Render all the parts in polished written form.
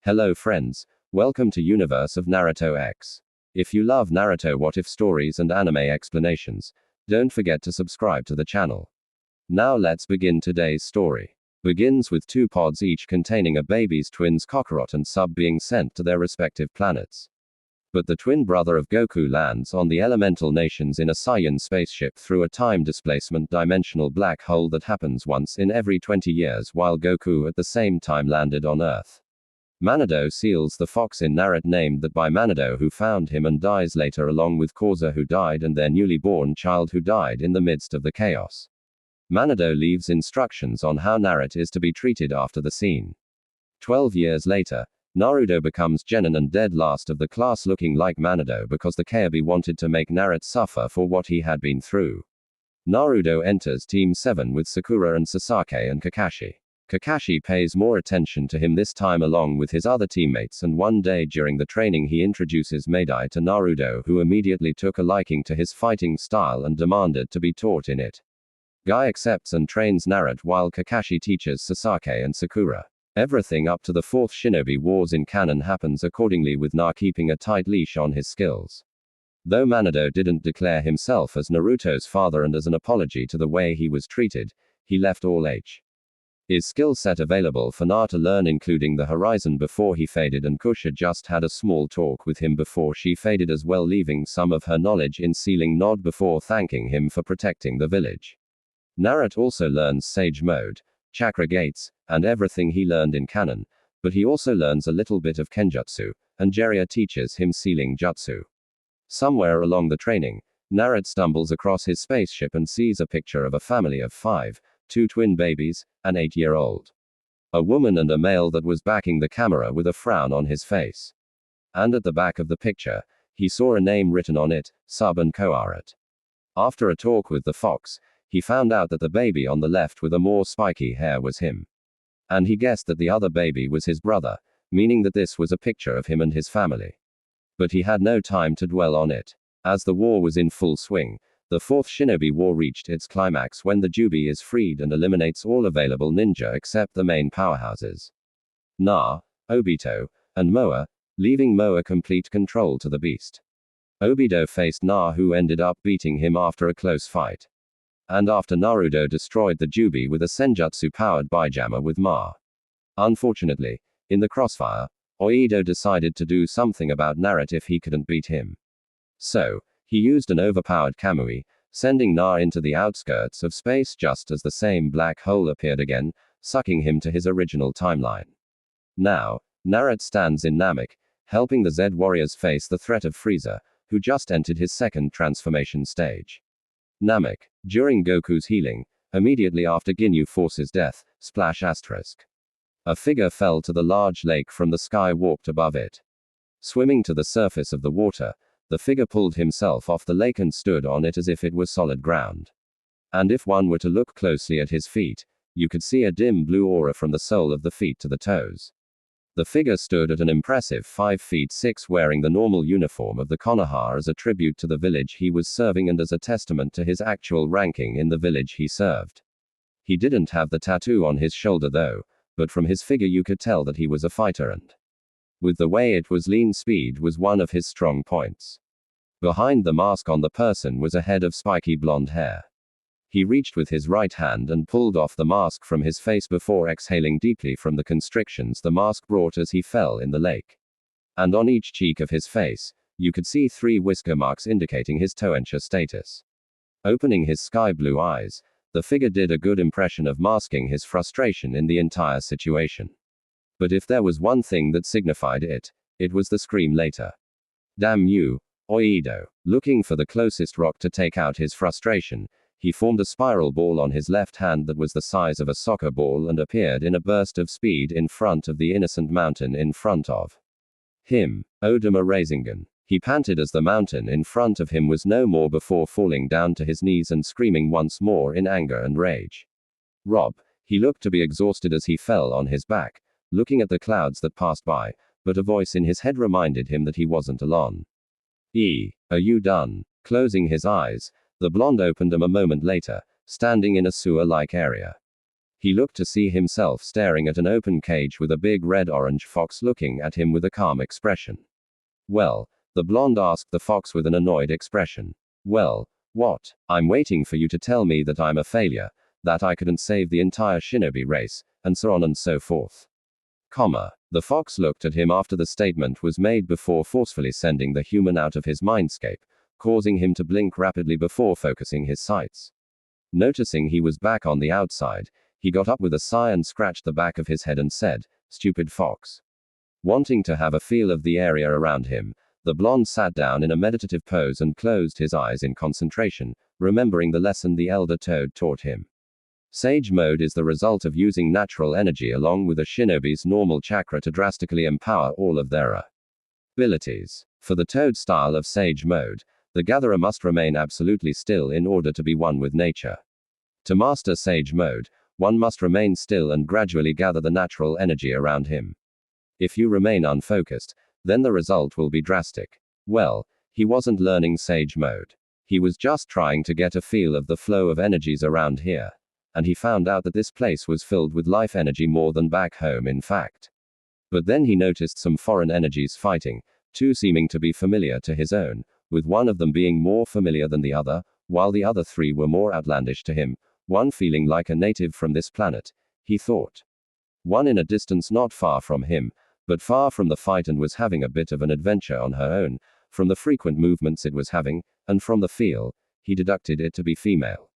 Hello friends, welcome to Universe of Naruto X. If you love Naruto what-if stories and anime explanations, don't forget to subscribe to the channel. Now let's begin today's story. Begins with two pods each containing a baby's twins Kakarot and Sub being sent to their respective planets. But the twin brother of Goku lands on the elemental nations in a Saiyan spaceship through a time displacement dimensional black hole that happens once in every 20 years while Goku at the same time landed on Earth. Manado seals the fox in Naruto named that by Manado who found him and dies later along with Koza who died and their newly born child who died in the midst of the chaos. Manado leaves instructions on how Naruto is to be treated after the scene. 12 years later, Naruto becomes Genin and dead last of the class looking like Manado because the Kyuubi wanted to make Naruto suffer for what he had been through. Naruto enters Team 7 with Sakura and Sasuke and Kakashi. Kakashi pays more attention to him this time along with his other teammates and one day during the training he introduces Madai to Naruto who immediately took a liking to his fighting style and demanded to be taught in it. Guy accepts and trains Naruto while Kakashi teaches Sasuke and Sakura. Everything up to the fourth Shinobi Wars in canon happens accordingly with Na keeping a tight leash on his skills. Though Manado didn't declare himself as Naruto's father and as an apology to the way he was treated, he left all his skill set available for Na to learn including the Horizon before he faded and Kusha just had a small talk with him before she faded as well leaving some of her knowledge in sealing Nod before thanking him for protecting the village. Naruto also learns Sage Mode, Chakra Gates, and everything he learned in canon, but he also learns a little bit of Kenjutsu, and Jiraiya teaches him sealing Jutsu. Somewhere along the training, Naruto stumbles across his spaceship and sees a picture of a family of 5, 2 twin babies, an 8-year-old. A woman and a male that was backing the camera with a frown on his face. And at the back of the picture, he saw a name written on it, Sub and Koarat. After a talk with the fox, he found out that the baby on the left with a more spiky hair was him. And he guessed that the other baby was his brother, meaning that this was a picture of him and his family. But he had no time to dwell on it. As the war was in full swing, the fourth Shinobi War reached its climax when the Jubi is freed and eliminates all available ninja except the main powerhouses. Na, Obito, and Moa, leaving Moa complete control to the beast. Obito faced Na who ended up beating him after a close fight. And after Naruto destroyed the Jubi with a Senjutsu-powered Bijama with Ma. Unfortunately, in the crossfire, Oido decided to do something about Naruto if he couldn't beat him. So, he used an overpowered Kamui, sending Na into the outskirts of space just as the same black hole appeared again, sucking him to his original timeline. Now, Naruto stands in Namek, helping the Z warriors face the threat of Frieza, who just entered his second transformation stage. Namek, during Goku's healing, immediately after Ginyu Force's death, splash asterisk. A figure fell to the large lake from the sky warped above it. Swimming to the surface of the water, the figure pulled himself off the lake and stood on it as if it was solid ground. And if one were to look closely at his feet, you could see a dim blue aura from the sole of the feet to the toes. The figure stood at an impressive 5 feet 6 wearing the normal uniform of the Konoha as a tribute to the village he was serving and as a testament to his actual ranking in the village he served. He didn't have the tattoo on his shoulder though, but from his figure you could tell that he was a fighter and with the way it was lean speed was one of his strong points. Behind the mask on the person was a head of spiky blonde hair. He reached with his right hand and pulled off the mask from his face before exhaling deeply from the constrictions the mask brought as he fell in the lake. And on each cheek of his face, you could see 3 whisker marks indicating his Toensha status. Opening his sky blue eyes, the figure did a good impression of masking his frustration in the entire situation. But if there was one thing that signified it, it was the scream later. Damn you, Oido. Looking for the closest rock to take out his frustration, he formed a spiral ball on his left hand that was the size of a soccer ball and appeared in a burst of speed in front of the innocent mountain in front of him. Odama Rasengan. He panted as the mountain in front of him was no more before falling down to his knees and screaming once more in anger and rage. Rob. He looked to be exhausted as he fell on his back, looking at the clouds that passed by, but a voice in his head reminded him that he wasn't alone. Are you done? Closing his eyes, the blonde opened them a moment later, standing in a sewer-like area. He looked to see himself staring at an open cage with a big red-orange fox looking at him with a calm expression. Well, the blonde asked the fox with an annoyed expression. Well, what? I'm waiting for you to tell me that I'm a failure, that I couldn't save the entire shinobi race, and so on and so forth. The fox looked at him after the statement was made before forcefully sending the human out of his mindscape, causing him to blink rapidly before focusing his sights. Noticing he was back on the outside, he got up with a sigh and scratched the back of his head and said, "Stupid fox." Wanting to have a feel of the area around him, the blonde sat down in a meditative pose and closed his eyes in concentration, remembering the lesson the elder toad taught him. Sage mode is the result of using natural energy along with a shinobi's normal chakra to drastically empower all of their abilities. For the toad style of sage mode, the gatherer must remain absolutely still in order to be one with nature. To master sage mode, one must remain still and gradually gather the natural energy around him. If you remain unfocused, then the result will be drastic. Well, he wasn't learning sage mode. He was just trying to get a feel of the flow of energies around here. And he found out that this place was filled with life energy more than back home, in fact. But then he noticed some foreign energies fighting, two seeming to be familiar to his own, with one of them being more familiar than the other, while the other three were more outlandish to him, one feeling like a native from this planet, he thought. One in a distance not far from him, but far from the fight and was having a bit of an adventure on her own, from the frequent movements it was having, and from the feel, he deducted it to be female.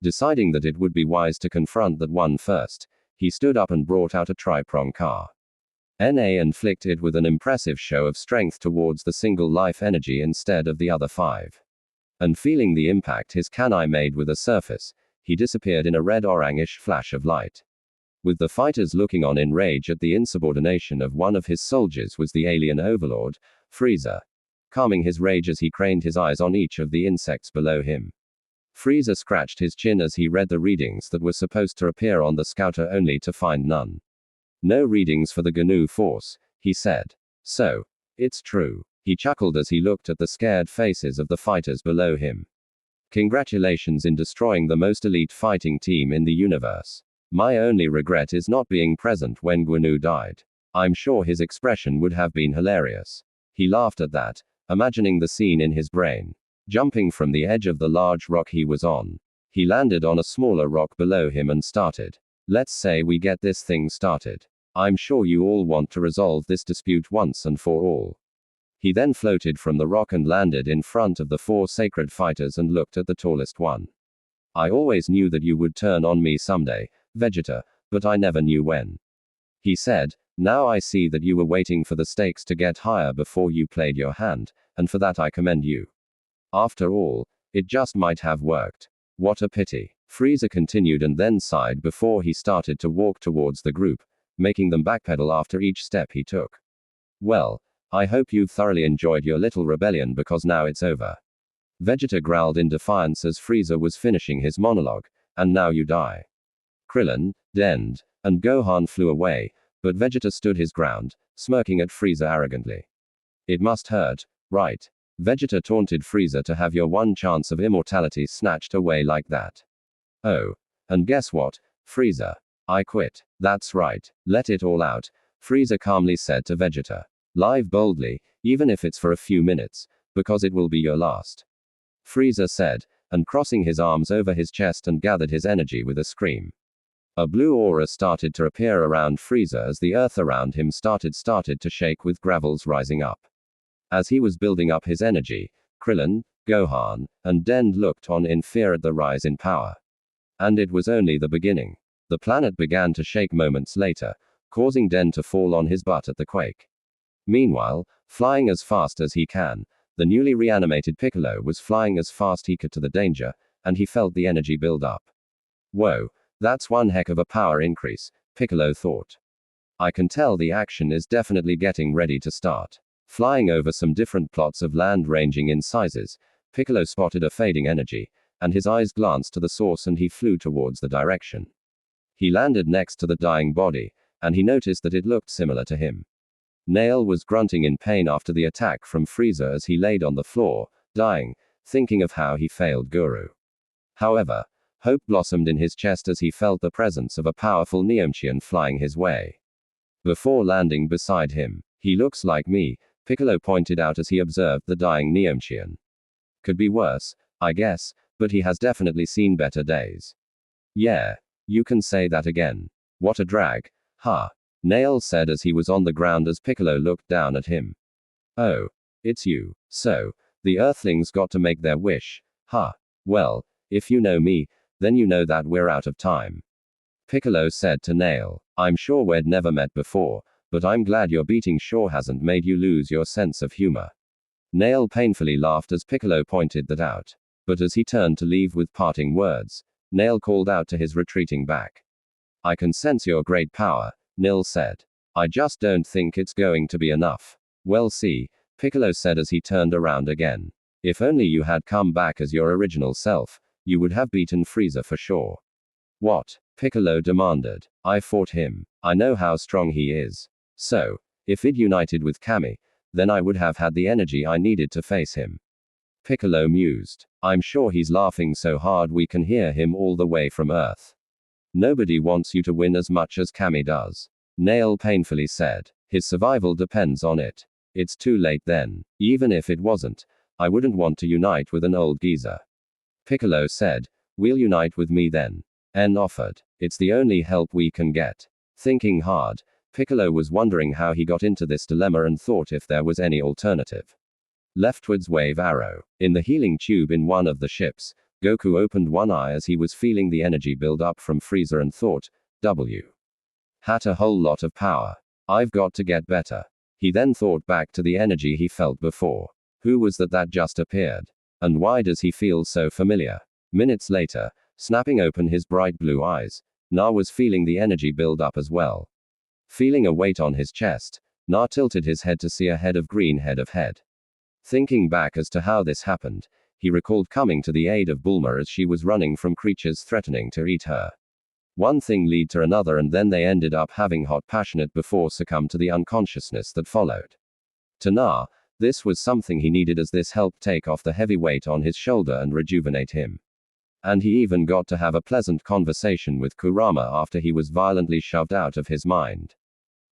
Deciding that it would be wise to confront that one first, he stood up and brought out a tri-prong car. And flicked it with an impressive show of strength towards the single life energy instead of the other five. And feeling the impact his kanai made with the surface, he disappeared in a red-orangish flash of light. With the fighters looking on in rage at the insubordination of one of his soldiers was the alien overlord, Frieza. Calming his rage as he craned his eyes on each of the insects below him. Frieza scratched his chin as he read the readings that were supposed to appear on the scouter only to find none. No readings for the GNU force, he said. So, it's true. He chuckled as he looked at the scared faces of the fighters below him. Congratulations in destroying the most elite fighting team in the universe. My only regret is not being present when GNU died. I'm sure his expression would have been hilarious. He laughed at that, imagining the scene in his brain. Jumping from the edge of the large rock he was on, he landed on a smaller rock below him and started. Let's say we get this thing started. I'm sure you all want to resolve this dispute once and for all. He then floated from the rock and landed in front of the four sacred fighters and looked at the tallest one. I always knew that you would turn on me someday, Vegeta, but I never knew when. He said, now I see that you were waiting for the stakes to get higher before you played your hand, and for that I commend you. After all, it just might have worked. What a pity. Frieza continued and then sighed before he started to walk towards the group, making them backpedal after each step he took. Well, I hope you've thoroughly enjoyed your little rebellion because now it's over. Vegeta growled in defiance as Frieza was finishing his monologue, and now you die. Krillin, Dend, and Gohan flew away, but Vegeta stood his ground, smirking at Frieza arrogantly. It must hurt, right? Vegeta taunted Frieza to have your one chance of immortality snatched away like that. Oh. And guess what, Frieza? I quit. That's right. Let it all out, Frieza calmly said to Vegeta. Live boldly, even if it's for a few minutes, because it will be your last. Frieza said, and crossing his arms over his chest and gathered his energy with a scream. A blue aura started to appear around Frieza as the earth around him started to shake with gravels rising up. As he was building up his energy, Krillin, Gohan, and Dend looked on in fear at the rise in power. And it was only the beginning. The planet began to shake moments later, causing Dend to fall on his butt at the quake. Meanwhile, flying as fast as he can, the newly reanimated Piccolo was flying as fast he could to the danger, and he felt the energy build up. Whoa, that's one heck of a power increase, Piccolo thought. I can tell the action is definitely getting ready to start. Flying over some different plots of land ranging in sizes, Piccolo spotted a fading energy, and his eyes glanced to the source and he flew towards the direction. He landed next to the dying body, and he noticed that it looked similar to him. Nail was grunting in pain after the attack from Frieza as he laid on the floor, dying, thinking of how he failed Guru. However, Hope blossomed in his chest as he felt the presence of a powerful Neomchian flying his way. Before landing beside him, "He looks like me," Piccolo pointed out as he observed the dying Neomchian. "Could be worse, I guess, but he has definitely seen better days." "Yeah, you can say that again. What a drag, huh?" Nail said as he was on the ground as Piccolo looked down at him. "Oh, it's you. So, the Earthlings got to make their wish, huh? Well, if you know me, then you know that we're out of time." Piccolo said to Nail, "I'm sure we'd never met before, but I'm glad your beating sure hasn't made you lose your sense of humor." Nail painfully laughed as Piccolo pointed that out. But as he turned to leave with parting words, Nail called out to his retreating back. "I can sense your great power," Nil said. "I just don't think it's going to be enough." "Well, see," Piccolo said as he turned around again. "If only you had come back as your original self, you would have beaten Frieza for sure." "What?" Piccolo demanded. "I fought him. I know how strong he is. So, if it united with Kami, then I would have had the energy I needed to face him." Piccolo mused. "I'm sure he's laughing so hard we can hear him all the way from Earth." "Nobody wants you to win as much as Kami does," Nail painfully said. "His survival depends on it. It's too late then. Even if it wasn't, I wouldn't want to unite with an old geezer." Piccolo said, "We'll unite with me then." En offered. "It's the only help we can get." Thinking hard, Piccolo was wondering how he got into this dilemma and thought if there was any alternative. Leftwards wave arrow. In the healing tube in one of the ships, Goku opened one eye as he was feeling the energy build up from Frieza and thought, "W. Had a whole lot of power. I've got to get better." He then thought back to the energy he felt before. Who was that just appeared? And why does he feel so familiar? Minutes later, snapping open his bright blue eyes, Na was feeling the energy build up as well. Feeling a weight on his chest, Na tilted his head to see a head of green head of head. Thinking back as to how this happened, he recalled coming to the aid of Bulma as she was running from creatures threatening to eat her. One thing led to another and then they ended up having hot passionate before succumb to the unconsciousness that followed. To Na, this was something he needed as this helped take off the heavy weight on his shoulder and rejuvenate him. And he even got to have a pleasant conversation with Kurama after he was violently shoved out of his mind.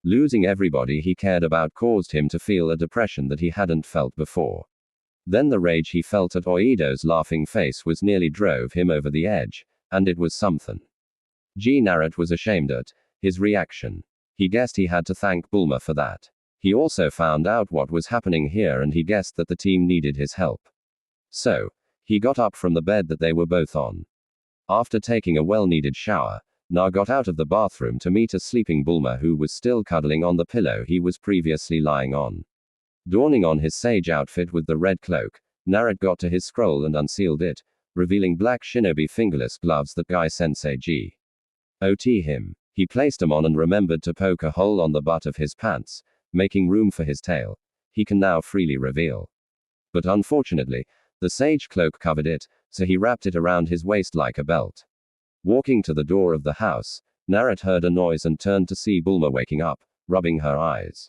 Losing everybody he cared about caused him to feel a depression that he hadn't felt before. Then the rage he felt at Oido's laughing face was nearly drove him over the edge, and it was something. Naruto was ashamed at his reaction. He guessed he had to thank Bulma for that. He also found out what was happening here and he guessed that the team needed his help. So, he got up from the bed that they were both on. After taking a well-needed shower, Na got out of the bathroom to meet a sleeping Bulma who was still cuddling on the pillow he was previously lying on. Donning on his sage outfit with the red cloak, Naruto got to his scroll and unsealed it, revealing black shinobi fingerless gloves that Guy Sensei Got him. He placed them on and remembered to poke a hole on the butt of his pants, making room for his tail. He can now freely reveal. But unfortunately, the sage cloak covered it, so he wrapped it around his waist like a belt. Walking to the door of the house, Naruto heard a noise and turned to see Bulma waking up, rubbing her eyes.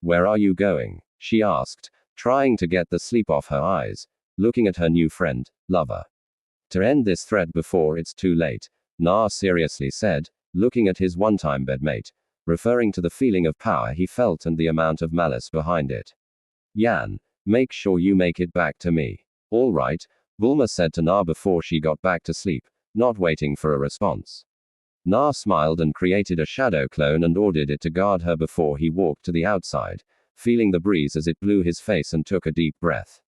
"Where are you going?" she asked, trying to get the sleep off her eyes, looking at her new friend, lover. "To end this threat before it's too late," Na seriously said, looking at his one-time bedmate, referring to the feeling of power he felt and the amount of malice behind it. "Yan, make sure you make it back to me." "All right," Bulma said to Na before she got back to sleep, not waiting for a response. Na smiled and created a shadow clone and ordered it to guard her before he walked to the outside, feeling the breeze as it blew his face and took a deep breath.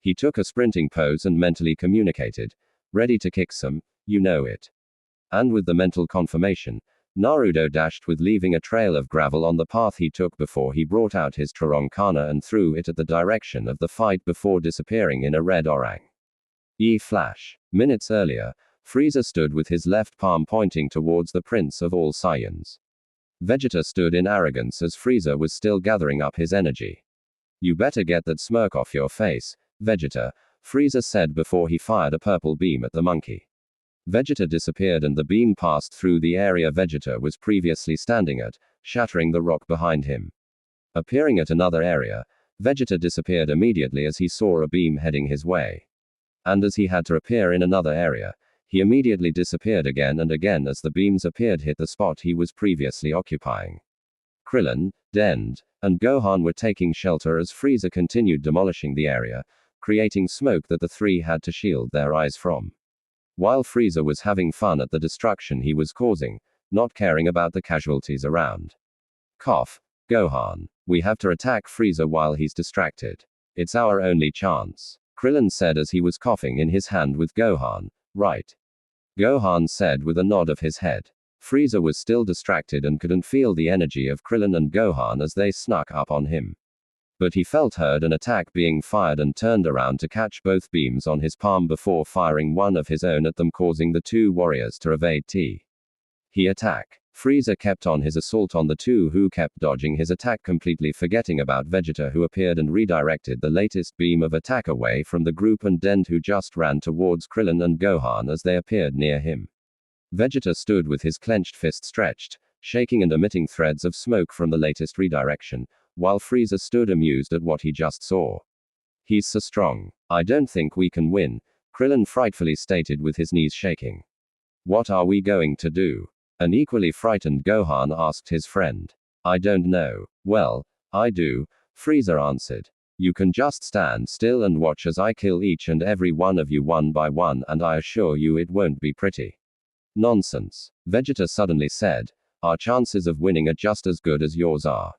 He took a sprinting pose and mentally communicated, "Ready to kick some, you know it." And with the mental confirmation, Naruto dashed with leaving a trail of gravel on the path he took before he brought out his Toronkana and threw it at the direction of the fight before disappearing in a red orang. Flash. Minutes earlier, Frieza stood with his left palm pointing towards the Prince of all Saiyans. Vegeta stood in arrogance as Frieza was still gathering up his energy. "You better get that smirk off your face, Vegeta," Frieza said before he fired a purple beam at the monkey. Vegeta disappeared and the beam passed through the area Vegeta was previously standing at, shattering the rock behind him. Appearing at another area, Vegeta disappeared immediately as he saw a beam heading his way. And as he had to appear in another area, He immediately disappeared again and again as the beams appeared hit the spot he was previously occupying. Krillin, Dend, and Gohan were taking shelter as Frieza continued demolishing the area, creating smoke that the three had to shield their eyes from. While Frieza was having fun at the destruction he was causing, not caring about the casualties around. Cough. Gohan. We have to attack Frieza while he's distracted. It's our only chance. Krillin said as he was coughing in his hand with Gohan. Right. Gohan said with a nod of his head. Frieza was still distracted and couldn't feel the energy of Krillin and Gohan as they snuck up on him. But he heard an attack being fired and turned around to catch both beams on his palm before firing one of his own at them, causing the two warriors to evade He attack. Frieza kept on his assault on the two who kept dodging his attack, completely forgetting about Vegeta, who appeared and redirected the latest beam of attack away from the group, and Dend, who just ran towards Krillin and Gohan as they appeared near him. Vegeta stood with his clenched fist stretched, shaking and emitting threads of smoke from the latest redirection, while Frieza stood amused at what he just saw. He's so strong. I don't think we can win, Krillin frightfully stated with his knees shaking. What are we going to do? An equally frightened Gohan asked his friend. I don't know. Well, I do, Frieza answered. You can just stand still and watch as I kill each and every one of you one by one, and I assure you it won't be pretty. Nonsense, Vegeta suddenly said. Our chances of winning are just as good as yours are.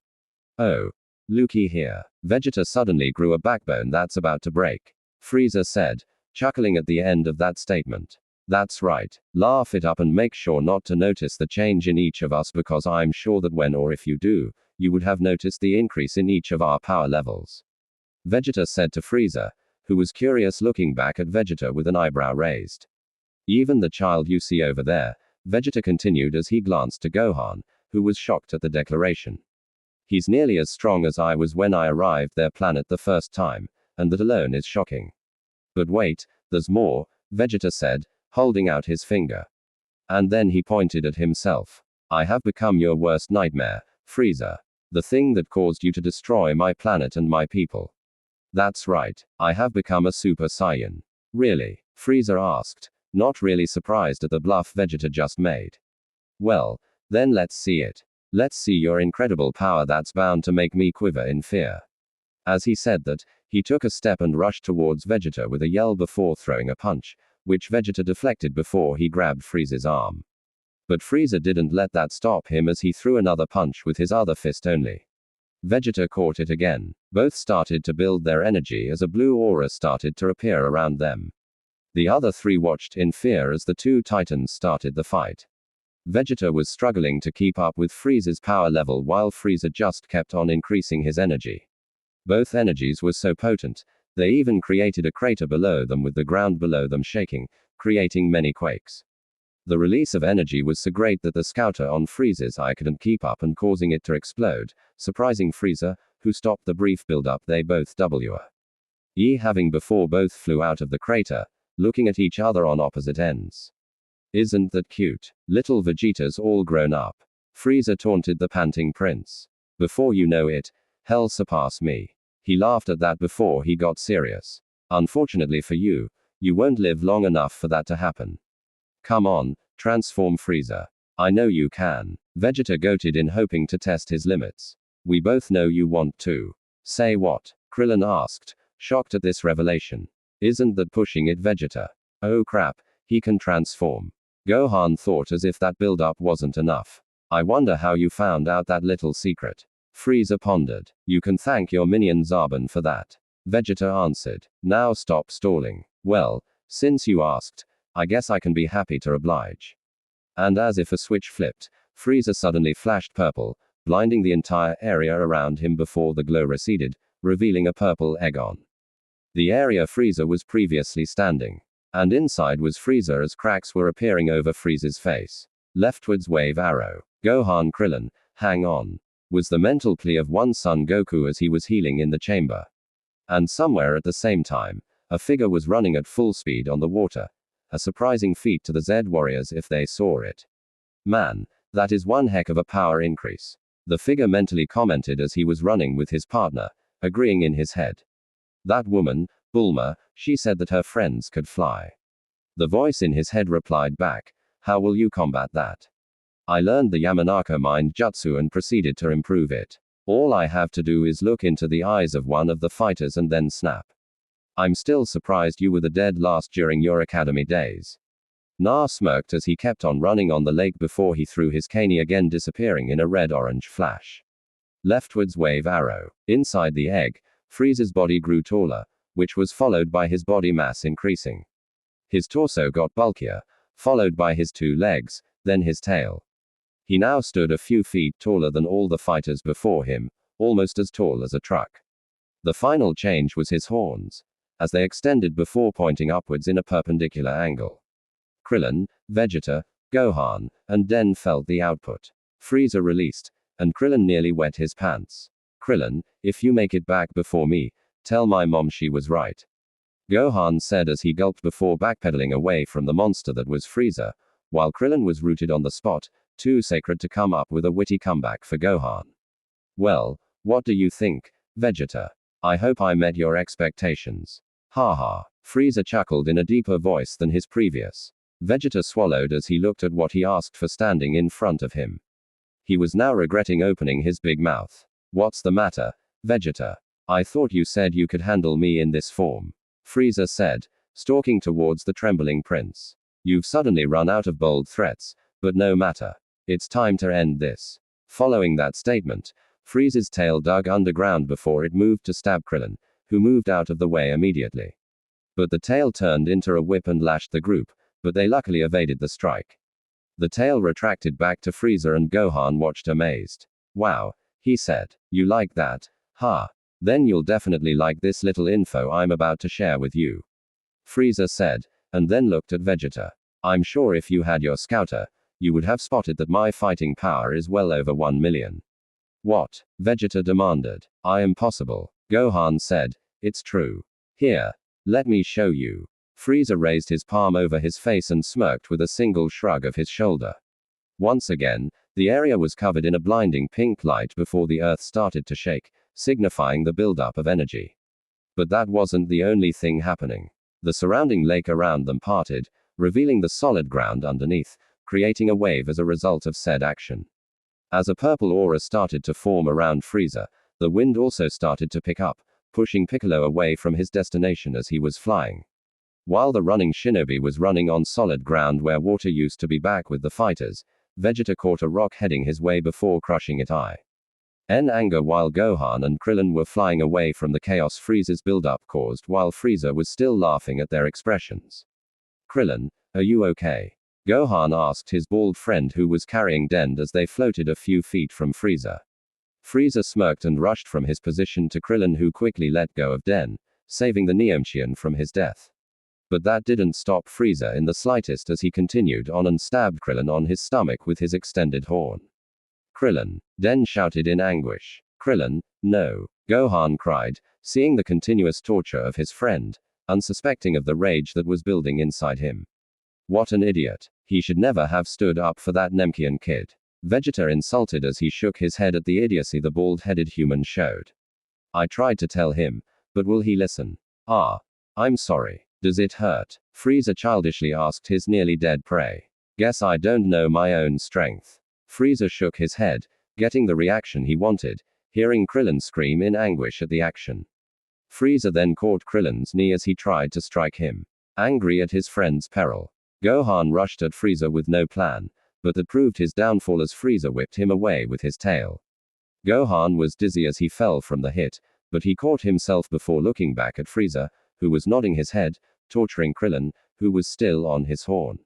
Oh. Looky here. Vegeta suddenly grew a backbone that's about to break. Frieza said, chuckling at the end of that statement. That's right. Laugh it up and make sure not to notice the change in each of us, because I'm sure that when or if you do, you would have noticed the increase in each of our power levels. Vegeta said to Frieza, who was curious looking back at Vegeta with an eyebrow raised. Even the child you see over there, Vegeta continued as he glanced to Gohan, who was shocked at the declaration. He's nearly as strong as I was when I arrived their planet the first time, and that alone is shocking. But wait, there's more, Vegeta said, holding out his finger. And then he pointed at himself. I have become your worst nightmare, Frieza. The thing that caused you to destroy my planet and my people. That's right, I have become a Super Saiyan. Really? Frieza asked, not really surprised at the bluff Vegeta just made. Well, then let's see it. Let's see your incredible power that's bound to make me quiver in fear. As he said that, he took a step and rushed towards Vegeta with a yell before throwing a punch, which Vegeta deflected before he grabbed Frieza's arm. But Frieza didn't let that stop him as he threw another punch with his other fist only. Vegeta caught it again. Both started to build their energy as a blue aura started to appear around them. The other three watched in fear as the two titans started the fight. Vegeta was struggling to keep up with Frieza's power level while Frieza just kept on increasing his energy. Both energies were so potent, they even created a crater below them with the ground below them shaking, creating many quakes. The release of energy was so great that the scouter on Frieza's eye couldn't keep up and causing it to explode, surprising Frieza, who stopped the brief build-up they both were. Having before both flew out of the crater, looking at each other on opposite ends. Isn't that cute? Little Vegeta's all grown up. Frieza taunted the panting prince. Before you know it, hell surpass me. He laughed at that before he got serious. Unfortunately for you, you won't live long enough for that to happen. Come on, transform Frieza. I know you can. Vegeta goaded in, hoping to test his limits. We both know you want to. Say what? Krillin asked, shocked at this revelation. Isn't that pushing it, Vegeta? Oh crap, he can transform. Gohan thought as if that build-up wasn't enough. I wonder how you found out that little secret. Frieza pondered. You can thank your minion Zarbon for that. Vegeta answered. Now stop stalling. Well, since you asked, I guess I can be happy to oblige. And as if a switch flipped, Frieza suddenly flashed purple, blinding the entire area around him before the glow receded, revealing a purple Aegon. The area Frieza was previously standing. And inside was Frieza as cracks were appearing over Frieza's face. Leftwards wave arrow. Gohan Krillin, hang on. Was the mental plea of one Son Goku as he was healing in the chamber. And somewhere at the same time, a figure was running at full speed on the water. A surprising feat to the Z warriors if they saw it. Man, that is one heck of a power increase. The figure mentally commented as he was running with his partner, agreeing in his head. That woman, Bulma, she said that her friends could fly. The voice in his head replied back, how will you combat that? I learned the Yamanaka mind jutsu and proceeded to improve it. All I have to do is look into the eyes of one of the fighters and then snap. I'm still surprised you were the dead last during your academy days. Na smirked as he kept on running on the lake before he threw his cane again, disappearing in a red-orange flash. Leftwards wave arrow. Inside the egg, Frieza's body grew taller, which was followed by his body mass increasing. His torso got bulkier, followed by his 2 legs, then his tail. He now stood a few feet taller than all the fighters before him, almost as tall as a truck. The final change was his horns, as they extended before pointing upwards in a perpendicular angle. Krillin, Vegeta, Gohan, and Den felt the output. Frieza released, and Krillin nearly wet his pants. Krillin, if you make it back before me, tell my mom she was right. Gohan said as he gulped before backpedaling away from the monster that was Frieza, while Krillin was rooted on the spot, too sacred to come up with a witty comeback for Gohan. Well, what do you think, Vegeta? I hope I met your expectations. Haha. Frieza chuckled in a deeper voice than his previous. Vegeta swallowed as he looked at what he asked for standing in front of him. He was now regretting opening his big mouth. What's the matter, Vegeta? I thought you said you could handle me in this form. Frieza said, stalking towards the trembling prince. You've suddenly run out of bold threats, but no matter. It's time to end this. Following that statement, Frieza's tail dug underground before it moved to stab Krillin, who moved out of the way immediately. But the tail turned into a whip and lashed the group, but they luckily evaded the strike. The tail retracted back to Frieza and Gohan watched amazed. Wow, he said. You like that? Ha. Then you'll definitely like this little info I'm about to share with you. Frieza said, and then looked at Vegeta. I'm sure if you had your scouter, you would have spotted that my fighting power is well over 1 million. What? Vegeta demanded. I am possible. Gohan said, it's true. Here. Let me show you. Frieza raised his palm over his face and smirked with a single shrug of his shoulder. Once again, the area was covered in a blinding pink light before the earth started to shake, signifying the buildup of energy. But that wasn't the only thing happening. The surrounding lake around them parted, revealing the solid ground underneath, creating a wave as a result of said action. As a purple aura started to form around Frieza, the wind also started to pick up, pushing Piccolo away from his destination as he was flying. While the running shinobi was running on solid ground where water used to be back with the fighters, Vegeta caught a rock heading his way before crushing it in anger while Gohan and Krillin were flying away from the chaos Frieza's buildup caused while Frieza was still laughing at their expressions. Krillin, are you okay? Gohan asked his bald friend who was carrying Den as they floated a few feet from Frieza. Frieza smirked and rushed from his position to Krillin, who quickly let go of Den, saving the Neomchian from his death. But that didn't stop Frieza in the slightest as he continued on and stabbed Krillin on his stomach with his extended horn. Krillin. Den shouted in anguish. Krillin, no. Gohan cried, seeing the continuous torture of his friend, unsuspecting of the rage that was building inside him. What an idiot. He should never have stood up for that Nemkian kid. Vegeta insulted as he shook his head at the idiocy the bald-headed human showed. I tried to tell him, but will he listen? Ah. I'm sorry. Does it hurt? Frieza childishly asked his nearly dead prey. Guess I don't know my own strength. Frieza shook his head, getting the reaction he wanted, hearing Krillin scream in anguish at the action. Frieza then caught Krillin's knee as he tried to strike him. Angry at his friend's peril, Gohan rushed at Frieza with no plan, but that proved his downfall as Frieza whipped him away with his tail. Gohan was dizzy as he fell from the hit, but he caught himself before looking back at Frieza, who was nodding his head, torturing Krillin, who was still on his horn.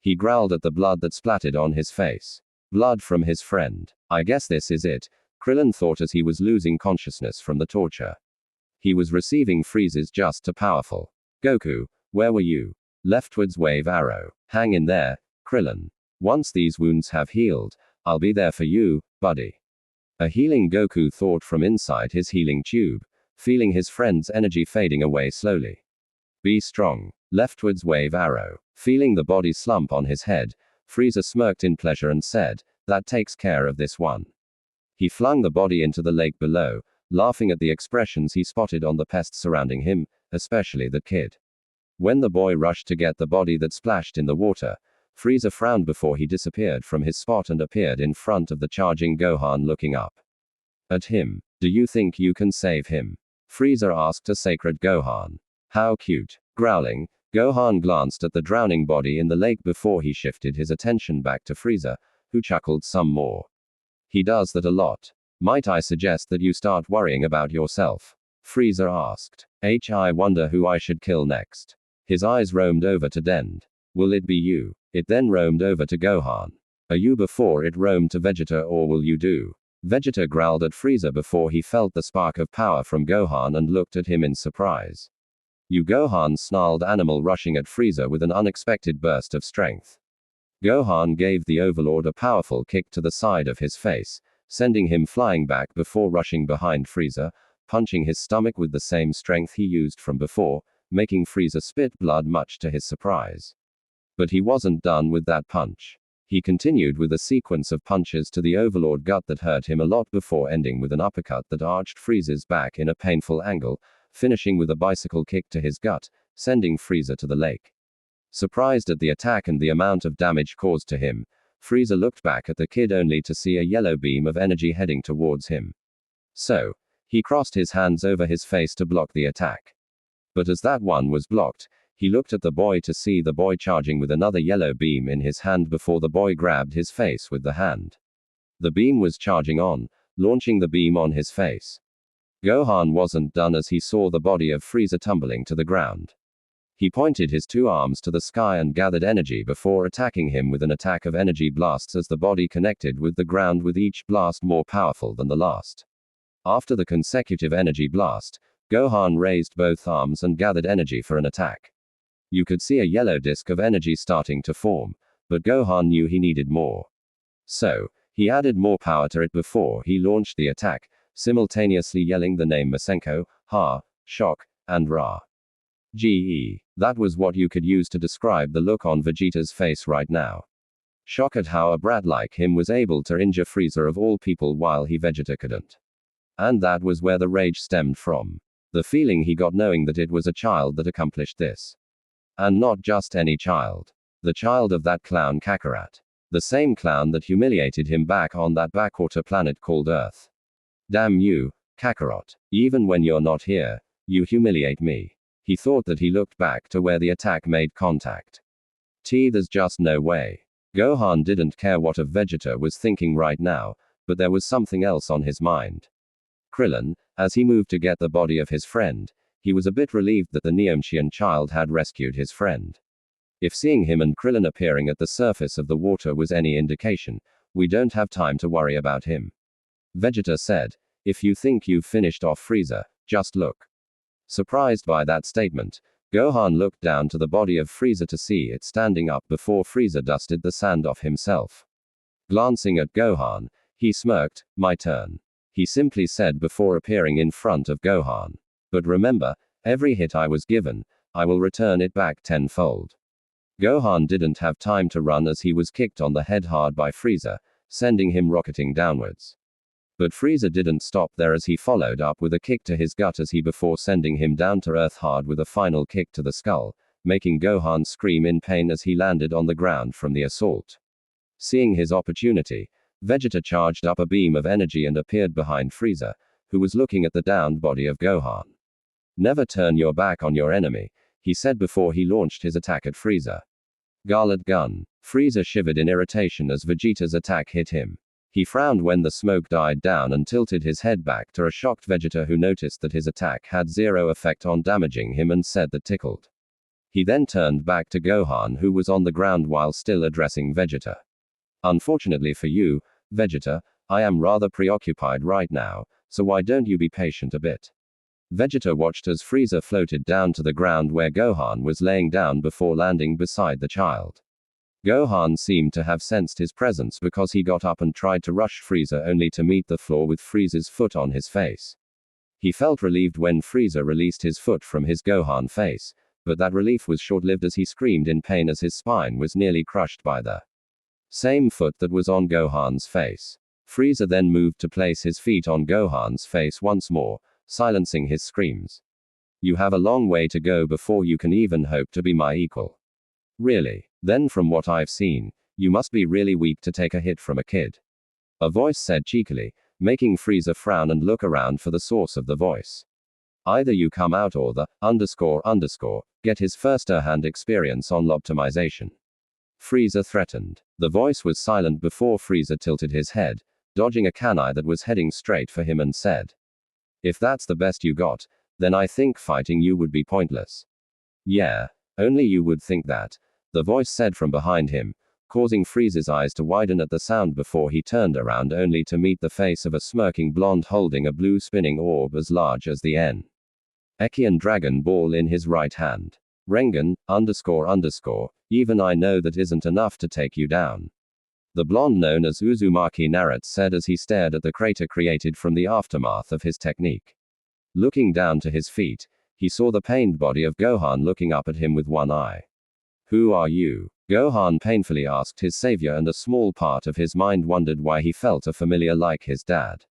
He growled at the blood that splattered on his face. Blood from his friend. I guess this is it, Krillin thought as he was losing consciousness from the torture. He was receiving Frieza's just too powerful. Goku, where were you? Leftwards wave arrow. Hang in there, Krillin. Once these wounds have healed, I'll be there for you, buddy. A healing Goku thought from inside his healing tube, feeling his friend's energy fading away slowly. Be strong. Leftwards wave arrow. Feeling the body slump on his head, Frieza smirked in pleasure and said, that takes care of this one. He flung the body into the lake below, laughing at the expressions he spotted on the pests surrounding him, especially the kid. When the boy rushed to get the body that splashed in the water, Frieza frowned before he disappeared from his spot and appeared in front of the charging Gohan, looking up at him. Do you think you can save him? Frieza asked a sacred Gohan. How cute. Growling, Gohan glanced at the drowning body in the lake before he shifted his attention back to Frieza, who chuckled some more. He does that a lot. Might I suggest that you start worrying about yourself? Frieza asked. I wonder who I should kill next. His eyes roamed over to Dend. Will it be you? It then roamed over to Gohan. Are you before it roamed to Vegeta, or will you do? Vegeta growled at Frieza before he felt the spark of power from Gohan and looked at him in surprise. You, Gohan snarled, animal rushing at Frieza with an unexpected burst of strength. Gohan gave the Overlord a powerful kick to the side of his face, sending him flying back before rushing behind Frieza, punching his stomach with the same strength he used from before, making Frieza spit blood much to his surprise. But he wasn't done with that punch. He continued with a sequence of punches to the Overlord gut that hurt him a lot before ending with an uppercut that arched Frieza's back in a painful angle, finishing with a bicycle kick to his gut, sending Frieza to the lake. Surprised at the attack and the amount of damage caused to him, Frieza looked back at the kid only to see a yellow beam of energy heading towards him. So, he crossed his hands over his face to block the attack. But as that one was blocked, he looked at the boy to see the boy charging with another yellow beam in his hand before the boy grabbed his face with the hand. The beam was charging on, launching the beam on his face. Gohan wasn't done as he saw the body of Frieza tumbling to the ground. He pointed his two arms to the sky and gathered energy before attacking him with an attack of energy blasts as the body connected with the ground, with each blast more powerful than the last. After the consecutive energy blast, Gohan raised both arms and gathered energy for an attack. You could see a yellow disk of energy starting to form, but Gohan knew he needed more. So, he added more power to it before he launched the attack, simultaneously yelling the name Masenko, Ha, Shock, and Ra. Ge. That was what you could use to describe the look on Vegeta's face right now. Shock at how a brat like him was able to injure Frieza of all people while Vegeta couldn't. And that was where the rage stemmed from. The feeling he got knowing that it was a child that accomplished this. And not just any child. The child of that clown Kakarot. The same clown that humiliated him back on that backwater planet called Earth. Damn you, Kakarot. Even when you're not here, you humiliate me. He thought that he looked back to where the attack made contact. There's just no way. Gohan didn't care what Vegeta was thinking right now, but there was something else on his mind. Krillin, as he moved to get the body of his friend, he was a bit relieved that the Neomshian child had rescued his friend. If seeing him and Krillin appearing at the surface of the water was any indication, we don't have time to worry about him. Vegeta said, if you think you've finished off Frieza, just look. Surprised by that statement, Gohan looked down to the body of Frieza to see it standing up before Frieza dusted the sand off himself. Glancing at Gohan, he smirked, my turn. He simply said before appearing in front of Gohan. But remember, every hit I was given, I will return it back tenfold. Gohan didn't have time to run as he was kicked on the head hard by Frieza, sending him rocketing downwards. But Frieza didn't stop there as he followed up with a kick to his gut as he before sending him down to earth hard with a final kick to the skull, making Gohan scream in pain as he landed on the ground from the assault. Seeing his opportunity, Vegeta charged up a beam of energy and appeared behind Frieza, who was looking at the downed body of Gohan. Never turn your back on your enemy, he said before he launched his attack at Frieza. Garlet gun. Frieza shivered in irritation as Vegeta's attack hit him. He frowned when the smoke died down and tilted his head back to a shocked Vegeta who noticed that his attack had zero effect on damaging him and said that tickled. He then turned back to Gohan who was on the ground while still addressing Vegeta. Unfortunately for you, Vegeta, I am rather preoccupied right now, so why don't you be patient a bit? Vegeta watched as Frieza floated down to the ground where Gohan was laying down before landing beside the child. Gohan seemed to have sensed his presence because he got up and tried to rush Frieza only to meet the floor with Frieza's foot on his face. He felt relieved when Frieza released his foot from his Gohan face, but that relief was short-lived as he screamed in pain as his spine was nearly crushed by the same foot that was on Gohan's face. Frieza then moved to place his feet on Gohan's face once more, silencing his screams. You have a long way to go before you can even hope to be my equal. Really? Then from what I've seen, you must be really weak to take a hit from a kid. A voice said cheekily, making Frieza frown and look around for the source of the voice. Either you come out or the get his first-hand experience on lobtomization. Frieza threatened. The voice was silent before Frieza tilted his head, dodging a kunai that was heading straight for him and said, "If that's the best you got, then I think fighting you would be pointless." "Yeah, only you would think that," the voice said from behind him, causing Frieza's eyes to widen at the sound before he turned around only to meet the face of a smirking blonde holding a blue spinning orb as large as the Echian Dragon Ball in his right hand. "Rengen, even I know that isn't enough to take you down," the blonde known as Uzumaki Naruto said as he stared at the crater created from the aftermath of his technique. Looking down to his feet, he saw the pained body of Gohan looking up at him with one eye. "Who are you?" Gohan painfully asked his savior, and a small part of his mind wondered why he felt a familiar like his dad.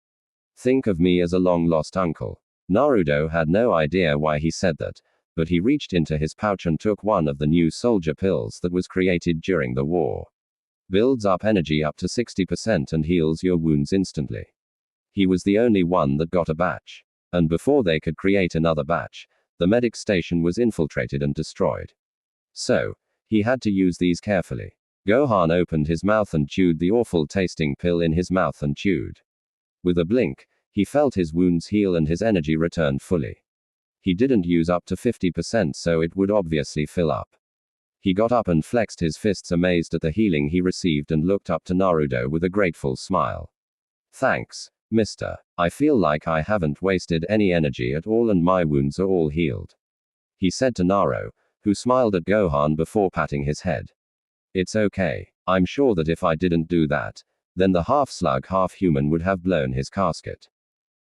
"Think of me as a long-lost uncle." Naruto had no idea why he said that, but he reached into his pouch and took one of the new soldier pills that was created during the war. Builds up energy up to 60% and heals your wounds instantly. He was the only one that got a batch. And before they could create another batch, the medic station was infiltrated and destroyed. So, he had to use these carefully. Gohan opened his mouth and chewed the awful tasting pill in his mouth and chewed. With a blink, he felt his wounds heal and his energy return fully. He didn't use up to 50%, so it would obviously fill up. He got up and flexed his fists, amazed at the healing he received, and looked up to Naruto with a grateful smile. "Thanks, mister. I feel like I haven't wasted any energy at all and my wounds are all healed," he said to Naruto, who smiled at Gohan before patting his head. "It's okay. I'm sure that if I didn't do that, then the half-slug half-human would have blown his casket.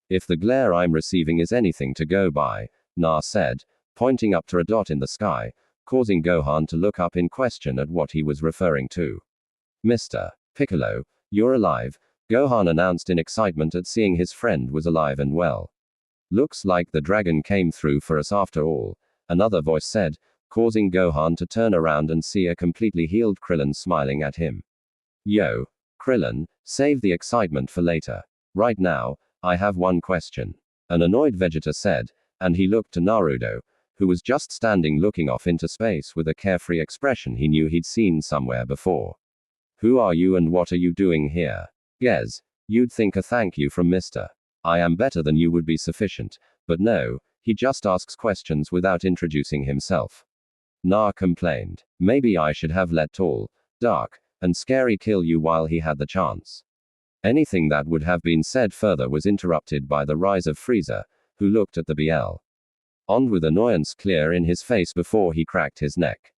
If the glare I'm receiving is anything to go by," Na said, pointing up to a dot in the sky, causing Gohan to look up in question at what he was referring to. "Mr. Piccolo, you're alive," Gohan announced in excitement at seeing his friend was alive and well. "Looks like the dragon came through for us after all," another voice said, causing Gohan to turn around and see a completely healed Krillin smiling at him. "Yo, Krillin, save the excitement for later. Right now, I have one question," an annoyed Vegeta said, and he looked to Naruto, who was just standing looking off into space with a carefree expression he knew he'd seen somewhere before. "Who are you and what are you doing here?" "Guess, you'd think a thank you from Mr. I am better than you would be sufficient, but no, he just asks questions without introducing himself," Na complained. "Maybe I should have let tall, dark, and scary kill you while he had the chance." Anything that would have been said further was interrupted by the rise of Frieza, who looked at the BL on with annoyance clear in his face before he cracked his neck.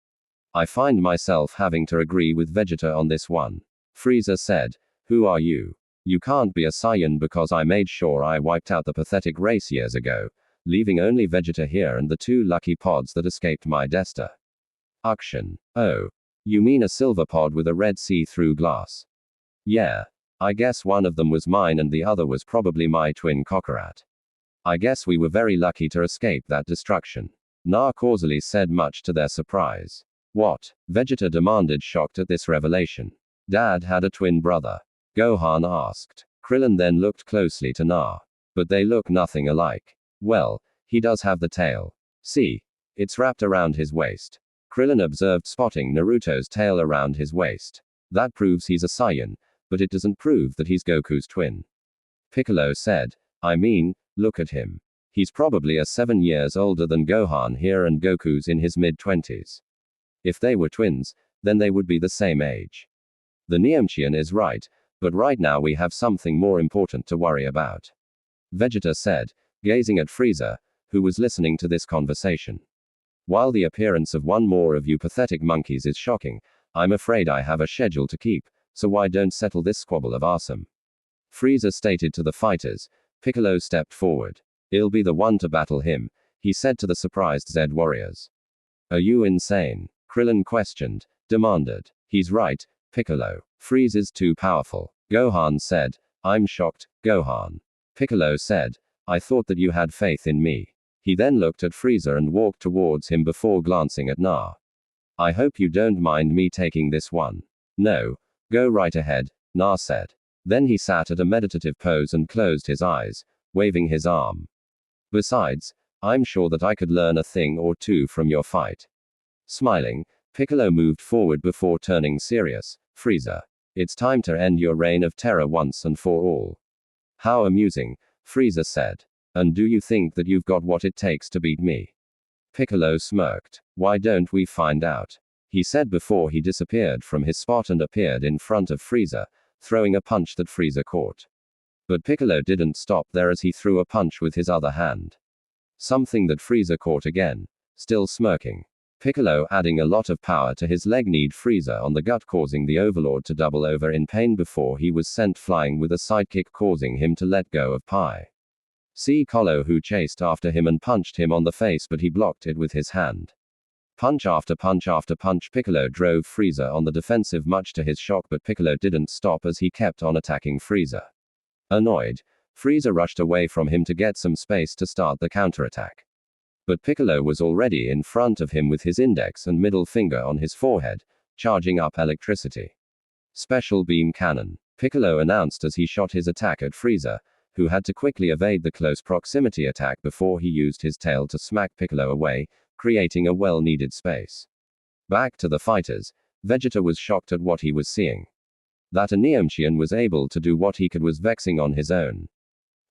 "I find myself having to agree with Vegeta on this one," Frieza said. "Who are you? You can't be a Saiyan because I made sure I wiped out the pathetic race years ago, leaving only Vegeta here and the two lucky pods that escaped my destruction. Oh, you mean a silver pod with a red see-through glass? Yeah. I guess one of them was mine and the other was probably my twin Kakarot. I guess we were very lucky to escape that destruction," Na causally said, much to their surprise. "What?" Vegeta demanded, shocked at this revelation. "Dad had a twin brother?" Gohan asked. Krillin then looked closely to Na. "But they look nothing alike." "Well, he does have the tail. See? It's wrapped around his waist." Krillin observed, spotting Naruto's tail around his waist. "That proves he's a Saiyan, but it doesn't prove that he's Goku's twin," Piccolo said. "I mean, look at him. He's probably 7 years older than Gohan here and Goku's in his mid-20s. If they were twins, then they would be the same age. The Niemchian is right, but right now we have something more important to worry about," Vegeta said, gazing at Frieza, who was listening to this conversation. "While the appearance of one more of you pathetic monkeys is shocking, I'm afraid I have a schedule to keep, so why don't settle this squabble of awesome?" Frieza stated to the fighters. Piccolo stepped forward. "I'll be the one to battle him," he said to the surprised Z warriors. "Are you insane?" Krillin demanded. "He's right, Piccolo. Frieza's too powerful," Gohan said. "I'm shocked, Gohan." Piccolo said. "I thought that you had faith in me." He then looked at Frieza and walked towards him before glancing at Na. I hope you don't mind me taking this one. No, go right ahead, Na said. Then he sat at a meditative pose and closed his eyes, waving his arm. Besides, I'm sure that I could learn a thing or two from your fight. Smiling, Piccolo moved forward before turning serious. Frieza, it's time to end your reign of terror once and for all. How amusing, Frieza said. And do you think that you've got what it takes to beat me? Piccolo smirked. Why don't we find out? He said before he disappeared from his spot and appeared in front of Frieza, throwing a punch that Frieza caught. But Piccolo didn't stop there as he threw a punch with his other hand. Something that Frieza caught again. Still smirking. Piccolo adding a lot of power to his leg kneed Frieza on the gut, causing the Overlord to double over in pain before he was sent flying with a sidekick, causing him to let go of Pi. See Colo, who chased after him and punched him on the face, but he blocked it with his hand. Punch after punch after punch, Piccolo drove Frieza on the defensive, much to his shock, but Piccolo didn't stop as he kept on attacking Frieza. Annoyed, Frieza rushed away from him to get some space to start the counterattack. But Piccolo was already in front of him with his index and middle finger on his forehead, charging up electricity. Special beam cannon, Piccolo announced as he shot his attack at Frieza, who had to quickly evade the close proximity attack before he used his tail to smack Piccolo away, creating a well-needed space. Back to the fighters, Vegeta was shocked at what he was seeing. That a Neomchian was able to do what he could was vexing on his own.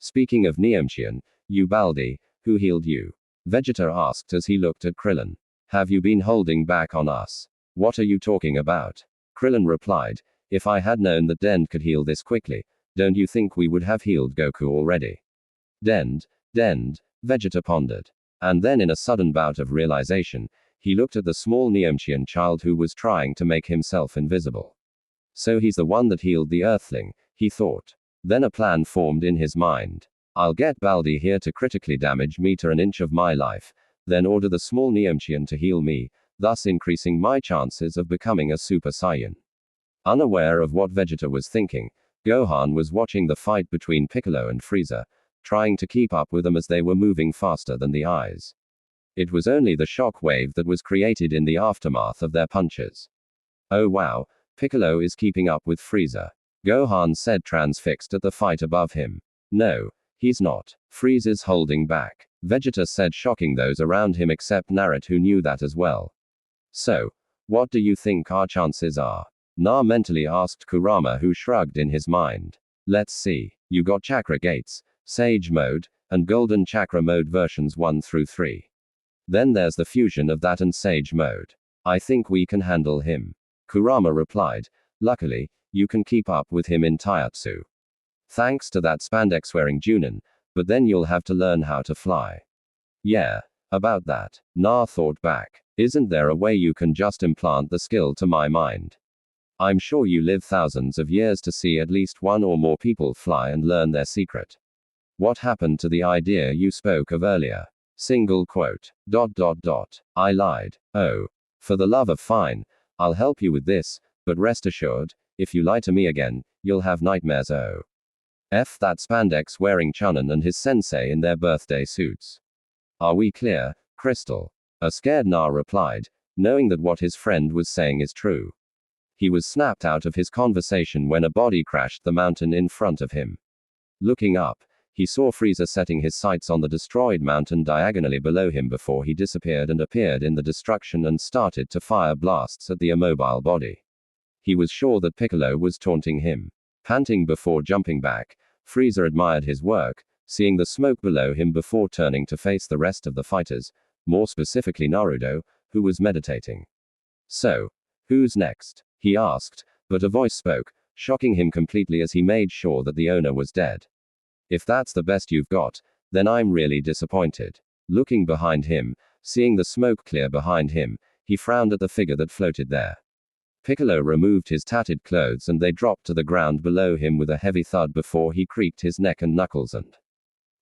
Speaking of Neomchian, you Baldi, who healed you? Vegeta asked as he looked at Krillin. Have you been holding back on us? What are you talking about? Krillin replied, if I had known that Dend could heal this quickly, don't you think we would have healed Goku already? Dend, Vegeta pondered. And then in a sudden bout of realization, he looked at the small Neomchian child who was trying to make himself invisible. So he's the one that healed the Earthling, he thought. Then a plan formed in his mind. I'll get Baldi here to critically damage me to an inch of my life, then order the small Neomchian to heal me, thus increasing my chances of becoming a Super Saiyan. Unaware of what Vegeta was thinking, Gohan was watching the fight between Piccolo and Frieza, trying to keep up with them as they were moving faster than the eyes. It was only the shock wave that was created in the aftermath of their punches. Oh wow, Piccolo is keeping up with Frieza. Gohan said, transfixed at the fight above him. No, he's not. Frieza's holding back, Vegeta said, shocking those around him except Naruto, who knew that as well. So, what do you think our chances are? Na mentally asked Kurama, who shrugged in his mind. Let's see. You got Chakra Gates, Sage Mode, and Golden Chakra Mode versions 1 through 3. Then there's the fusion of that and Sage Mode. I think we can handle him. Kurama replied. Luckily, you can keep up with him in Taijutsu. Thanks to that spandex wearing Junin, but then you'll have to learn how to fly. Yeah, about that. Na thought back. Isn't there a way you can just implant the skill to my mind? I'm sure you live thousands of years to see at least one or more people fly and learn their secret. What happened to the idea you spoke of earlier? Single quote. ... I lied. Oh. For the love of fine, I'll help you with this, but rest assured, if you lie to me again, you'll have nightmares. Oh. F that spandex wearing Chunin and his sensei in their birthday suits. Are we clear, Crystal? A scared Na replied, knowing that what his friend was saying is true. He was snapped out of his conversation when a body crashed the mountain in front of him. Looking up, he saw Frieza setting his sights on the destroyed mountain diagonally below him before he disappeared and appeared in the destruction and started to fire blasts at the immobile body. He was sure that Piccolo was taunting him. Panting before jumping back, Frieza admired his work, seeing the smoke below him before turning to face the rest of the fighters, more specifically Naruto, who was meditating. So, who's next? He asked, but a voice spoke, shocking him completely as he made sure that the owner was dead. If that's the best you've got, then I'm really disappointed. Looking behind him, seeing the smoke clear behind him, he frowned at the figure that floated there. Piccolo removed his tattered clothes and they dropped to the ground below him with a heavy thud before he creaked his neck and knuckles and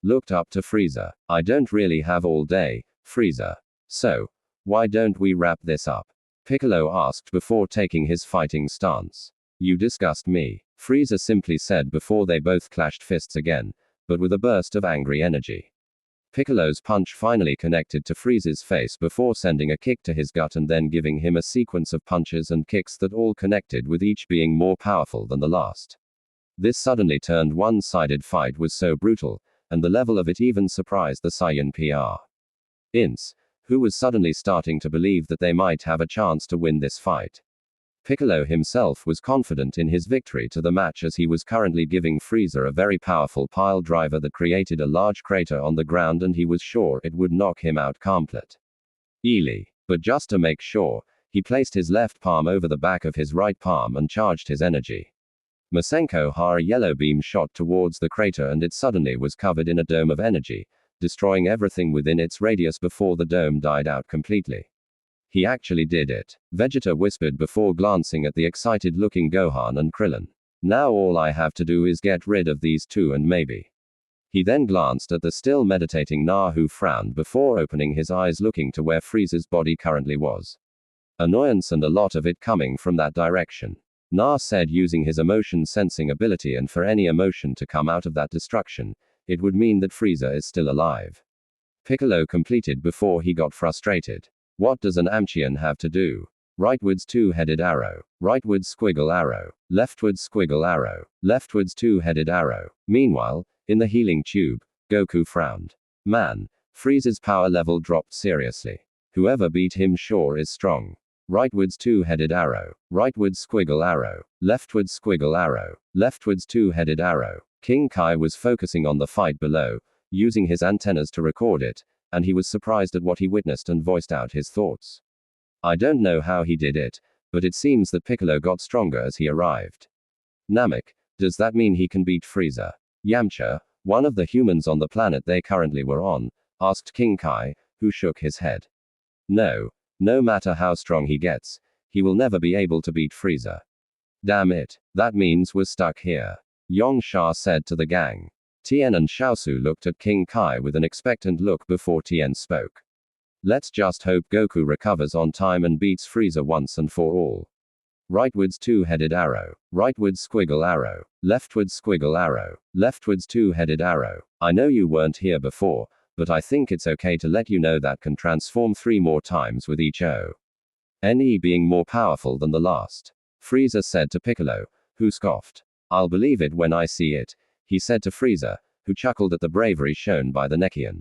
looked up to Frieza. I don't really have all day, Frieza. So, why don't we wrap this up? Piccolo asked before taking his fighting stance. You disgust me, Frieza simply said before they both clashed fists again, but with a burst of angry energy. Piccolo's punch finally connected to Frieza's face before sending a kick to his gut and then giving him a sequence of punches and kicks that all connected, with each being more powerful than the last. This suddenly turned one-sided fight was so brutal, and the level of it even surprised the Saiyan Prince, who was suddenly starting to believe that they might have a chance to win this fight. Piccolo himself was confident in his victory to the match, as he was currently giving Frieza a very powerful pile driver that created a large crater on the ground, and he was sure it would knock him out completely. But just to make sure, he placed his left palm over the back of his right palm and charged his energy. Masenko Hara yellow beam shot towards the crater, and it suddenly was covered in a dome of energy, destroying everything within its radius before the dome died out completely. He actually did it, Vegeta whispered before glancing at the excited-looking Gohan and Krillin. Now all I have to do is get rid of these two and maybe. He then glanced at the still meditating Na, who frowned before opening his eyes, looking to where Frieza's body currently was. Annoyance and a lot of it coming from that direction. Na said, using his emotion sensing ability, and for any emotion to come out of that destruction, it would mean that Frieza is still alive. Piccolo completed before he got frustrated. What does an Amchian have to do? Rightwards two-headed arrow, rightwards squiggle arrow, leftwards squiggle arrow, leftwards two-headed arrow. Meanwhile, in the healing tube, Goku frowned. Man, Frieza's power level dropped seriously. Whoever beat him sure is strong. Rightwards two-headed arrow, rightwards squiggle arrow, leftwards squiggle arrow, leftwards two-headed arrow. King Kai was focusing on the fight below, using his antennas to record it, and he was surprised at what he witnessed and voiced out his thoughts. I don't know how he did it, but it seems that Piccolo got stronger as he arrived. Namek, does that mean he can beat Frieza? Yamcha, one of the humans on the planet they currently were on, asked King Kai, who shook his head. No matter how strong he gets, he will never be able to beat Frieza. Damn it, that means we're stuck here, Yong Sha said to the gang. Tien and Xiaosu looked at King Kai with an expectant look before Tien spoke. Let's just hope Goku recovers on time and beats Frieza once and for all. Rightwards two-headed arrow, rightwards squiggle arrow, leftwards squiggle arrow, leftwards two-headed arrow. I know you weren't here before, but I think it's okay to let you know that can transform 3 more times with each ONE being more powerful than the last. Frieza said to Piccolo, who scoffed. I'll believe it when I see it, he said to Frieza, who chuckled at the bravery shown by the Nekian.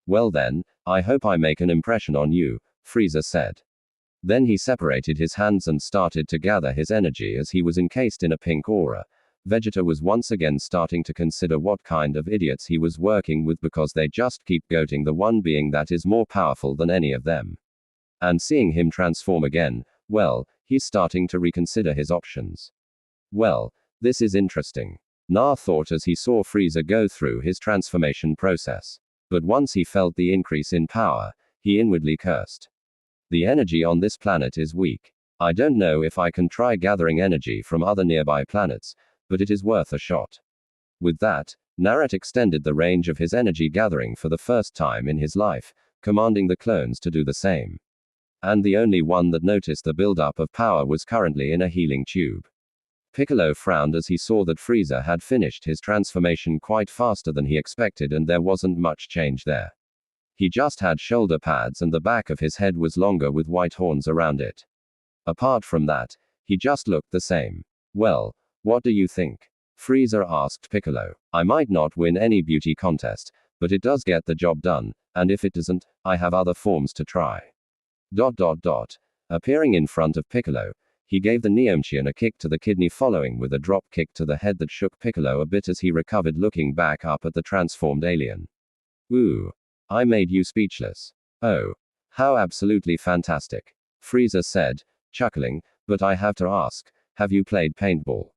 Well then, I hope I make an impression on you, Frieza said. Then he separated his hands and started to gather his energy as he was encased in a pink aura. Vegeta was once again starting to consider what kind of idiots he was working with, because they just keep goating the one being that is more powerful than any of them. And seeing him transform again, well, he's starting to reconsider his options. Well, this is interesting, Na thought as he saw Frieza go through his transformation process. But once he felt the increase in power, he inwardly cursed. The energy on this planet is weak. I don't know if I can try gathering energy from other nearby planets, but it is worth a shot. With that, Naruto extended the range of his energy gathering for the first time in his life, commanding the clones to do the same. And the only one that noticed the buildup of power was currently in a healing tube. Piccolo frowned as he saw that Frieza had finished his transformation quite faster than he expected, and there wasn't much change there. He just had shoulder pads and the back of his head was longer with white horns around it. Apart from that, he just looked the same. Well, what do you think? Frieza asked Piccolo. I might not win any beauty contest, but it does get the job done, and if it doesn't, I have other forms to try. Appearing in front of Piccolo, he gave the Neomchian a kick to the kidney, following with a drop kick to the head that shook Piccolo a bit as he recovered, looking back up at the transformed alien. Ooh. I made you speechless. Oh. How absolutely fantastic. Frieza said, chuckling, but I have to ask, have you played paintball?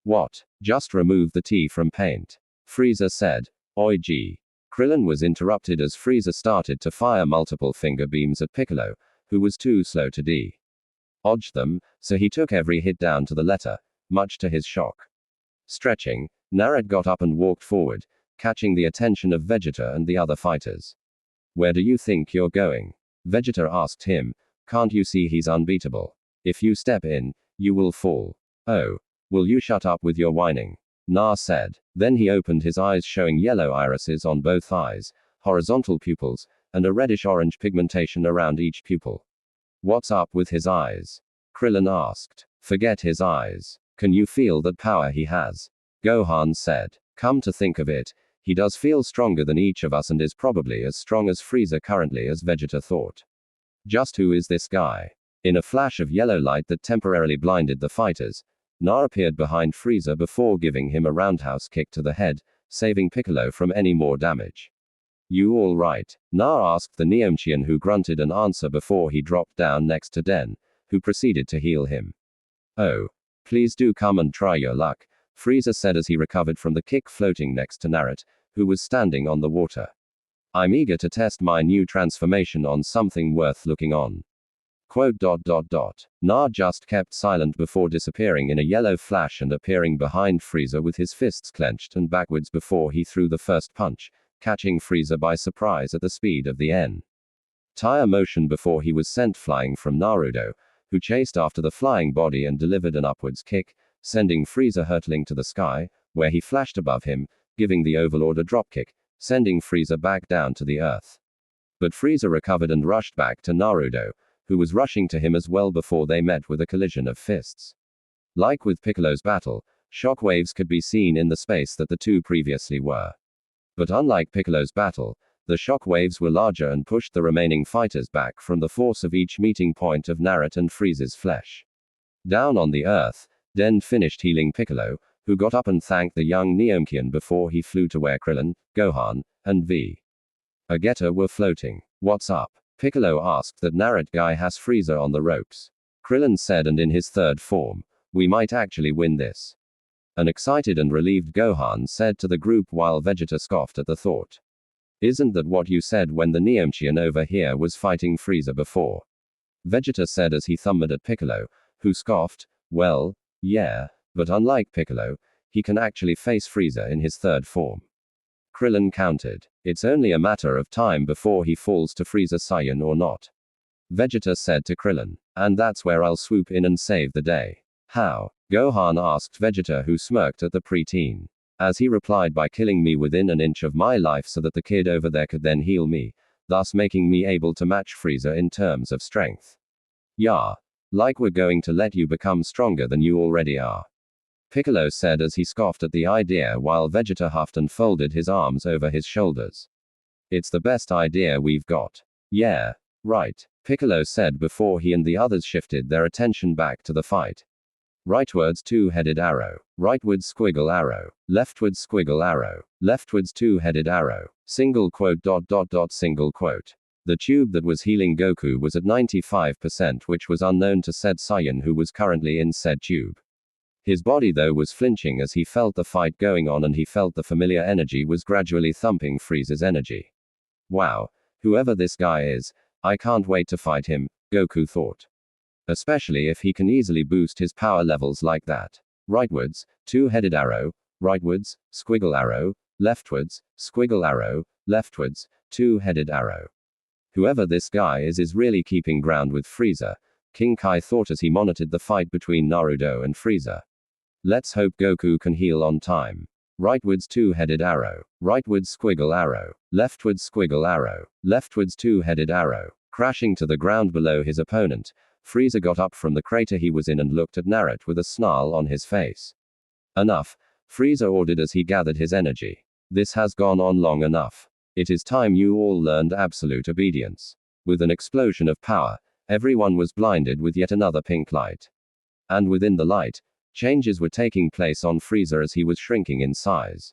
What? Just remove the T from paint. Frieza said. Oi gee. Krillin was interrupted as Frieza started to fire multiple finger beams at Piccolo, who was too slow to dodge them, so he took every hit down to the letter, much to his shock. Stretching, Naruto got up and walked forward, catching the attention of Vegeta and the other fighters. Where do you think you're going? Vegeta asked him. Can't you see he's unbeatable? If you step in, you will fall. Oh. Will you shut up with your whining? Na said. Then he opened his eyes, showing yellow irises on both eyes, horizontal pupils, and a reddish-orange pigmentation around each pupil. What's up with his eyes? Krillin asked. Forget his eyes. Can you feel that power he has? Gohan said. Come to think of it, he does feel stronger than each of us and is probably as strong as Frieza currently, as Vegeta thought. Just who is this guy? In a flash of yellow light that temporarily blinded the fighters, Na appeared behind Frieza before giving him a roundhouse kick to the head, saving Piccolo from any more damage. You all right? Na asked the Neomchian, who grunted an answer before he dropped down next to Den, who proceeded to heal him. Oh, please do come and try your luck, Frieza said as he recovered from the kick, floating next to Naruto, who was standing on the water. I'm eager to test my new transformation on something worth looking on. Quote. Na just kept silent before disappearing in a yellow flash and appearing behind Frieza with his fists clenched and backwards before he threw the first punch, catching Frieza by surprise at the speed of the entire motion before he was sent flying from Naruto, who chased after the flying body and delivered an upwards kick, sending Frieza hurtling to the sky, where he flashed above him, giving the Overlord a dropkick, sending Frieza back down to the earth. But Frieza recovered and rushed back to Naruto, who was rushing to him as well before they met with a collision of fists. Like with Piccolo's battle, shock waves could be seen in the space that the two previously were. But unlike Piccolo's battle, the shock waves were larger and pushed the remaining fighters back from the force of each meeting point of Naruto and Frieza's flesh. Down on the earth, Den finished healing Piccolo, who got up and thanked the young Neomchian before he flew to where Krillin, Gohan, and Vegeta were floating. What's up? Piccolo asked that Naruto guy has Frieza on the ropes. Krillin said, and in his third form, we might actually win this. An excited and relieved Gohan said to the group while Vegeta scoffed at the thought. Isn't that what you said when the Neomchian over here was fighting Frieza before? Vegeta said as he thumbed at Piccolo, who scoffed, well, yeah, but unlike Piccolo, he can actually face Frieza in his third form. Krillin countered. It's only a matter of time before he falls to Frieza Saiyan or not. Vegeta said to Krillin. And that's where I'll swoop in and save the day. How? Gohan asked Vegeta, who smirked at the preteen. As he replied, by killing me within an inch of my life so that the kid over there could then heal me, thus making me able to match Frieza in terms of strength. Yeah. Like we're going to let you become stronger than you already are. Piccolo said as he scoffed at the idea while Vegeta huffed and folded his arms over his shoulders. It's the best idea we've got. Yeah, right, Piccolo said before he and the others shifted their attention back to the fight. Rightwards two-headed arrow, rightwards squiggle arrow, leftwards squiggle arrow, leftwards two-headed arrow, single quote. Single quote. The tube that was healing Goku was at 95%, which was unknown to said Saiyan who was currently in said tube. His body though was flinching as he felt the fight going on, and he felt the familiar energy was gradually thumping Frieza's energy. Wow, whoever this guy is, I can't wait to fight him, Goku thought. Especially if he can easily boost his power levels like that. Rightwards, two-headed arrow, rightwards, squiggle arrow, leftwards, squiggle arrow, leftwards, two-headed arrow. Whoever this guy is really keeping ground with Frieza, King Kai thought as he monitored the fight between Naruto and Frieza. Let's hope Goku can heal on time. Rightwards two-headed arrow, rightwards squiggle arrow, leftwards squiggle arrow, leftwards two-headed arrow. Crashing to the ground below his opponent, Frieza got up from the crater he was in and looked at Naruto with a snarl on his face. Enough, Frieza ordered as he gathered his energy. This has gone on long enough. It is time you all learned absolute obedience. With an explosion of power, everyone was blinded with yet another pink light. And within the light, changes were taking place on Frieza as he was shrinking in size.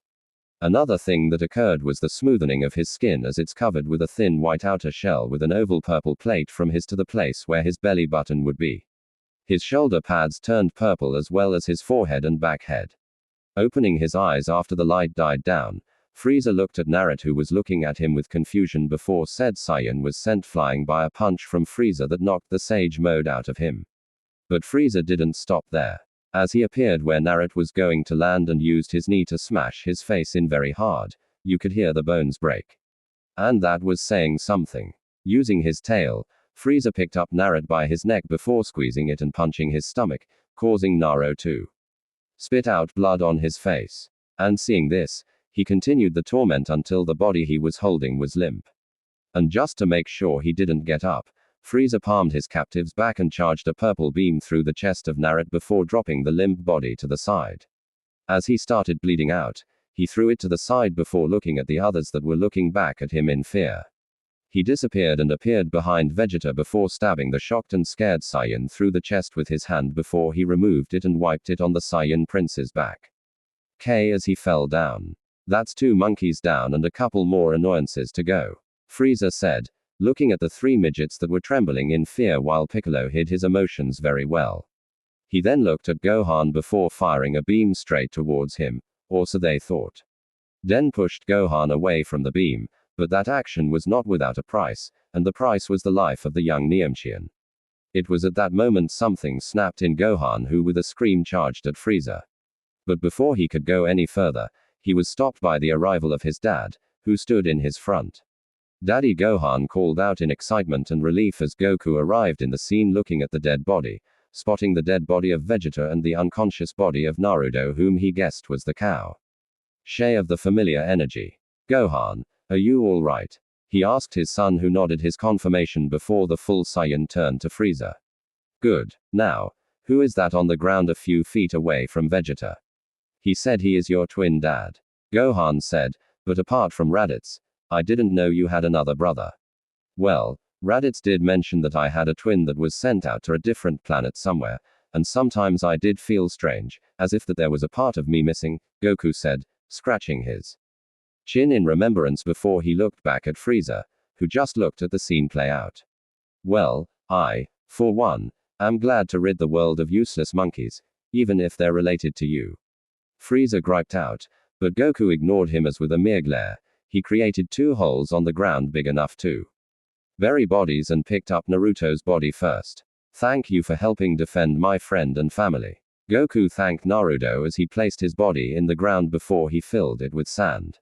Another thing that occurred was the smoothening of his skin as it's covered with a thin white outer shell with an oval purple plate from his to the place where his belly button would be. His shoulder pads turned purple as well as his forehead and back head. Opening his eyes after the light died down, Frieza looked at Naruto, who was looking at him with confusion before said Saiyan was sent flying by a punch from Frieza that knocked the Sage mode out of him. But Frieza didn't stop there. As he appeared where Naruto was going to land and used his knee to smash his face in very hard, you could hear the bones break. And that was saying something. Using his tail, Frieza picked up Naruto by his neck before squeezing it and punching his stomach, causing Naruto to spit out blood on his face. And seeing this, He continued the torment until the body he was holding was limp. And just to make sure he didn't get up, Frieza palmed his captive's back and charged a purple beam through the chest of Naruto before dropping the limp body to the side. As he started bleeding out, he threw it to the side before looking at the others that were looking back at him in fear. He disappeared and appeared behind Vegeta before stabbing the shocked and scared Saiyan through the chest with his hand before he removed it and wiped it on the Saiyan prince's back. As he fell down. That's 2 monkeys down and a couple more annoyances to go, Frieza said, looking at the 3 midgets that were trembling in fear while Piccolo hid his emotions very well. He then looked at Gohan before firing a beam straight towards him, or so they thought. Den pushed Gohan away from the beam, but that action was not without a price, and the price was the life of the young Niemchian. It was at that moment something snapped in Gohan, who with a scream charged at Frieza. But before he could go any further, he was stopped by the arrival of his dad, who stood in his front. Daddy Gohan called out in excitement and relief as Goku arrived in the scene, looking at the dead body, spotting the dead body of Vegeta and the unconscious body of Naruto, whom he guessed was the cow. Shay of the familiar energy. Gohan, are you all right? He asked his son, who nodded his confirmation before the full Saiyan turned to Frieza. Good. Now, who is that on the ground a few feet away from Vegeta? He said he is your twin dad. Gohan said, but apart from Raditz, I didn't know you had another brother. Well, Raditz did mention that I had a twin that was sent out to a different planet somewhere, and sometimes I did feel strange, as if that there was a part of me missing, Goku said, scratching his chin in remembrance before he looked back at Frieza, who just looked at the scene play out. Well, I, for one, am glad to rid the world of useless monkeys, even if they're related to you. Frieza griped out, but Goku ignored him as with a mere glare, he created 2 holes on the ground big enough to bury bodies and picked up Naruto's body first. Thank you for helping defend my friend and family. Goku thanked Naruto as he placed his body in the ground before he filled it with sand.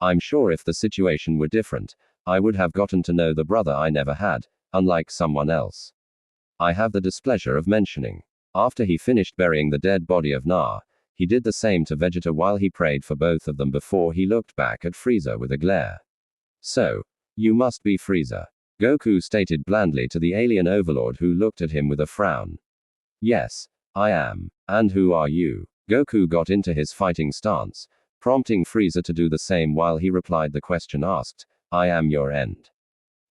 I'm sure if the situation were different, I would have gotten to know the brother I never had, unlike someone else. I have the displeasure of mentioning. After he finished burying the dead body of Na, he did the same to Vegeta while he prayed for both of them before he looked back at Frieza with a glare. So, you must be Frieza, Goku stated blandly to the alien overlord, who looked at him with a frown. Yes, I am. And who are you? Goku got into his fighting stance, prompting Frieza to do the same while he replied the question asked, I am your end.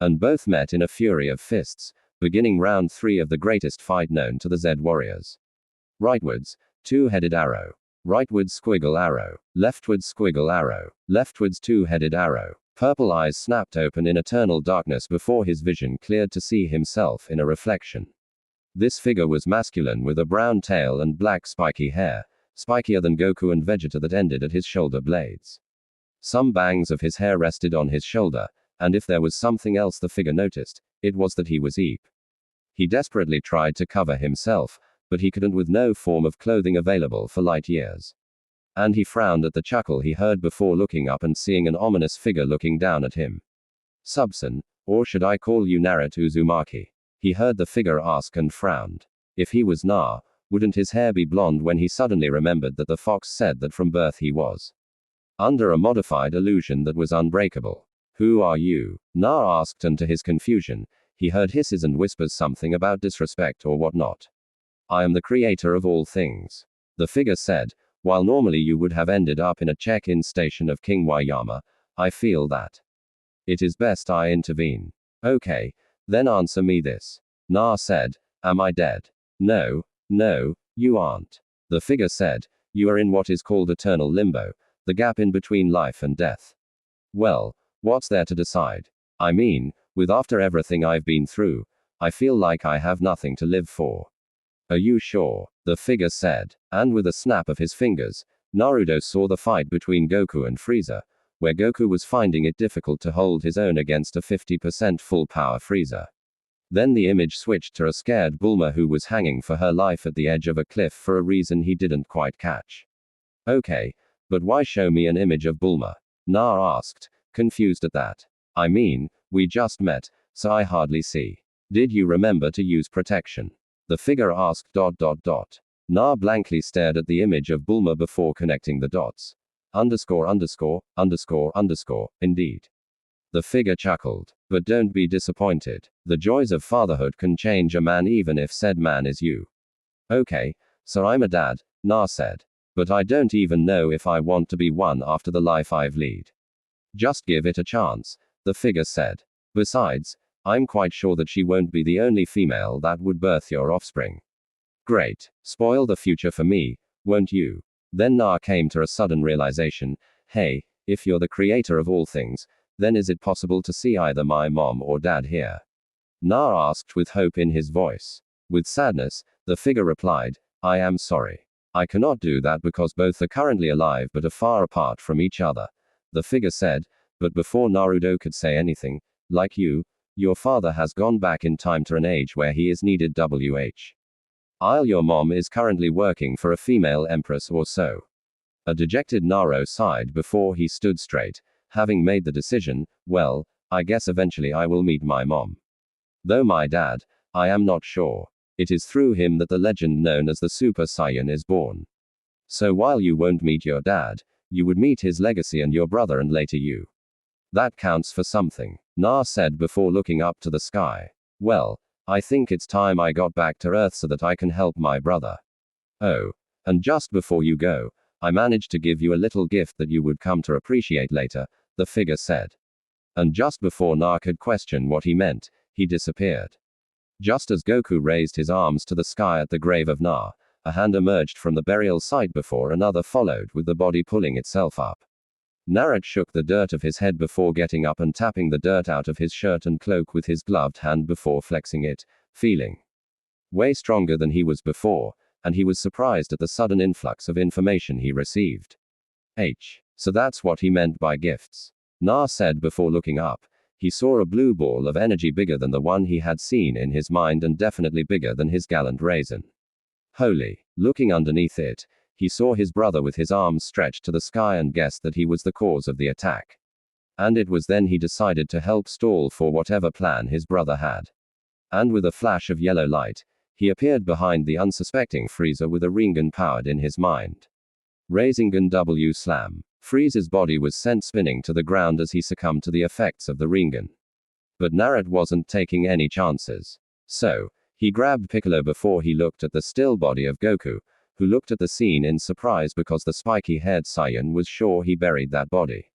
And both met in a fury of fists, beginning round 3 of the greatest fight known to the Z warriors. Rightwards, 2-headed arrow. Rightwards squiggle arrow. Leftwards squiggle arrow. Leftwards 2-headed arrow. Purple eyes snapped open in eternal darkness before his vision cleared to see himself in a reflection. This figure was masculine with a brown tail and black spiky hair, spikier than Goku and Vegeta, that ended at his shoulder blades. Some bangs of his hair rested on his shoulder, and if there was something else the figure noticed, it was that he was Eep. He desperately tried to cover himself, but he couldn't with no form of clothing available for light years. And he frowned at the chuckle he heard before looking up and seeing an ominous figure looking down at him. Subson, or should I call you Naruto Uzumaki? He heard the figure ask and frowned. If he was Na, wouldn't his hair be blonde when he suddenly remembered that the fox said that from birth he was under a modified illusion that was unbreakable? Who are you? Na asked, and to his confusion, he heard hisses and whispers something about disrespect or whatnot. I am the creator of all things, the figure said. While normally you would have ended up in a check-in station of King Wayama, I feel that it is best I intervene. Okay, then answer me this. Na said, am I dead? No, you aren't. The figure said, you are in what is called eternal limbo, the gap in between life and death. Well, what's there to decide? I mean, with after everything I've been through, I feel like I have nothing to live for. Are you sure? The figure said, and with a snap of his fingers, Naruto saw the fight between Goku and Frieza, where Goku was finding it difficult to hold his own against a 50% full power Frieza. Then the image switched to a scared Bulma who was hanging for her life at the edge of a cliff for a reason he didn't quite catch. Okay, but why show me an image of Bulma? Na asked, confused at that. I mean, we just met, so I hardly see. Did you remember to use protection? The figure asked. Na blankly stared at the image of Bulma before connecting the dots. Underscore underscore, underscore underscore, indeed. The figure chuckled. But don't be disappointed. The joys of fatherhood can change a man even if said man is you. Okay, so I'm a dad, Na said. But I don't even know if I want to be one after the life I've led. Just give it a chance, the figure said. Besides, I'm quite sure that she won't be the only female that would birth your offspring. Great. Spoil the future for me, won't you? Then Na came to a sudden realization. Hey, if you're the creator of all things, then is it possible to see either my mom or dad here? Na asked with hope in his voice. With sadness, the figure replied, I am sorry. I cannot do that because both are currently alive but are far apart from each other. The figure said, but before Naruto could say anything, like you, your father has gone back in time to an age where he is needed. Your mom is currently working for a female empress or so. A dejected Naruto sighed before he stood straight, having made the decision, well, I guess eventually I will meet my mom. Though my dad, I am not sure. It is through him that the legend known as the Super Saiyan is born. So while you won't meet your dad, you would meet his legacy and your brother and later you. That counts for something, Na said before looking up to the sky. Well, I think it's time I got back to Earth so that I can help my brother. Oh, and just before you go, I managed to give you a little gift that you would come to appreciate later, the figure said. And just before Na could question what he meant, he disappeared. Just as Goku raised his arms to the sky at the grave of Na, a hand emerged from the burial site before another followed with the body pulling itself up. Naruto shook the dirt of his head before getting up and tapping the dirt out of his shirt and cloak with his gloved hand before flexing it, feeling way stronger than he was before, and he was surprised at the sudden influx of information he received. So that's what he meant by gifts. Na said before looking up. He saw a blue ball of energy bigger than the one he had seen in his mind and definitely bigger than his gallant raisin. Holy. Looking underneath it, he saw his brother with his arms stretched to the sky and guessed that he was the cause of the attack. And it was then he decided to help stall for whatever plan his brother had. And with a flash of yellow light, he appeared behind the unsuspecting Frieza with a Rinnegan powered in his mind. Rasengan W slam. Frieza's body was sent spinning to the ground as he succumbed to the effects of the Rinnegan. But Naruto wasn't taking any chances. So, he grabbed Piccolo before he looked at the still body of Goku, who looked at the scene in surprise because the spiky-haired Saiyan was sure he buried that body.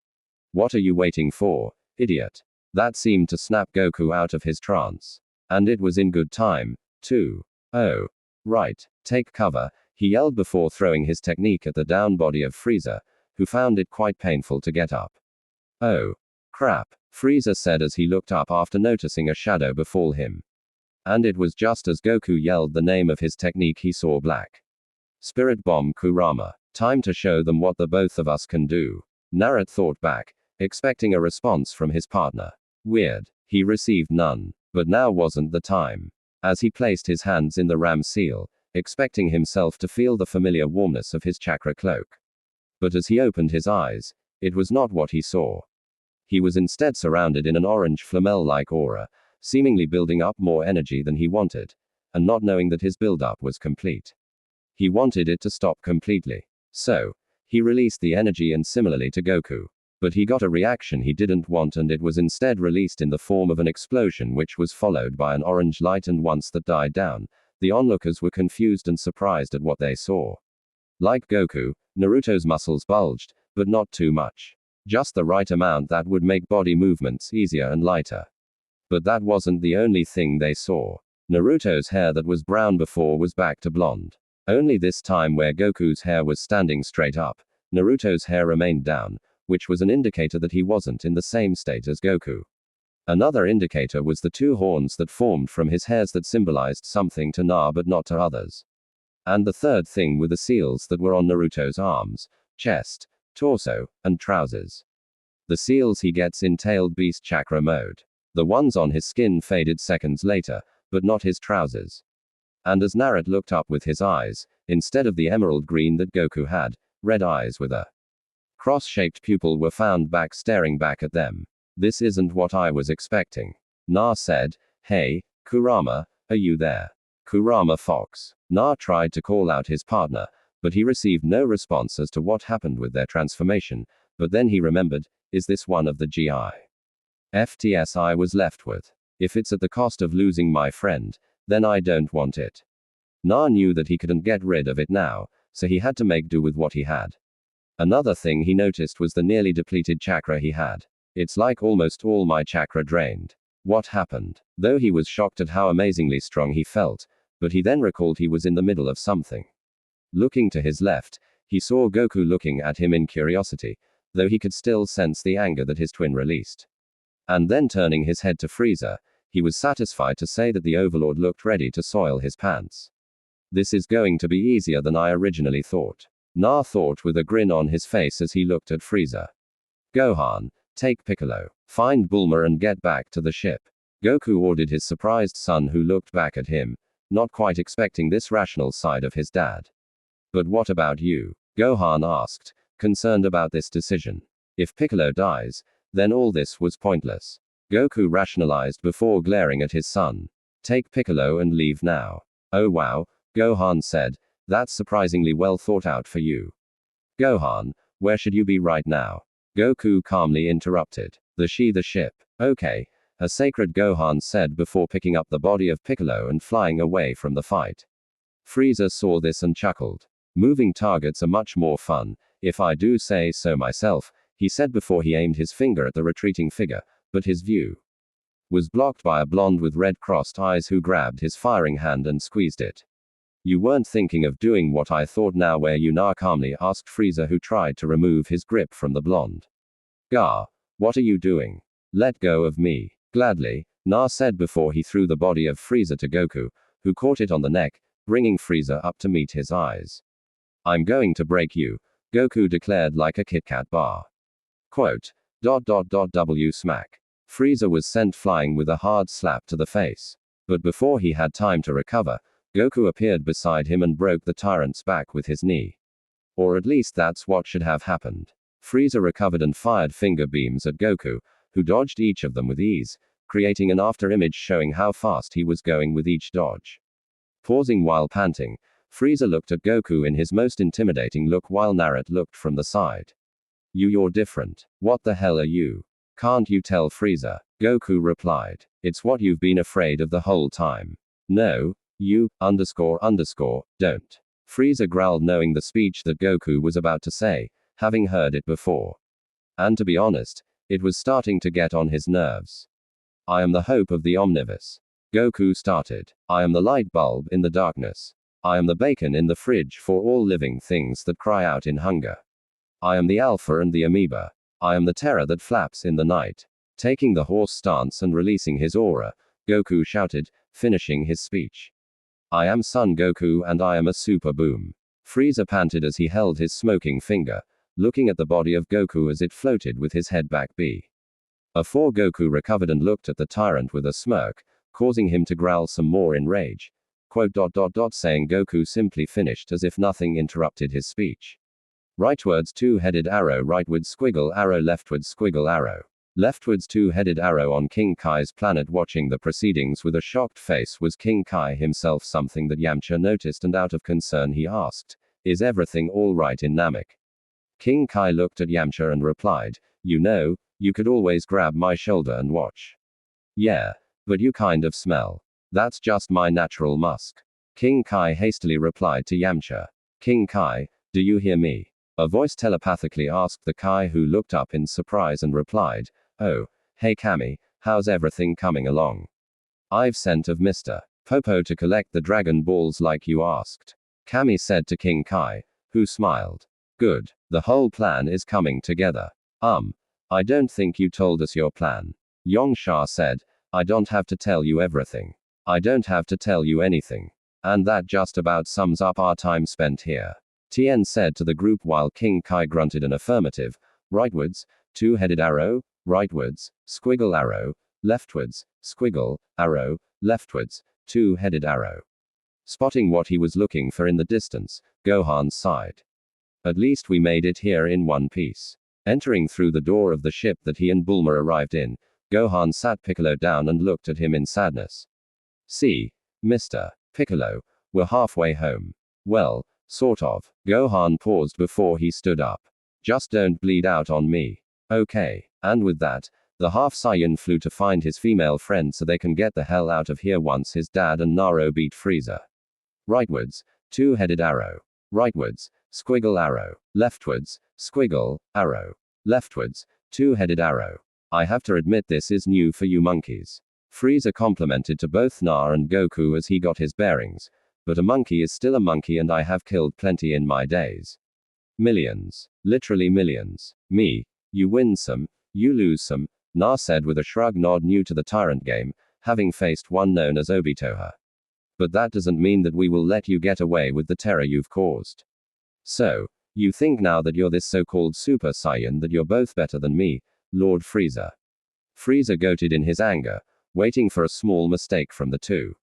What are you waiting for, idiot? That seemed to snap Goku out of his trance. And it was in good time, too. Oh. Right, take cover, he yelled before throwing his technique at the down body of Frieza, who found it quite painful to get up. Oh. Crap, Frieza said as he looked up after noticing a shadow befall him. And it was just as Goku yelled the name of his technique he saw black. Spirit Bomb Kurama. Time to show them what the both of us can do. Naruto thought back, expecting a response from his partner. Weird. He received none. But now wasn't the time. As he placed his hands in the ram seal, expecting himself to feel the familiar warmness of his chakra cloak. But as he opened his eyes, it was not what he saw. He was instead surrounded in an orange flamel-like aura, seemingly building up more energy than he wanted, and not knowing that his build-up was complete. He wanted it to stop completely. So, he released the energy and similarly to Goku. But he got a reaction he didn't want and it was instead released in the form of an explosion which was followed by an orange light and once that died down, the onlookers were confused and surprised at what they saw. Like Goku, Naruto's muscles bulged, but not too much. Just the right amount that would make body movements easier and lighter. But that wasn't the only thing they saw. Naruto's hair that was brown before was back to blonde. Only this time where Goku's hair was standing straight up, Naruto's hair remained down, which was an indicator that he wasn't in the same state as Goku. Another indicator was the two horns that formed from his hairs that symbolized something to Na but not to others. And the third thing were the seals that were on Naruto's arms, chest, torso, and trousers. The seals he gets in Tailed Beast Chakra mode. The ones on his skin faded seconds later, but not his trousers. And as Naruto looked up with his eyes, instead of the emerald green that Goku had, red eyes with a cross-shaped pupil were found back staring back at them. This isn't what I was expecting. Na said, hey, Kurama, are you there? Kurama Fox. Na tried to call out his partner, but he received no response as to what happened with their transformation. But then he remembered, is this one of the GIFTs I was left with? If it's at the cost of losing my friend, then I don't want it. Na knew that he couldn't get rid of it now, so he had to make do with what he had. Another thing he noticed was the nearly depleted chakra he had. It's like almost all my chakra drained. What happened? Though he was shocked at how amazingly strong he felt, but he then recalled he was in the middle of something. Looking to his left, he saw Goku looking at him in curiosity, though he could still sense the anger that his twin released. And then turning his head to Frieza, he was satisfied to say that the Overlord looked ready to soil his pants. This is going to be easier than I originally thought. Na thought with a grin on his face as he looked at Frieza. Gohan, take Piccolo, find Bulma and get back to the ship. Goku ordered his surprised son, who looked back at him, not quite expecting this rational side of his dad. But what about you? Gohan asked, concerned about this decision. If Piccolo dies, then all this was pointless. Goku rationalized before glaring at his son. Take Piccolo and leave now. Oh wow, Gohan said, that's surprisingly well thought out for you. Gohan, where should you be right now? Goku calmly interrupted. The ship. Okay, a sacred, Gohan said before picking up the body of Piccolo and flying away from the fight. Frieza saw this and chuckled. Moving targets are much more fun, if I do say so myself, he said before he aimed his finger at the retreating figure, but his view was blocked by a blonde with red crossed eyes who grabbed his firing hand and squeezed it. You weren't thinking of doing what I thought now, were you? Na calmly asked Frieza, who tried to remove his grip from the blonde. Gah, what are you doing? Let go of me. Gladly, Na said before he threw the body of Frieza to Goku, who caught it on the neck, bringing Frieza up to meet his eyes. I'm going to break you, Goku declared like a Kit Kat bar. Quote. W smack. Frieza was sent flying with a hard slap to the face. But before he had time to recover, Goku appeared beside him and broke the tyrant's back with his knee. Or at least that's what should have happened. Frieza recovered and fired finger beams at Goku, who dodged each of them with ease, creating an after image showing how fast he was going with each dodge. Pausing while panting, Frieza looked at Goku in his most intimidating look while Naruto looked from the side. You're different. What the hell are you? Can't you tell, Frieza? Goku replied. It's what you've been afraid of the whole time. No, you, don't. Frieza growled, knowing the speech that Goku was about to say, having heard it before. And to be honest, it was starting to get on his nerves. I am the hope of the omniverse. Goku started. I am the light bulb in the darkness. I am the bacon in the fridge for all living things that cry out in hunger. I am the alpha and the amoeba. I am the terror that flaps in the night. Taking the horse stance and releasing his aura, Goku shouted, finishing his speech. I am Son Goku and I am a super boom. Frieza panted as he held his smoking finger, looking at the body of Goku as it floated with his head back. Before Goku recovered and looked at the tyrant with a smirk, causing him to growl some more in rage. Quote. Saying Goku simply finished as if nothing interrupted his speech. Rightwards two-headed arrow, rightwards squiggle arrow, leftwards squiggle arrow. Leftwards two-headed arrow. On King Kai's planet, watching the proceedings with a shocked face was King Kai himself, something that Yamcha noticed, and out of concern he asked, is everything all right in Namek? King Kai looked at Yamcha and replied, you know, you could always grab my shoulder and watch. Yeah, but you kind of smell. That's just my natural musk. King Kai hastily replied to Yamcha. King Kai, do you hear me? A voice telepathically asked the Kai, who looked up in surprise and replied, oh, hey Kami, how's everything coming along? I've sent of Mr. Popo to collect the Dragon Balls like you asked. Kami said to King Kai, who smiled. Good, the whole plan is coming together. I don't think you told us your plan. Yongsha said, I don't have to tell you everything. I don't have to tell you anything. And that just about sums up our time spent here. Tien said to the group while King Kai grunted an affirmative. Rightwards, two-headed arrow, rightwards, squiggle arrow, leftwards, squiggle, arrow, leftwards, two-headed arrow. Spotting what he was looking for in the distance, Gohan sighed. At least we made it here in one piece. Entering through the door of the ship that he and Bulma arrived in, Gohan sat Piccolo down and looked at him in sadness. See, Mr. Piccolo, we're halfway home. Well, Sort of. Gohan paused before he stood up. Just don't bleed out on me. Okay. And with that, the half Saiyan flew to find his female friend so they can get the hell out of here once his dad and Naruto beat Frieza. Rightwards, two-headed arrow. Rightwards, squiggle arrow. Leftwards, squiggle, arrow. Leftwards, two-headed arrow. I have to admit this is new for you monkeys. Frieza complimented to both Na and Goku as he got his bearings, but a monkey is still a monkey and I have killed plenty in my days. Millions. Literally millions. Me. You win some, you lose some, Na said with a shrug, nod new to the tyrant game, having faced one known as Obitoha. But that doesn't mean that we will let you get away with the terror you've caused. So, you think now that you're this so-called Super Saiyan that you're both better than me, Lord Frieza. Frieza goated in his anger, waiting for a small mistake from the two.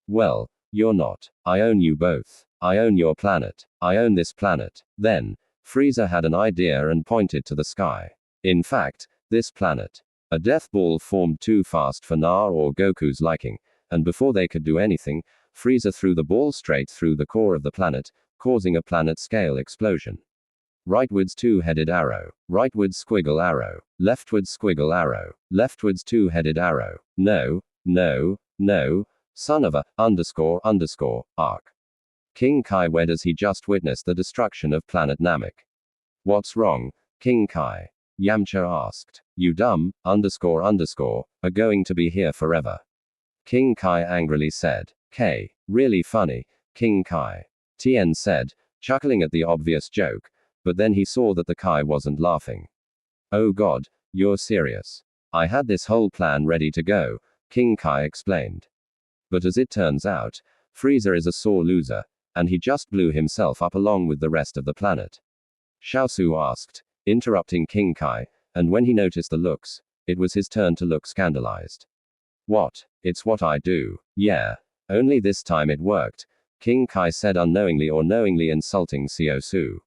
Well, you're not. I own you both. I own your planet. I own this planet. Then, Frieza had an idea and pointed to the sky. In fact, this planet. A death ball formed too fast for Na or Goku's liking, and before they could do anything, Frieza threw the ball straight through the core of the planet, causing a planet-scale explosion. Rightwards two-headed arrow. Rightwards squiggle arrow. Leftwards squiggle arrow. Leftwards two-headed arrow. No, no, no, son of a, arc. King Kai, where does he just witness the destruction of planet Namek? What's wrong, King Kai? Yamcha asked. You dumb, are going to be here forever. King Kai angrily said. K. Really funny, King Kai. Tien said, chuckling at the obvious joke, but then he saw that the Kai wasn't laughing. Oh god, you're serious. I had this whole plan ready to go, King Kai explained. But as it turns out, Frieza is a sore loser, and he just blew himself up along with the rest of the planet. Xiaosu asked, interrupting King Kai, and when he noticed the looks, it was his turn to look scandalized. What? It's what I do. Yeah. Only this time it worked, King Kai said, unknowingly or knowingly insulting Xiaosu.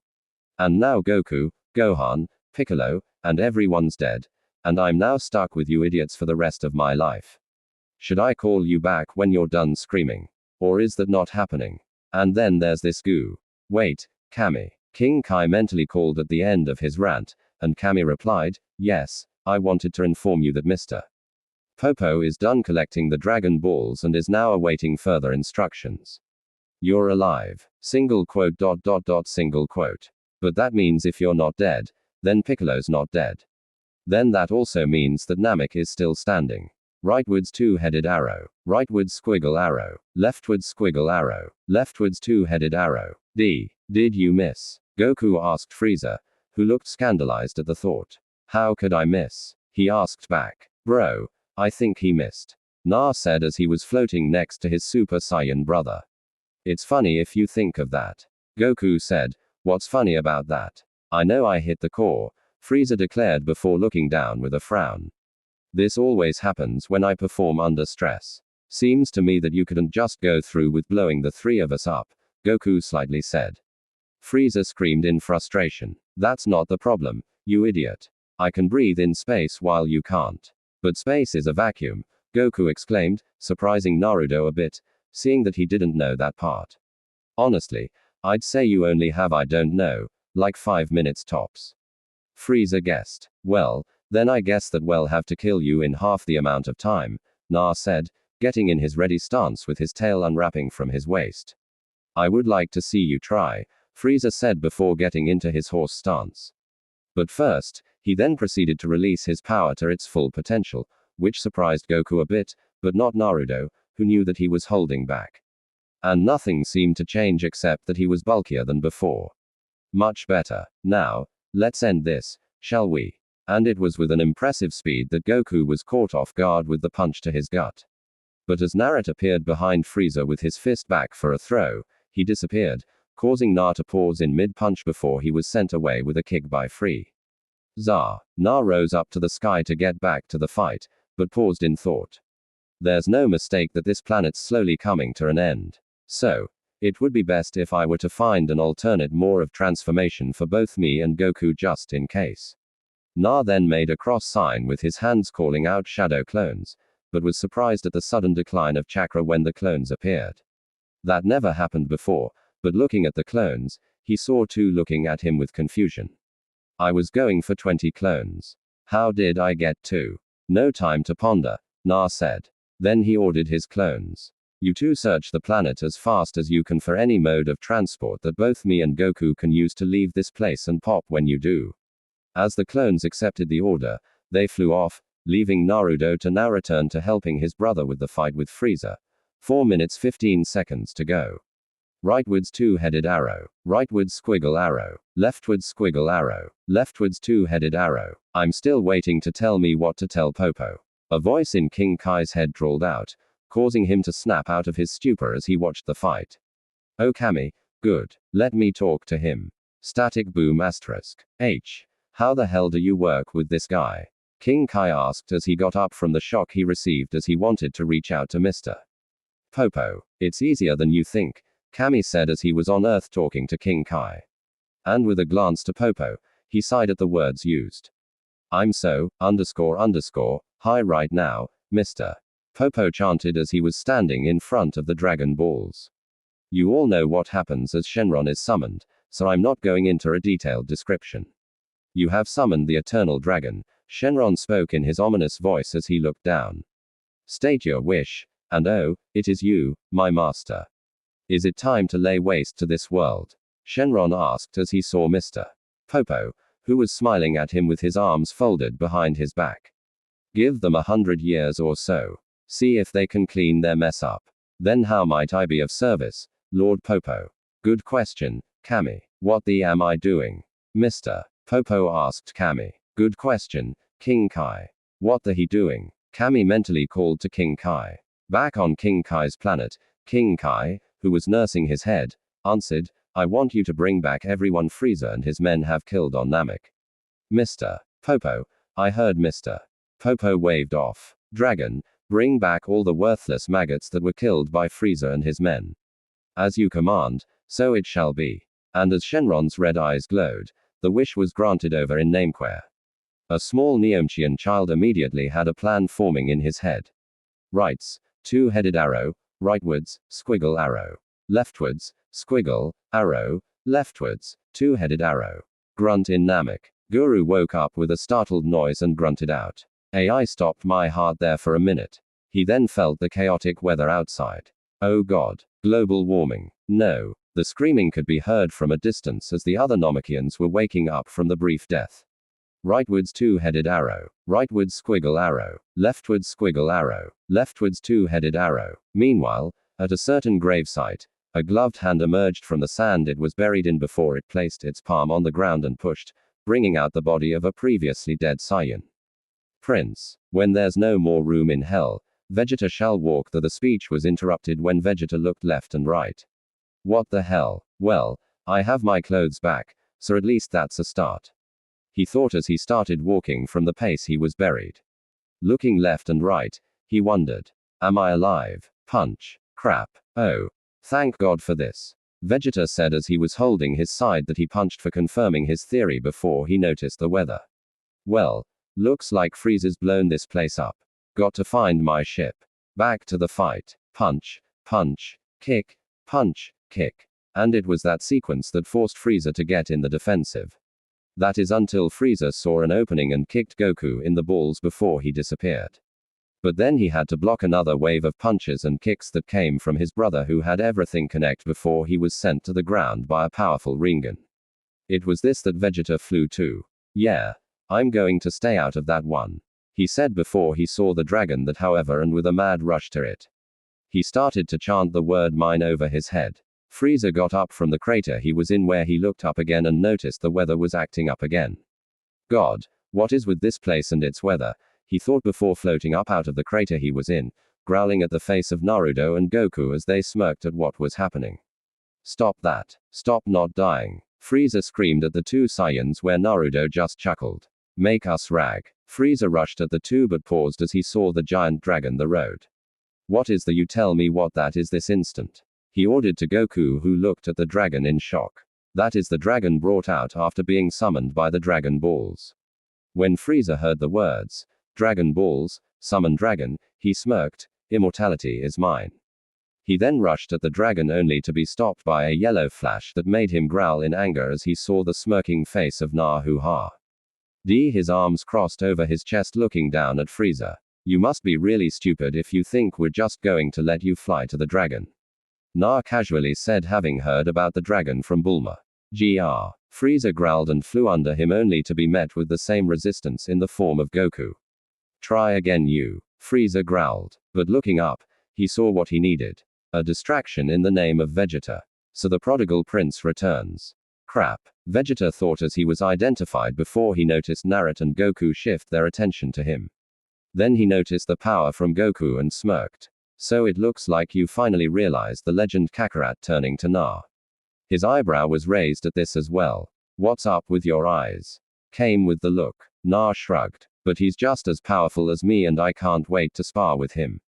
And now Goku, Gohan, Piccolo, and everyone's dead, and I'm now stuck with you idiots for the rest of my life. Should I call you back when you're done screaming? Or is that not happening? And then there's this goo. Wait, Kami. King Kai mentally called at the end of his rant, and Kami replied, yes, I wanted to inform you that Mr. Popo is done collecting the Dragon Balls and is now awaiting further instructions. You're alive. Single quote. Single quote. But that means if you're not dead, then Piccolo's not dead. Then that also means that Namek is still standing. Rightwards two-headed arrow. Rightwards squiggle arrow. Leftwards squiggle arrow. Leftwards two-headed arrow. Did you miss? Goku asked Frieza, who looked scandalized at the thought. How could I miss? He asked back. Bro, I think he missed. Na said as he was floating next to his Super Saiyan brother. It's funny if you think of that. Goku said, what's funny about that? I know I hit the core, Frieza declared before looking down with a frown. This always happens when I perform under stress. Seems to me that you couldn't just go through with blowing the three of us up, Goku slightly said. Frieza screamed in frustration. That's not the problem, you idiot. I can breathe in space while you can't. But space is a vacuum, Goku exclaimed, surprising Naruto a bit, seeing that he didn't know that part. Honestly, I'd say you only have I don't know, like 5 minutes tops. Frieza guessed. Well, then I guess that we'll have to kill you in half the amount of time, Na said, getting in his ready stance with his tail unwrapping from his waist. I would like to see you try, Frieza said before getting into his horse stance. But first, he then proceeded to release his power to its full potential, which surprised Goku a bit, but not Naruto, who knew that he was holding back. And nothing seemed to change except that he was bulkier than before. Much better. Now, let's end this, shall we? And it was with an impressive speed that Goku was caught off guard with the punch to his gut. But as Naruto appeared behind Frieza with his fist back for a throw, he disappeared, causing Na to pause in mid-punch before he was sent away with a kick by Frieza. Na rose up to the sky to get back to the fight, but paused in thought. There's no mistake that this planet's slowly coming to an end. So, it would be best if I were to find an alternate more of transformation for both me and Goku just in case. Na then made a cross sign with his hands calling out shadow clones, but was surprised at the sudden decline of chakra when the clones appeared. That never happened before, But looking at the clones, he saw 2 looking at him with confusion. I was going for 20 clones. How did I get 2? No time to ponder, Na said. Then he ordered his clones. You 2 search the planet as fast as you can for any mode of transport that both me and Goku can use to leave this place and pop when you do. As the clones accepted the order, they flew off, leaving Naruto to now return to helping his brother with the fight with Frieza. 4 minutes 15 seconds to go. Rightwards 2-headed arrow. Rightwards squiggle arrow. Leftwards squiggle arrow. Leftwards 2-headed arrow. I'm still waiting to tell me what to tell Popo. A voice in King Kai's head drawled out, causing him to snap out of his stupor as he watched the fight. Oh Kami, good. Let me talk to him. Static boom asterisk. H. How the hell do you work with this guy? King Kai asked as he got up from the shock he received as he wanted to reach out to Mr. Popo. It's easier than you think, Kami said as he was on Earth talking to King Kai. And with a glance to Popo, he sighed at the words used. I'm so, high right now, Mr. Popo chanted as he was standing in front of the Dragon Balls. You all know what happens as Shenron is summoned, so I'm not going into a detailed description. You have summoned the Eternal Dragon, Shenron spoke in his ominous voice as he looked down. State your wish, and oh, it is you, my master. Is it time to lay waste to this world? Shenron asked as he saw Mr. Popo, who was smiling at him with his arms folded behind his back. Give them 100 years or so. See if they can clean their mess up. Then how might I be of service, Lord Popo? Good question, Kami. What the am I doing? Mr. Popo asked Kami. Good question, King Kai. What the he doing? Kami mentally called to King Kai. Back on King Kai's planet, King Kai, who was nursing his head, answered, I want you to bring back everyone Frieza and his men have killed on Namek. Mr. Popo, I heard Mr. Popo waved off. Dragon, bring back all the worthless maggots that were killed by Frieza and his men. As you command, so it shall be. And as Shenron's red eyes glowed, the wish was granted over in Namequare. A small Neomchian child immediately had a plan forming in his head. Rights, 2-headed arrow, rightwards, squiggle arrow. Leftwards, squiggle, arrow, leftwards, 2-headed arrow. Grunt in Namek. Guru woke up with a startled noise and grunted out. I stopped my heart there for a minute. He then felt the chaotic weather outside. Oh God. Global warming. No. The screaming could be heard from a distance as the other Namekians were waking up from the brief death. Rightwards 2-headed arrow. Rightwards squiggle arrow. Leftwards squiggle arrow. Leftwards 2-headed arrow. Meanwhile, at a certain gravesite, a gloved hand emerged from the sand it was buried in before it placed its palm on the ground and pushed, bringing out the body of a previously dead Saiyan. Prince. When there's no more room in hell, Vegeta shall walk. The speech was interrupted when Vegeta looked left and right. What the hell? Well, I have my clothes back, so at least that's a start. He thought as he started walking from the place he was buried. Looking left and right, he wondered. Am I alive? Punch. Crap. Oh. Thank God for this. Vegeta said as he was holding his side that he punched for confirming his theory before he noticed the weather. Well, looks like Frieza's blown this place up. Got to find my ship. Back to the fight. Punch, punch, kick, punch, kick. And it was that sequence that forced Frieza to get in the defensive. That is until Frieza saw an opening and kicked Goku in the balls before he disappeared. But then he had to block another wave of punches and kicks that came from his brother who had everything connect before he was sent to the ground by a powerful Rinnegan. It was this that Vegeta flew to. Yeah. I'm going to stay out of that one. He said before he saw the dragon that however and with a mad rush to it. He started to chant the word mine over his head. Frieza got up from the crater he was in where he looked up again and noticed the weather was acting up again. God, what is with this place and its weather? He thought before floating up out of the crater he was in, growling at the face of Naruto and Goku as they smirked at what was happening. Stop that. Stop not dying. Frieza screamed at the 2 Saiyans where Naruto just chuckled. Make us rag. Frieza rushed at the 2 but paused as he saw the giant dragon the road. What is the you tell me what that is this instant? He ordered to Goku who looked at the dragon in shock. That is the dragon brought out after being summoned by the Dragon Balls. When Frieza heard the words, Dragon Balls, summon dragon, he smirked, immortality is mine. He then rushed at the dragon only to be stopped by a yellow flash that made him growl in anger as he saw the smirking face of Na-Hu-Ha. His arms crossed over his chest looking down at Frieza. You must be really stupid if you think we're just going to let you fly to the dragon. Na casually said, having heard about the dragon from Bulma. Gr. Frieza growled and flew under him only to be met with the same resistance in the form of Goku. Try again, you. Frieza growled. But looking up, he saw what he needed. A distraction in the name of Vegeta. So the prodigal prince returns. Crap. Vegeta thought as he was identified before he noticed Naruto and Goku shift their attention to him. Then he noticed the power from Goku and smirked. So it looks like you finally realized the legend, Kakarot turning to Na. His eyebrow was raised at this as well. What's up with your eyes? Came with the look. Na shrugged. But he's just as powerful as me and I can't wait to spar with him.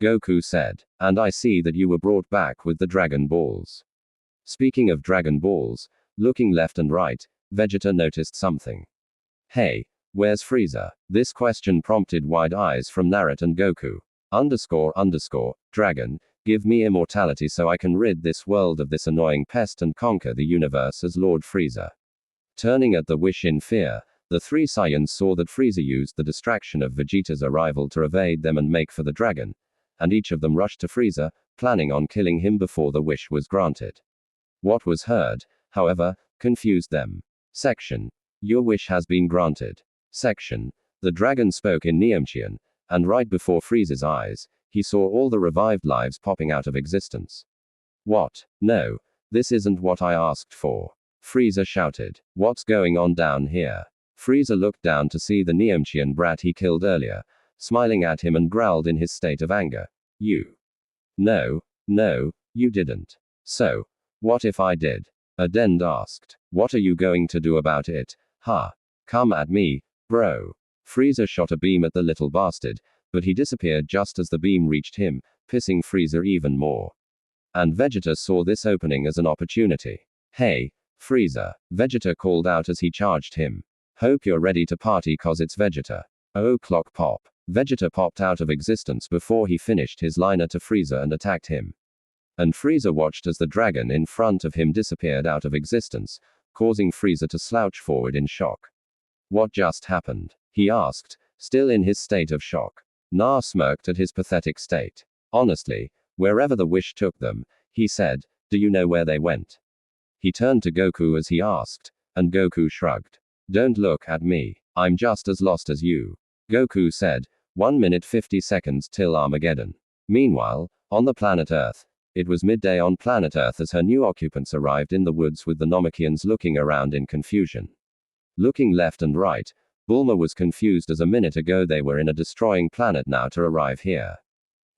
Goku said. And I see that you were brought back with the Dragon Balls. Speaking of Dragon Balls, looking left and right, Vegeta noticed something. Hey, where's Frieza? This question prompted wide eyes from Naruto and Goku. Dragon, give me immortality so I can rid this world of this annoying pest and conquer the universe as Lord Frieza. Turning at the wish in fear, the three Saiyans saw that Frieza used the distraction of Vegeta's arrival to evade them and make for the dragon, and each of them rushed to Frieza, planning on killing him before the wish was granted. What was heard, however, confused them. Section. Your wish has been granted. Section. The dragon spoke in Neomchian, and right before Frieza's eyes, he saw all the revived lives popping out of existence. What? No. This isn't what I asked for. Frieza shouted. What's going on down here? Frieza looked down to see the Neomchian brat he killed earlier, smiling at him and growled in his state of anger. You. No, you didn't. So, what if I did? Dend asked. What are you going to do about it? Ha. Come at me, bro. Frieza shot a beam at the little bastard, but he disappeared just as the beam reached him, pissing Frieza even more. And Vegeta saw this opening as an opportunity. Hey, Frieza, Vegeta called out as he charged him. Hope you're ready to party cause it's Vegeta. Oh, clock pop. Vegeta popped out of existence before he finished his liner to Frieza and attacked him. And Frieza watched as the dragon in front of him disappeared out of existence, causing Frieza to slouch forward in shock. What just happened? He asked, still in his state of shock. Na smirked at his pathetic state. Honestly, wherever the wish took them, he said, do you know where they went? He turned to Goku as he asked, and Goku shrugged. Don't look at me. I'm just as lost as you. Goku said, 1 minute 50 seconds till Armageddon. Meanwhile, on the planet Earth, it was midday on planet Earth as her new occupants arrived in the woods with the Namekians looking around in confusion. Looking left and right, Bulma was confused as a minute ago they were in a destroying planet now to arrive here.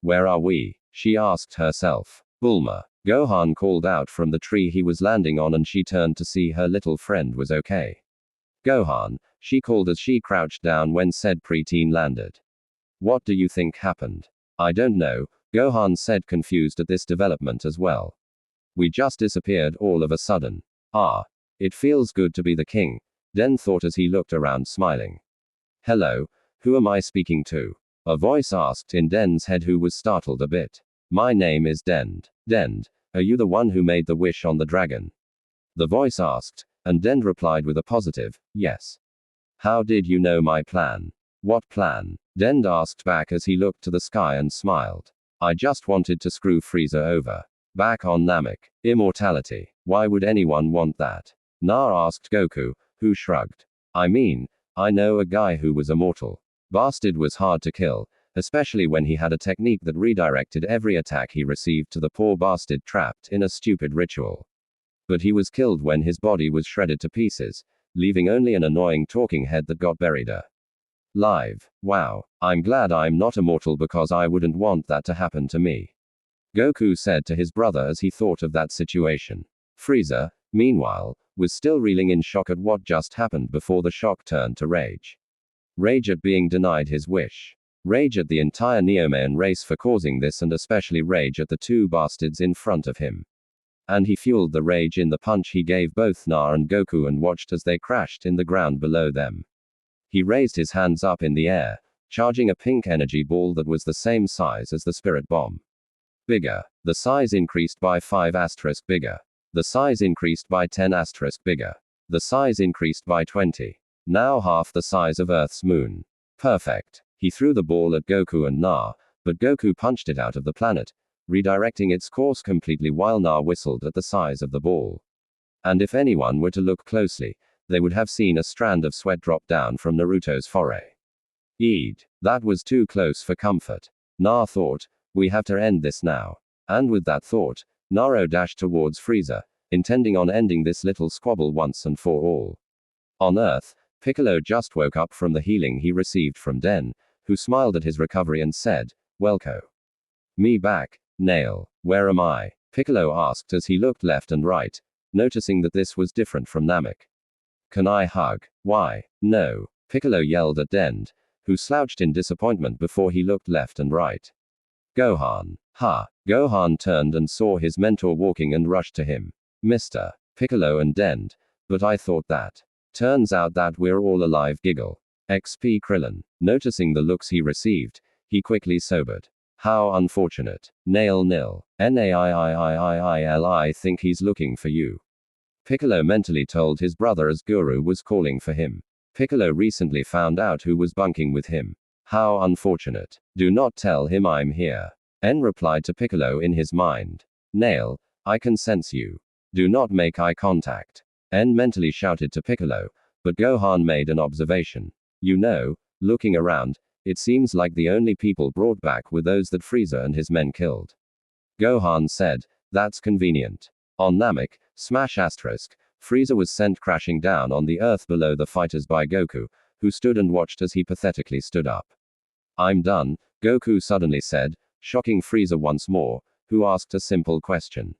Where are we? She asked herself. Bulma. Gohan called out from the tree he was landing on and she turned to see her little friend was okay. Gohan, she called as she crouched down when said preteen landed. What do you think happened? I don't know, Gohan said confused at this development as well. We just disappeared all of a sudden. Ah. It feels good to be the king, Den thought as he looked around smiling. Hello, who am I speaking to? A voice asked in Den's head who was startled a bit. My name is Dend. Dend, are you the one who made the wish on the dragon? The voice asked, and Dend replied with a positive, yes. How did you know my plan? What plan? Dend asked back as he looked to the sky and smiled. I just wanted to screw Frieza over. Back on Namek. Immortality. Why would anyone want that? Na asked Goku, who shrugged. I mean, I know a guy who was immortal. Bastard was hard to kill, especially when he had a technique that redirected every attack he received to the poor bastard trapped in a stupid ritual. But he was killed when his body was shredded to pieces, leaving only an annoying talking head that got buried alive. Wow, I'm glad I'm not immortal because I wouldn't want that to happen to me. Goku said to his brother as he thought of that situation. Frieza, meanwhile, was still reeling in shock at what just happened before the shock turned to rage. Rage at being denied his wish. Rage at the entire Neoman race for causing this and especially rage at the two bastards in front of him. And he fueled the rage in the punch he gave both Na and Goku and watched as they crashed in the ground below them. He raised his hands up in the air, charging a pink energy ball that was the same size as the spirit bomb. Bigger The size increased by 5 asterisk bigger. The size increased by 10 asterisk bigger. The size increased by 20. Now half the size of Earth's moon. Perfect. He threw the ball at Goku and Na, but Goku punched it out of the planet, redirecting its course completely while Na whistled at the size of the ball. And if anyone were to look closely, they would have seen a strand of sweat drop down from Naruto's forehead. That was too close for comfort. Na thought, we have to end this now. And with that thought, Naruto dashed towards Frieza, intending on ending this little squabble once and for all. On Earth, Piccolo just woke up from the healing he received from Den, who smiled at his recovery and said, "Welco." "Me back, Nail. Where am I?" Piccolo asked as he looked left and right, noticing that this was different from Namek. "Can I hug?" "Why, no," Piccolo yelled at Dend, who slouched in disappointment before he looked left and right. "Gohan." "Ha." Gohan turned and saw his mentor walking and rushed to him. "Mr. Piccolo and Dend, but I thought that. Turns out that we're all alive." Giggle. XP Krillin. Noticing the looks he received, he quickly sobered. "How unfortunate. Nail nil. I think he's looking for you." Piccolo mentally told his brother as Guru was calling for him. Piccolo recently found out who was bunking with him. "How unfortunate. Do not tell him I'm here." En replied to Piccolo in his mind. "Nail, I can sense you. Do not make eye contact." En mentally shouted to Piccolo, but Gohan made an observation. "You know, looking around, it seems like the only people brought back were those that Frieza and his men killed." Gohan said, "That's convenient. On Namek, smash asterisk, Frieza was sent crashing down on the earth below the fighters by Goku, who stood and watched as he pathetically stood up." "I'm done," Goku suddenly said, shocking Frieza once more, who asked a simple question.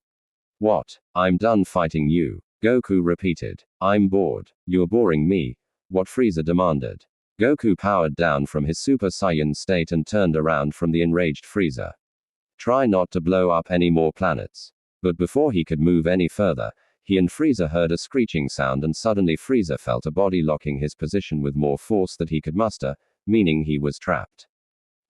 "What? I'm done fighting you," Goku repeated. "I'm bored." "You're boring me." What Frieza demanded. Goku powered down from his Super Saiyan state and turned around from the enraged Frieza. "Try not to blow up any more planets." But before he could move any further, he and Frieza heard a screeching sound and suddenly Frieza felt a body locking his position with more force than he could muster, meaning he was trapped.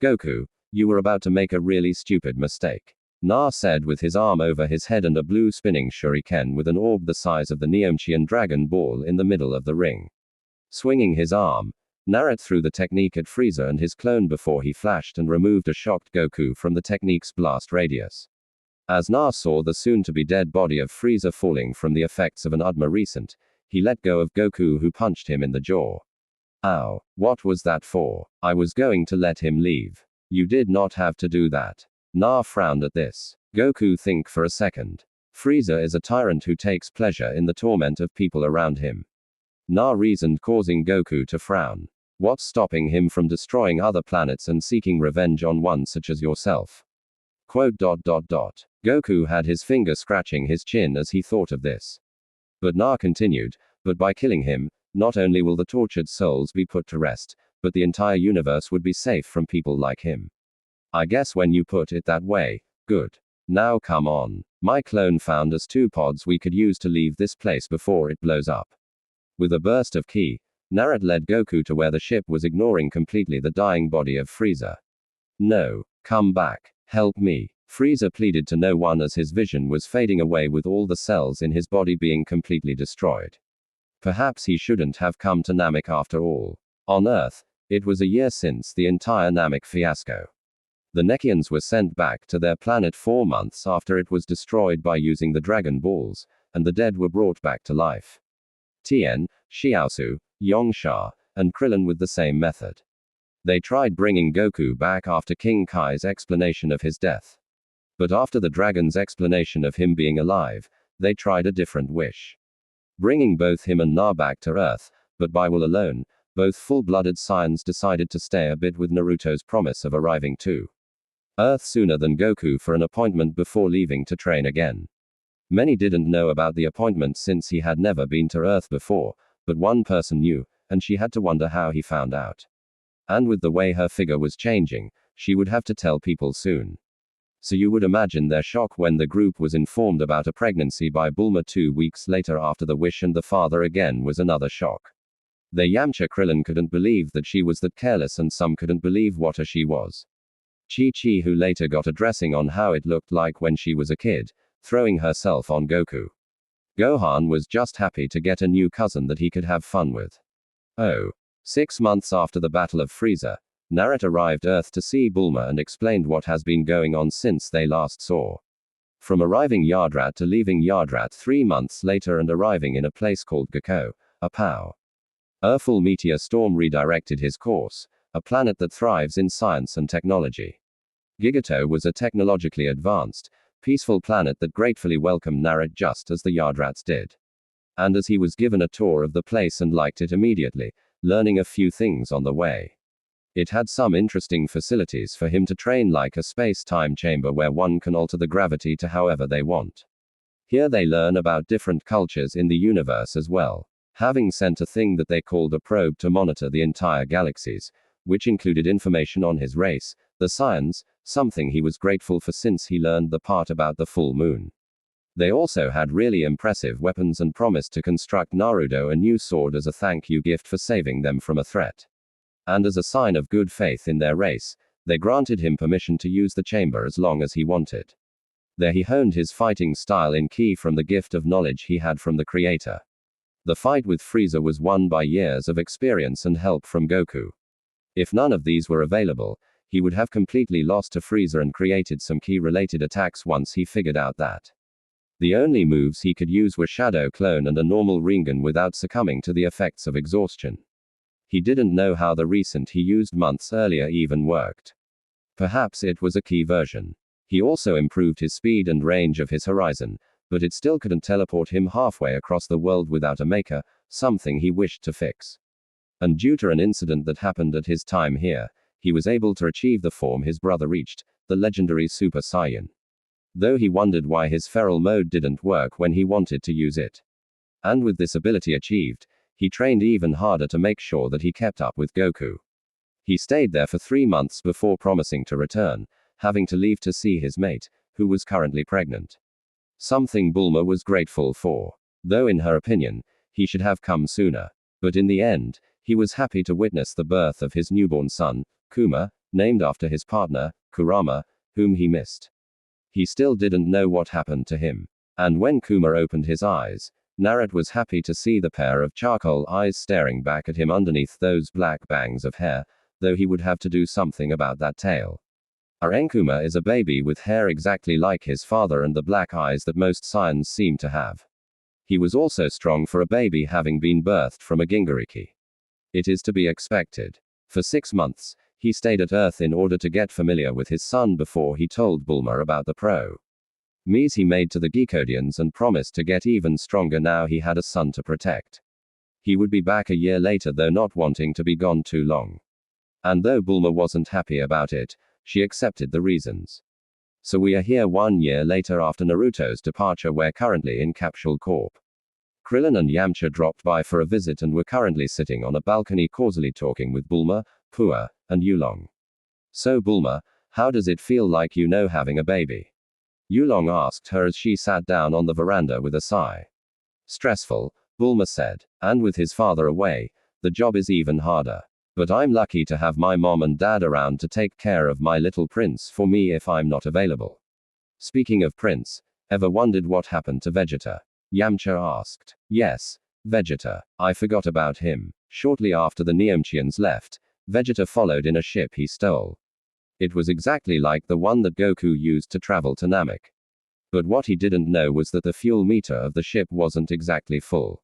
"Goku, you were about to make a really stupid mistake," Na said with his arm over his head and a blue spinning shuriken with an orb the size of the Neomchian Dragon Ball in the middle of the ring. Swinging his arm, Naruto threw the technique at Frieza and his clone before he flashed and removed a shocked Goku from the technique's blast radius. As Na saw the soon-to-be dead body of Frieza falling from the effects of an Udma recent, he let go of Goku who punched him in the jaw. "Ow, what was that for? I was going to let him leave." "You did not have to do that." Na frowned at this. Goku think for a second. Frieza is a tyrant who takes pleasure in the torment of people around him. Na reasoned, causing Goku to frown. "What's stopping him from destroying other planets and seeking revenge on one such as yourself?" Goku had his finger scratching his chin as he thought of this. But Na continued, "But by killing him, not only will the tortured souls be put to rest, but the entire universe would be safe from people like him." "I guess when you put it that way, good. Now come on. My clone found us 2 pods we could use to leave this place before it blows up." With a burst of ki, Naruto led Goku to where the ship was ignoring completely the dying body of Frieza. "No, come back. Help me." Frieza pleaded to no one as his vision was fading away with all the cells in his body being completely destroyed. Perhaps he shouldn't have come to Namek after all. On Earth, it was a year since the entire Namek fiasco. The Nekians were sent back to their planet 4 months after it was destroyed by using the Dragon Balls, and the dead were brought back to life. Tien, Xiaosu, Yongsha, and Krillin with the same method. They tried bringing Goku back after King Kai's explanation of his death. But after the dragon's explanation of him being alive, they tried a different wish. Bringing both him and Na back to Earth, but by will alone, both full-blooded Saiyans decided to stay a bit with Naruto's promise of arriving to Earth sooner than Goku for an appointment before leaving to train again. Many didn't know about the appointment since he had never been to Earth before, but one person knew, and she had to wonder how he found out. And with the way her figure was changing, she would have to tell people soon. So you would imagine their shock when the group was informed about a pregnancy by Bulma 2 weeks later after the wish, and the father again was another shock. The Yamcha Krillin couldn't believe that she was that careless, and some couldn't believe what she was. Chi-Chi, who later got a dressing on how it looked like when she was a kid, throwing herself on Goku. Gohan was just happy to get a new cousin that he could have fun with. 6 months after the Battle of Frieza, Naruto arrived Earth to see Bulma and explained what has been going on since they last saw. From arriving Yardrat to leaving Yardrat 3 months later and arriving in a place called Gakko, a POW. Full meteor storm redirected his course, a planet that thrives in science and technology. Gigato was a technologically advanced, peaceful planet that gratefully welcomed Naruto just as the Yardrats did. And as he was given a tour of the place and liked it immediately, learning a few things on the way. It had some interesting facilities for him to train, like a space-time chamber where one can alter the gravity to however they want. Here they learn about different cultures in the universe as well, having sent a thing that they called a probe to monitor the entire galaxies, which included information on his race, the Saiyans, something he was grateful for since he learned the part about the full moon. They also had really impressive weapons and promised to construct Naruto a new sword as a thank you gift for saving them from a threat. And as a sign of good faith in their race, they granted him permission to use the chamber as long as he wanted. There he honed his fighting style in key from the gift of knowledge he had from the creator. The fight with Frieza was won by years of experience and help from Goku. If none of these were available, he would have completely lost to Frieza and created some key-related attacks once he figured out that. The only moves he could use were Shadow Clone and a normal Rinnegan without succumbing to the effects of exhaustion. He didn't know how the recent he used months earlier even worked. Perhaps it was a key version. He also improved his speed and range of his horizon, but it still couldn't teleport him halfway across the world without a maker, something he wished to fix. And due to an incident that happened at his time here, he was able to achieve the form his brother reached, the legendary Super Saiyan. Though he wondered why his feral mode didn't work when he wanted to use it. And with this ability achieved, he trained even harder to make sure that he kept up with Goku. He stayed there for 3 months before promising to return, having to leave to see his mate, who was currently pregnant. Something Bulma was grateful for, though in her opinion, he should have come sooner. But in the end, he was happy to witness the birth of his newborn son, Kuma, named after his partner, Kurama, whom he missed. He still didn't know what happened to him. And when Kuma opened his eyes, Naruto was happy to see the pair of charcoal eyes staring back at him underneath those black bangs of hair, though he would have to do something about that tail. Kuma is a baby with hair exactly like his father and the black eyes that most Saiyans seem to have. He was also strong for a baby having been birthed from a Gingariki. It is to be expected. For 6 months, he stayed at Earth in order to get familiar with his son before he told Bulma about the promise he made to the Geekodians and promised to get even stronger now he had a son to protect. He would be back a year later, though not wanting to be gone too long. And though Bulma wasn't happy about it, she accepted the reasons. So we are here 1 year later after Naruto's departure. We're currently in Capsule Corp. Krillin and Yamcha dropped by for a visit and were currently sitting on a balcony causally talking with Bulma, Pua, and Yulong. So Bulma, how does it feel like having a baby? Yulong asked her as she sat down on the veranda with a sigh. Stressful, Bulma said, and with his father away, the job is even harder. But I'm lucky to have my mom and dad around to take care of my little prince for me if I'm not available. Speaking of Prince, ever wondered what happened to Vegeta? Yamcha asked. Yes, Vegeta. I forgot about him. Shortly after the Neomchians left, Vegeta followed in a ship he stole. It was exactly like the one that Goku used to travel to Namek. But what he didn't know was that the fuel meter of the ship wasn't exactly full.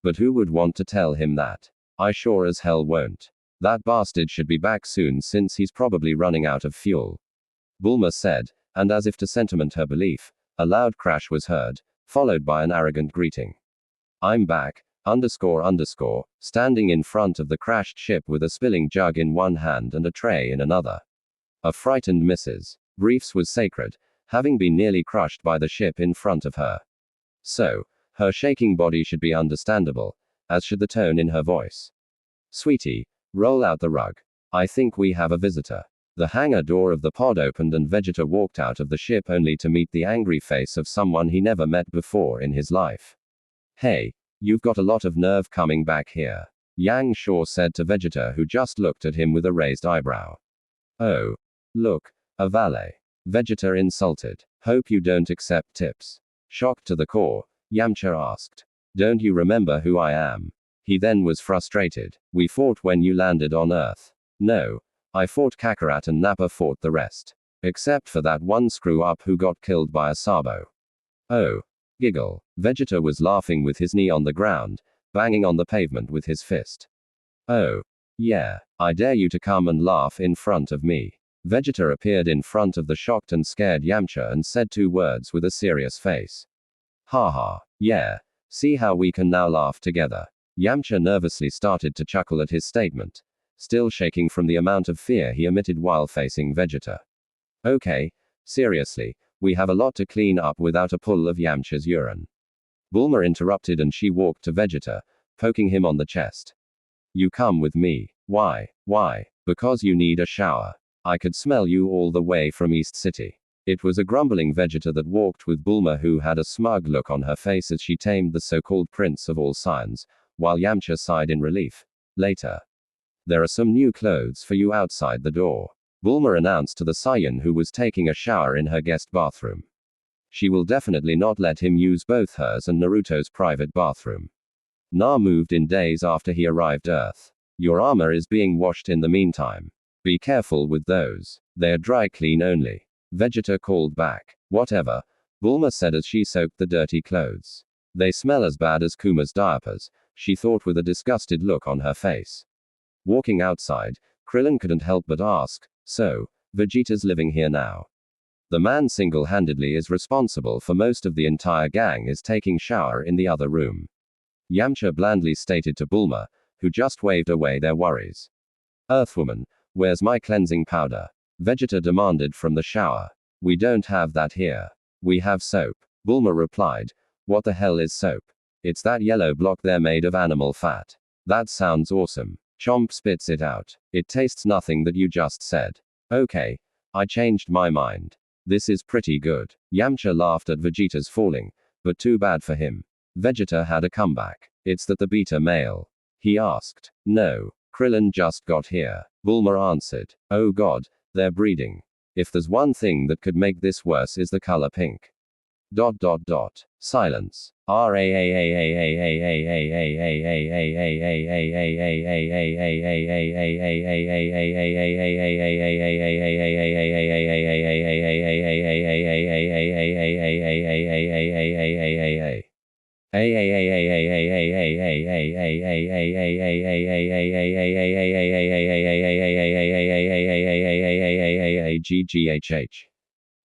But who would want to tell him that? I sure as hell won't. That bastard should be back soon since he's probably running out of fuel. Bulma said, and as if to cement her belief, a loud crash was heard, followed by an arrogant greeting. I'm back, __, standing in front of the crashed ship with a spilling jug in one hand and a tray in another. A frightened Mrs. Briefs was sacred, having been nearly crushed by the ship in front of her. So, her shaking body should be understandable, as should the tone in her voice. Sweetie, roll out the rug. I think we have a visitor. The hangar door of the pod opened and Vegeta walked out of the ship only to meet the angry face of someone he never met before in his life. Hey, you've got a lot of nerve coming back here. Yang Shaw said to Vegeta, who just looked at him with a raised eyebrow. Oh. Look, A valet. Vegeta insulted. Hope you don't accept tips. Shocked to the core, Yamcha asked. Don't you remember who I am? He then was frustrated. We fought when you landed on Earth. No. I fought Kakarot and Nappa fought the rest. Except for that one screw-up who got killed by a Sabo. Oh. Giggle. Vegeta was laughing with his knee on the ground, banging on the pavement with his fist. Oh. Yeah. I dare you to come and laugh in front of me. Vegeta appeared in front of the shocked and scared Yamcha and said 2 words with a serious face. Haha. Yeah. See how we can now laugh together. Yamcha nervously started to chuckle at his statement, still shaking from the amount of fear he emitted while facing Vegeta. Okay, seriously, we have a lot to clean up without a pull of Yamcha's urine. Bulma interrupted and she walked to Vegeta, poking him on the chest. You come with me. Why? Why? Because you need a shower. I could smell you all the way from East City. It was a grumbling Vegeta that walked with Bulma, who had a smug look on her face as she tamed the so-called Prince of all Saiyans, while Yamcha sighed in relief. Later. There are some new clothes for you outside the door. Bulma announced to the Saiyan who was taking a shower in her guest bathroom. She will definitely not let him use both hers and Naruto's private bathroom. Na moved in days after he arrived Earth. Your armor is being washed in the meantime. Be careful with those. They are dry clean only. Vegeta called back. Whatever. Bulma said as she soaked the dirty clothes. They smell as bad as Kuma's diapers, she thought with a disgusted look on her face. Walking outside, Krillin couldn't help but ask, so, Vegeta's living here now? The man single-handedly is responsible for most of the entire gang is taking shower in the other room. Yamcha blandly stated to Bulma, who just waved away their worries. Earthwoman, where's my cleansing powder? Vegeta demanded from the shower. We don't have that here. We have soap. Bulma replied, what the hell is soap? It's that yellow block there made of animal fat. That sounds awesome. Chomp spits it out. It tastes nothing that you just said. Okay. I changed my mind. This is pretty good. Yamcha laughed at Vegeta's falling, but too bad for him. Vegeta had a comeback. It's that the beta male. He asked. No. Krillin just got here. Bulma answered. Oh god, they're breeding. If there's one thing that could make this worse is the color pink. ... Silence.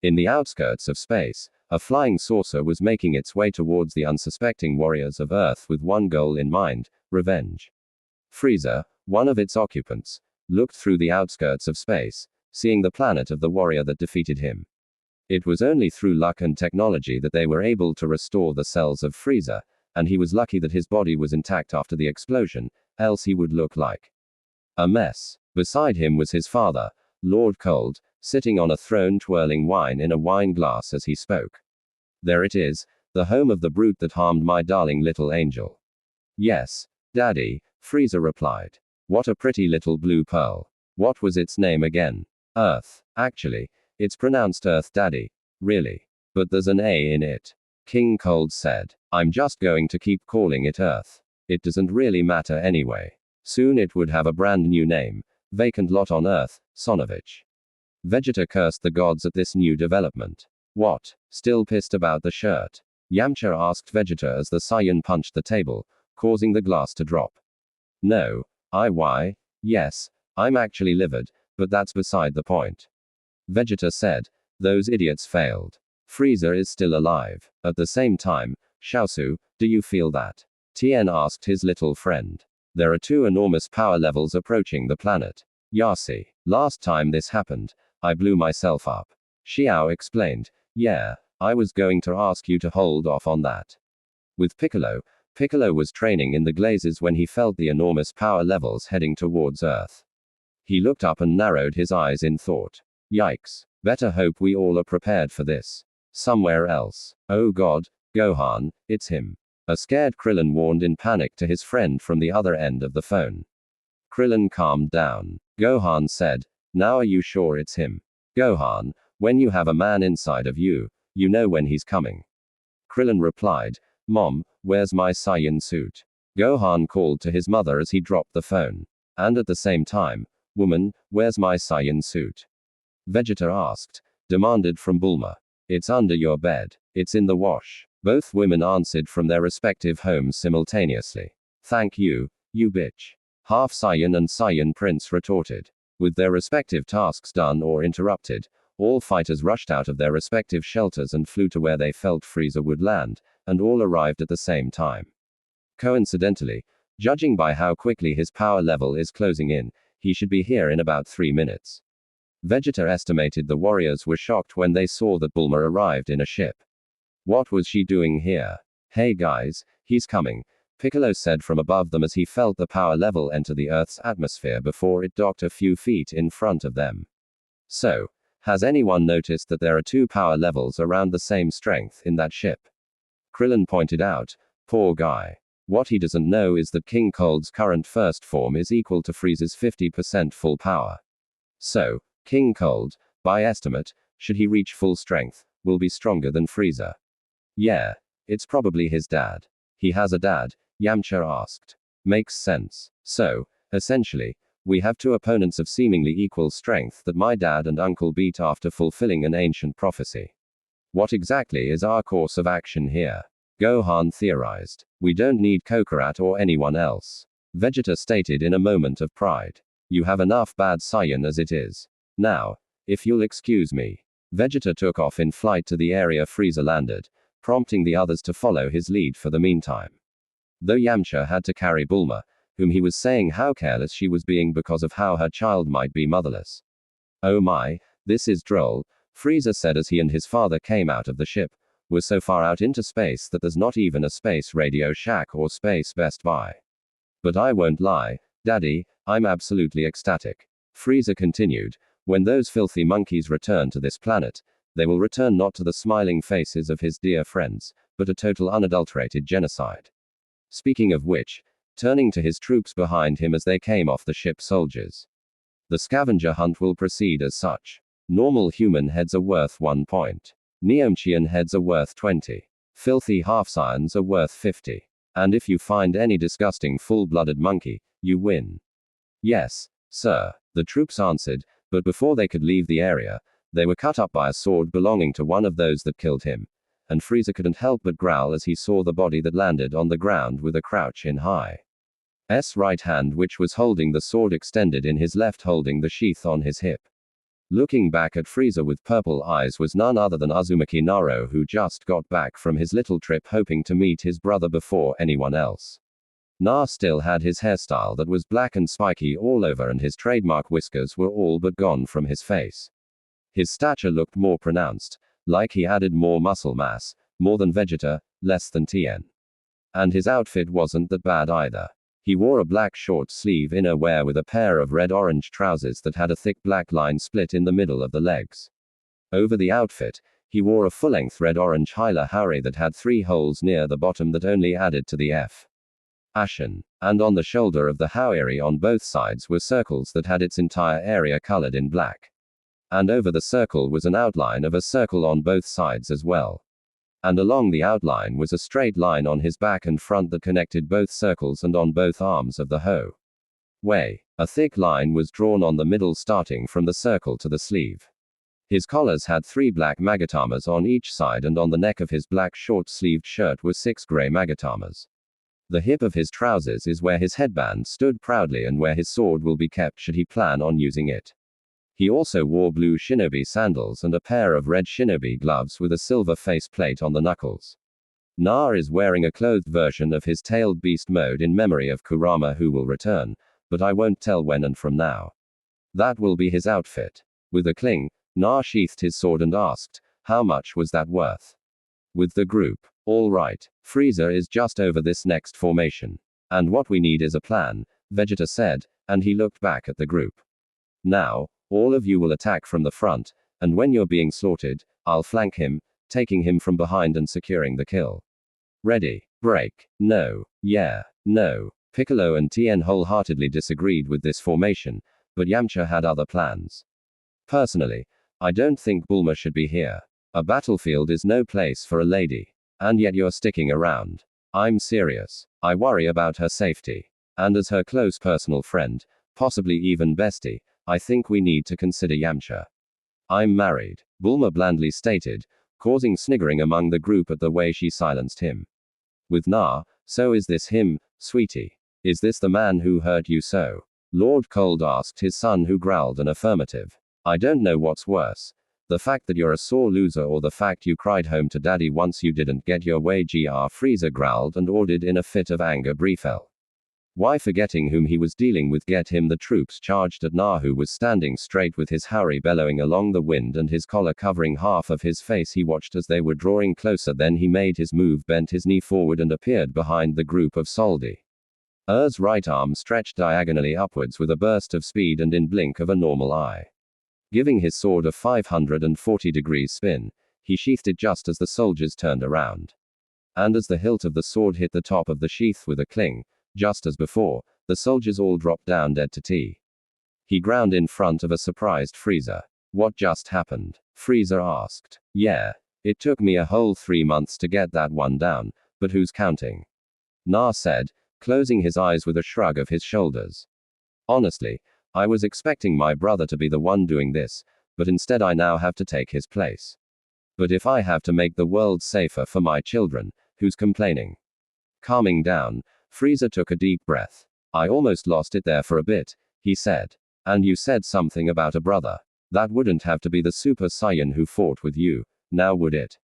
In the outskirts of space, a flying saucer was making its way towards the unsuspecting warriors of Earth with one goal in mind: revenge. Frieza, one of its occupants, looked through the outskirts of space, seeing the planet of the warrior that defeated him. It was only through luck and technology that they were able to restore the cells of Frieza, and he was lucky that his body was intact after the explosion, else he would look like a mess. Beside him was his father, Lord Cold, sitting on a throne twirling wine in a wine glass as he spoke. There it is, the home of the brute that harmed my darling little angel. Yes, Daddy, Frieza replied. What a pretty little blue pearl. What was its name again? Earth. Actually, it's pronounced Earth, Daddy. Really? But there's an A in it. King Cold said. I'm just going to keep calling it Earth. It doesn't really matter anyway. Soon it would have a brand new name. Vacant lot on Earth, Sonovich. Vegeta cursed the gods at this new development. What? Still pissed about the shirt? Yamcha asked Vegeta as the Saiyan punched the table, causing the glass to drop. No. Why? Yes, I'm actually livid, but that's beside the point. Vegeta said. Those idiots failed. Frieza is still alive. At the same time, Xiaosu, do you feel that? Tien asked his little friend. There are 2 enormous power levels approaching the planet. Yasi. Last time this happened, I blew myself up. Xiao explained. Yeah, I was going to ask you to hold off on that. With Piccolo, Piccolo was training in the glazes when he felt the enormous power levels heading towards Earth. He looked up and narrowed his eyes in thought. Yikes. Better hope we all are prepared for this. Somewhere else. Oh god, Gohan, it's him. A scared Krillin warned in panic to his friend from the other end of the phone. Krillin calmed down. Gohan said, now are you sure it's him? Gohan, when you have a man inside of you, you know when he's coming. Krillin replied, Mom, where's my Saiyan suit? Gohan called to his mother as he dropped the phone. And at the same time, Woman, where's my Saiyan suit? Vegeta asked, demanded from Bulma. It's under your bed. It's in the wash. Both women answered from their respective homes simultaneously. Thank you, you bitch. Half Saiyan and Saiyan Prince retorted. With their respective tasks done or interrupted, all fighters rushed out of their respective shelters and flew to where they felt Frieza would land, and all arrived at the same time. Coincidentally, judging by how quickly his power level is closing in, he should be here in about 3 minutes. Vegeta estimated the warriors were shocked when they saw that Bulma arrived in a ship. What was she doing here? Hey guys, he's coming, Piccolo said from above them as he felt the power level enter the Earth's atmosphere before it docked a few feet in front of them. So, has anyone noticed that there are 2 power levels around the same strength in that ship? Krillin pointed out, poor guy. What he doesn't know is that King Cold's current first form is equal to Frieza's 50% full power. So, King Cold, by estimate, should he reach full strength, will be stronger than Frieza. Yeah, it's probably his dad. He has a dad, Yamcha asked. Makes sense. So, essentially, we have 2 opponents of seemingly equal strength that my dad and uncle beat after fulfilling an ancient prophecy. What exactly is our course of action here? Gohan theorized. We don't need Kakarot or anyone else. Vegeta stated in a moment of pride. You have enough bad Saiyan as it is. Now, if you'll excuse me. Vegeta took off in flight to the area Frieza landed, prompting the others to follow his lead for the meantime. Though Yamcha had to carry Bulma, whom he was saying how careless she was being because of how her child might be motherless. Oh my, this is droll, Frieza said as he and his father came out of the ship, was so far out into space that there's not even a space Radio Shack or space Best Buy. But I won't lie, Daddy, I'm absolutely ecstatic. Frieza continued, when those filthy monkeys return to this planet, they will return not to the smiling faces of his dear friends, but a total unadulterated genocide. Speaking of which, turning to his troops behind him as they came off the ship soldiers. The scavenger hunt will proceed as such. Normal human heads are worth 1 point. Neomchian heads are worth 20. Filthy half-Saiyans are worth 50. And if you find any disgusting full-blooded monkey, you win. Yes, sir, the troops answered, but before they could leave the area, they were cut up by a sword belonging to one of those that killed him, and Frieza couldn't help but growl as he saw the body that landed on the ground with a crouch in high. S right hand which was holding the sword extended in his left holding the sheath on his hip. Looking back at Frieza with purple eyes was none other than Uzumaki Naro who just got back from his little trip hoping to meet his brother before anyone else. Na still had his hairstyle that was black and spiky all over and his trademark whiskers were all but gone from his face. His stature looked more pronounced, like he added more muscle mass, more than Vegeta, less than Tien. And his outfit wasn't that bad either. He wore a black short-sleeve inner wear with a pair of red-orange trousers that had a thick black line split in the middle of the legs. Over the outfit, he wore a full-length red-orange Hyla Haori that had 3 holes near the bottom that only added to the F. Ashen. And on the shoulder of the Haori on both sides were circles that had its entire area colored in black. And over the circle was an outline of a circle on both sides as well. And along the outline was a straight line on his back and front that connected both circles and on both arms of the hoe. Way. A thick line was drawn on the middle starting from the circle to the sleeve. His collars had 3 black magatamas on each side and on the neck of his black short-sleeved shirt were 6 gray magatamas. The hip of his trousers is where his headband stood proudly and where his sword will be kept should he plan on using it. He also wore blue shinobi sandals and a pair of red shinobi gloves with a silver face plate on the knuckles. Na is wearing a clothed version of his tailed beast mode in memory of Kurama who will return, but I won't tell when and from now. That will be his outfit. With a cling, Na sheathed his sword and asked, how much was that worth? With the group. All right, Frieza is just over this next formation. And what we need is a plan, Vegeta said, and he looked back at the group. Now, all of you will attack from the front, and when you're being slaughtered, I'll flank him, taking him from behind and securing the kill. Ready, break, no, yeah, no. Piccolo and Tien wholeheartedly disagreed with this formation, but Yamcha had other plans. Personally, I don't think Bulma should be here. A battlefield is no place for a lady. And yet you're sticking around. I'm serious. I worry about her safety. And as her close personal friend, possibly even bestie, I think we need to consider Yamcha. I'm married, Bulma blandly stated, causing sniggering among the group at the way she silenced him. With Na, so is this him, sweetie? Is this the man who hurt you so? Lord Cold asked his son, who growled an affirmative. I don't know what's worse. The fact that you're a sore loser, or the fact you cried home to daddy once you didn't get your way. Gr Frieza growled and ordered in a fit of anger. Briefel. Why, forgetting whom he was dealing with, get him. The troops charged at Na, who was standing straight with his haori bellowing along the wind and his collar covering half of his face. He watched as they were drawing closer, then he made his move, bent his knee forward and appeared behind the group of Soldi. Er's right arm stretched diagonally upwards with a burst of speed and in blink of a normal eye. Giving his sword a 540 degrees spin, he sheathed it just as the soldiers turned around. And as the hilt of the sword hit the top of the sheath with a cling, just as before, the soldiers all dropped down dead to tea. He ground in front of a surprised Frieza. What just happened? Frieza asked. Yeah, it took me a whole 3 months to get that one down, but who's counting? Na said, closing his eyes with a shrug of his shoulders. Honestly, I was expecting my brother to be the one doing this, but instead I now have to take his place. But if I have to make the world safer for my children, who's complaining? Calming down, Frieza took a deep breath. I almost lost it there for a bit, he said. And you said something about a brother. That wouldn't have to be the Super Saiyan who fought with you, now would it?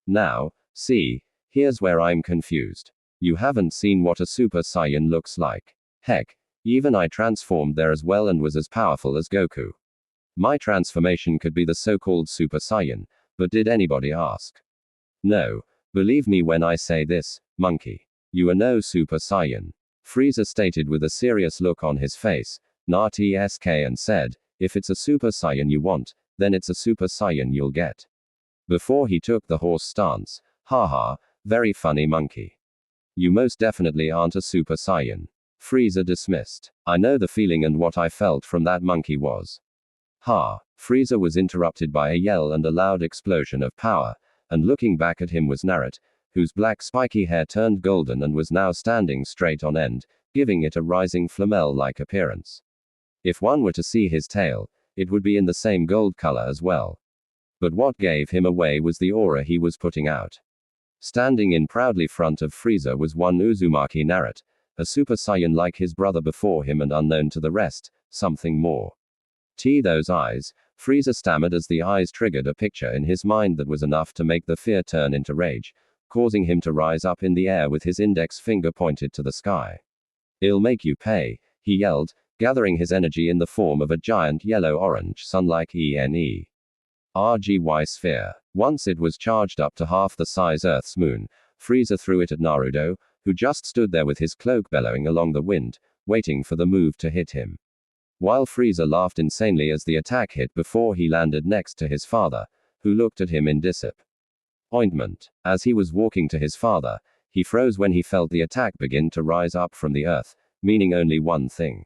Now, see, here's where I'm confused. You haven't seen what a Super Saiyan looks like. Heck, even I transformed there as well and was as powerful as Goku. My transformation could be the so-called Super Saiyan, but did anybody ask? No, believe me when I say this, monkey. You are no Super Saiyan. Frieza stated with a serious look on his face, not TSK, and said, if it's a Super Saiyan you want, then it's a Super Saiyan you'll get. Before he took the horse stance, haha, very funny monkey. You most definitely aren't a Super Saiyan. Frieza dismissed. I know the feeling, and what I felt from that monkey was. Ha! Frieza was interrupted by a yell and a loud explosion of power, and looking back at him was Naruto, whose black spiky hair turned golden and was now standing straight on end, giving it a rising flamel-like appearance. If one were to see his tail, it would be in the same gold color as well. But what gave him away was the aura he was putting out. Standing in proudly front of Frieza was one Uzumaki Naruto, a Super Saiyan like his brother before him and unknown to the rest, something more. Those eyes, Frieza stammered as the eyes triggered a picture in his mind that was enough to make the fear turn into rage, causing him to rise up in the air with his index finger pointed to the sky. I'll make you pay, he yelled, gathering his energy in the form of a giant yellow-orange sun-like RGY sphere. Once it was charged up to half the size Earth's moon, Frieza threw it at Naruto, who just stood there with his cloak bellowing along the wind, waiting for the move to hit him. While Frieza laughed insanely as the attack hit before he landed next to his father, who looked at him in disappointment. As he was walking to his father, he froze when he felt the attack begin to rise up from the earth, meaning only one thing.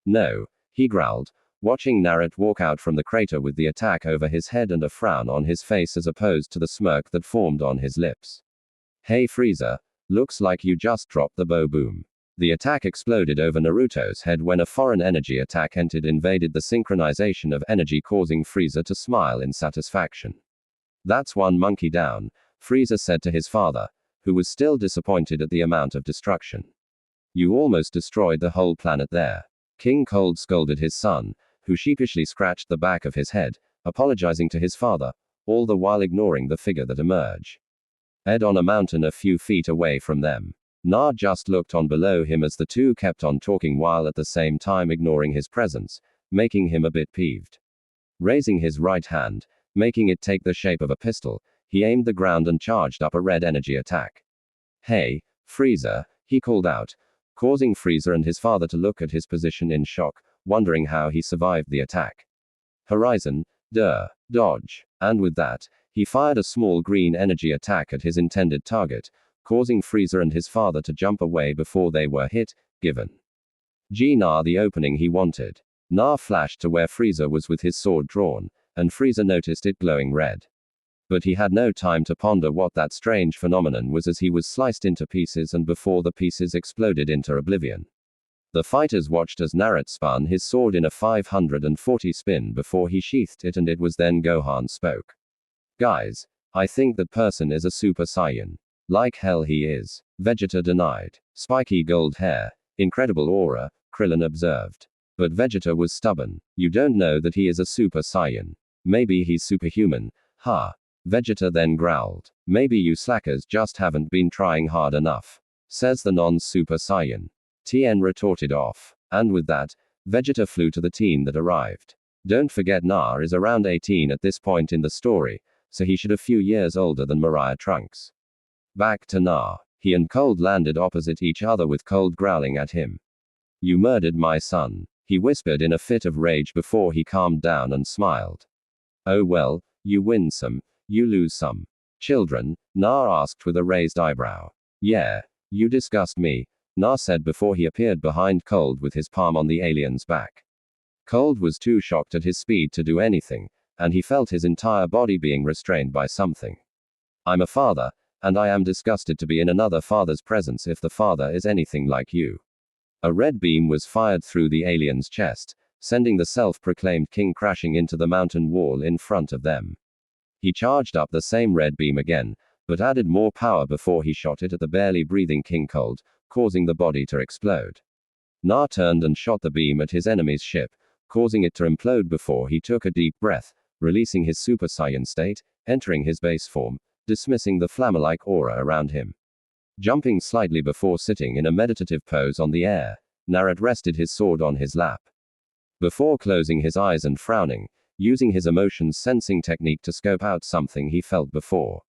No, he growled, watching Naruto walk out from the crater with the attack over his head and a frown on his face as opposed to the smirk that formed on his lips. Hey Frieza, looks like you just dropped the bow. Boom. The attack exploded over Naruto's head when a foreign energy attack invaded the synchronization of energy, causing Frieza to smile in satisfaction. That's one monkey down, Frieza said to his father, who was still disappointed at the amount of destruction. You almost destroyed the whole planet there. King Cold scolded his son, who sheepishly scratched the back of his head, apologizing to his father, all the while ignoring the figure that emerged on a mountain a few feet away from them. Na just looked on below him as the two kept on talking while at the same time ignoring his presence, making him a bit peeved. Raising his right hand, making it take the shape of a pistol, he aimed the ground and charged up a red energy attack. Hey, Frieza, he called out, causing Frieza and his father to look at his position in shock, wondering how he survived the attack. Horizon, dodge. And with that, he fired a small green energy attack at his intended target, causing Frieza and his father to jump away before they were hit, given Na the opening he wanted. Na flashed to where Frieza was with his sword drawn, and Frieza noticed it glowing red. But he had no time to ponder what that strange phenomenon was, as he was sliced into pieces and before the pieces exploded into oblivion. The fighters watched as Naruto spun his sword in a 540 spin before he sheathed it, and it was then Gohan spoke. Guys, I think that person is a Super Saiyan. Like hell he is. Vegeta denied. Spiky gold hair, incredible aura, Krillin observed. But Vegeta was stubborn. You don't know that he is a Super Saiyan. Maybe he's superhuman, huh? Vegeta then growled. Maybe you slackers just haven't been trying hard enough, says the non-Super Saiyan. Tien retorted off. And with that, Vegeta flew to the teen that arrived. Don't forget Na is around 18 at this point in the story, so he should a few years older than Mariah Trunks. Back to Na. He and Cold landed opposite each other with Cold growling at him. You murdered my son, he whispered in a fit of rage before he calmed down and smiled. Oh well, you win some, you lose some. Children, Na asked with a raised eyebrow. Yeah, you disgust me, Na said before he appeared behind Cold with his palm on the alien's back. Cold was too shocked at his speed to do anything, and he felt his entire body being restrained by something. I'm a father, and I am disgusted to be in another father's presence if the father is anything like you. A red beam was fired through the alien's chest, sending the self-proclaimed king crashing into the mountain wall in front of them. He charged up the same red beam again, but added more power before he shot it at the barely breathing King Cold, causing the body to explode. Na turned and shot the beam at his enemy's ship, causing it to implode before he took a deep breath, releasing his Super Saiyan state, entering his base form, dismissing the flamme-like aura around him. Jumping slightly before sitting in a meditative pose on the air, Naruto rested his sword on his lap. Before closing his eyes and frowning, using his emotions sensing technique to scope out something he felt before.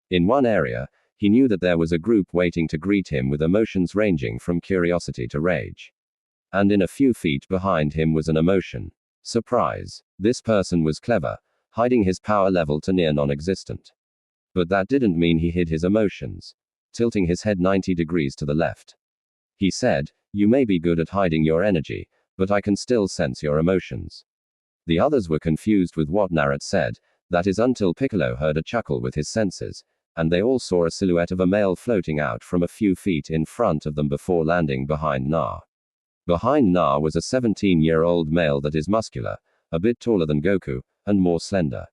In one area, he knew that there was a group waiting to greet him with emotions ranging from curiosity to rage. And in a few feet behind him was an emotion. Surprise. This person was clever, hiding his power level to near non-existent. But that didn't mean he hid his emotions. Tilting his head 90 degrees to the left. He said, you may be good at hiding your energy, but I can still sense your emotions. The others were confused with what Naruto said, that is until Piccolo heard a chuckle with his senses, and they all saw a silhouette of a male floating out from a few feet in front of them before landing behind Na. Behind Na was a 17-year-old male that is muscular, a bit taller than Goku, and more slender.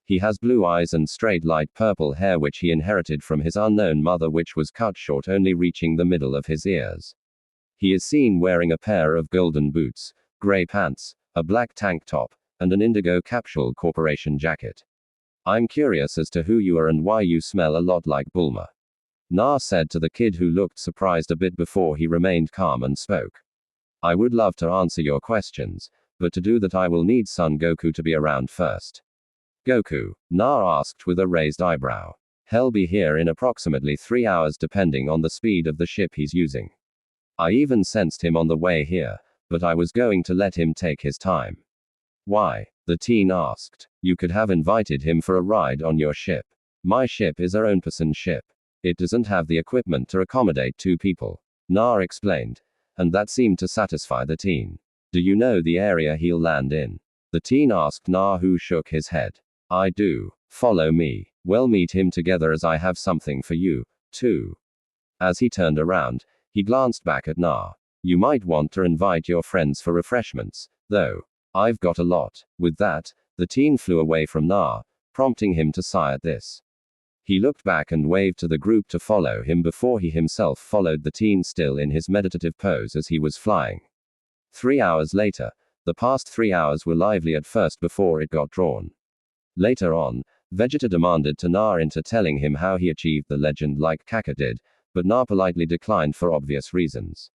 He has blue eyes and straight light purple hair which he inherited from his unknown mother, which was cut short only reaching the middle of his ears. He is seen wearing a pair of golden boots, gray pants, a black tank top, and an Indigo Capsule Corporation jacket. I'm curious as to who you are and why you smell a lot like Bulma. Na said to the kid, who looked surprised a bit before he remained calm and spoke. I would love to answer your questions, but to do that I will need Son Goku to be around first. Goku, Na asked with a raised eyebrow. He'll be here in approximately 3 hours depending on the speed of the ship he's using. I even sensed him on the way here, but I was going to let him take his time. Why? The teen asked. You could have invited him for a ride on your ship. My ship is a own-person ship. It doesn't have the equipment to accommodate 2 people. Na explained. And that seemed to satisfy the teen. Do you know the area he'll land in? The teen asked Na, who shook his head. I do. Follow me. We'll meet him together as I have something for you, too. As he turned around, he glanced back at Na. You might want to invite your friends for refreshments, though. I've got a lot. With that, the teen flew away from Na, prompting him to sigh at this. He looked back and waved to the group to follow him before he himself followed the teen, still in his meditative pose as he was flying. 3 hours later, the past 3 hours were lively at first before it got drawn. Later on, Vegeta demanded to Na into telling him how he achieved the legend like Kaka did, but Na politely declined for obvious reasons.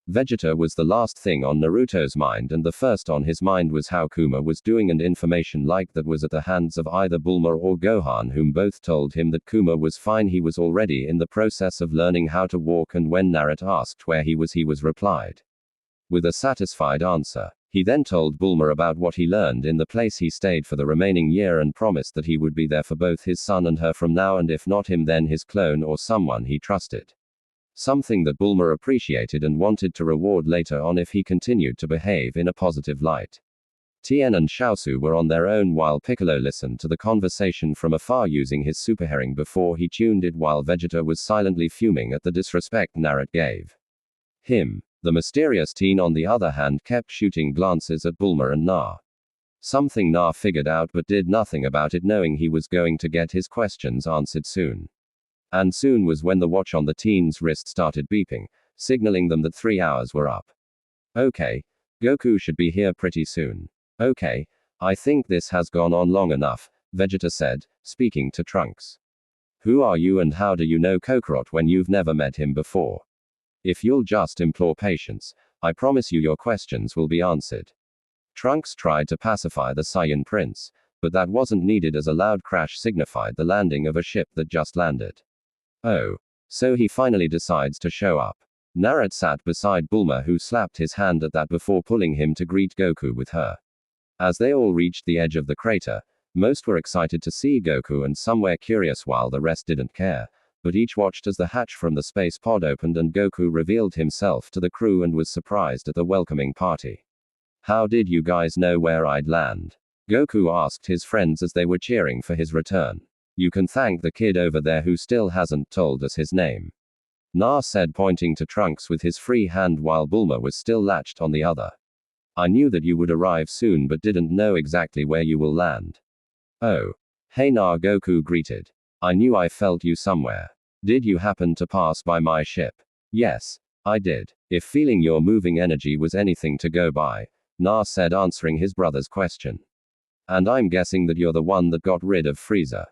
Vegeta was the last thing on Naruto's mind, and the first on his mind was how Kuma was doing, and information like that was at the hands of either Bulma or Gohan, whom both told him that Kuma was fine. He was already in the process of learning how to walk, and when Naruto asked where he was replied with a satisfied answer. He then told Bulma about what he learned in the place he stayed for the remaining year and promised that he would be there for both his son and her from now, and if not him then his clone or someone he trusted. Something that Bulma appreciated and wanted to reward later on if he continued to behave in a positive light. Tien and Xiaosu were on their own while Piccolo listened to the conversation from afar using his super hearing before he tuned it, while Vegeta was silently fuming at the disrespect Naruto gave him. The mysterious teen, on the other hand, kept shooting glances at Bulma and Na. Something Na figured out but did nothing about it, knowing he was going to get his questions answered soon. And soon was when the watch on the teen's wrist started beeping, signaling them that 3 hours were up. Okay, Goku should be here pretty soon. Okay, I think this has gone on long enough, Vegeta said, speaking to Trunks. Who are you and how do you know Kakarot when you've never met him before? If you'll just implore patience, I promise you your questions will be answered. Trunks tried to pacify the Saiyan prince, but that wasn't needed as a loud crash signified the landing of a ship that just landed. Oh, so he finally decides to show up. Naruto sat beside Bulma, who slapped his hand at that before pulling him to greet Goku with her. As they all reached the edge of the crater, most were excited to see Goku and some were curious while the rest didn't care, but each watched as the hatch from the space pod opened and Goku revealed himself to the crew and was surprised at the welcoming party. How did you guys know where I'd land? Goku asked his friends as they were cheering for his return. You can thank the kid over there who still hasn't told us his name. Na said, pointing to Trunks with his free hand while Bulma was still latched on the other. I knew that you would arrive soon but didn't know exactly where you will land. Oh. Hey Na, Goku greeted. I knew I felt you somewhere. Did you happen to pass by my ship? Yes, I did. If feeling your moving energy was anything to go by, Na said, answering his brother's question. And I'm guessing that you're the one that got rid of Frieza.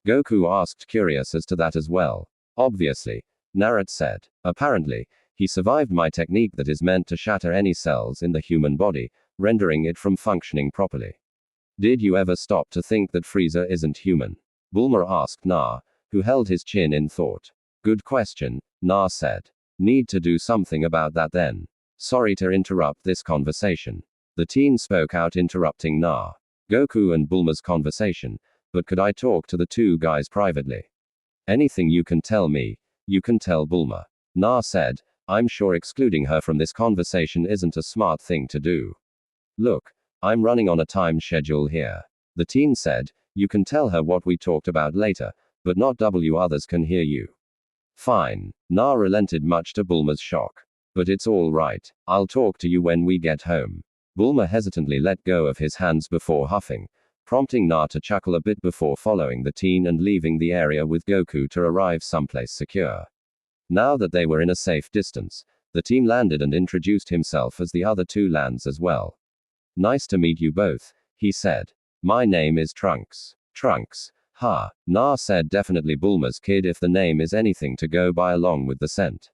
Goku asked, curious as to that as well. Obviously, Naruto said. Apparently, he survived my technique that is meant to shatter any cells in the human body, rendering it from functioning properly. Did you ever stop to think that Frieza isn't human? Bulma asked Na, who held his chin in thought. Good question, Na said. Need to do something about that then. Sorry to interrupt this conversation. The teen spoke out, interrupting Na, Goku and Bulma's conversation, but could I talk to the two guys privately? Anything you can tell me, you can tell Bulma. Na said, I'm sure excluding her from this conversation isn't a smart thing to do. Look, I'm running on a time schedule here. The teen said, you can tell her what we talked about later, but not others can hear you. Fine. Na relented, much to Bulma's shock. But it's all right. I'll talk to you when we get home. Bulma hesitantly let go of his hands before huffing, prompting Na to chuckle a bit before following the teen and leaving the area with Goku to arrive someplace secure. Now that they were in a safe distance, the team landed and introduced himself as the other two lands as well. Nice to meet you both, he said. My name is Trunks. Trunks. Ha. Na said, definitely Bulma's kid if the name is anything to go by along with the scent.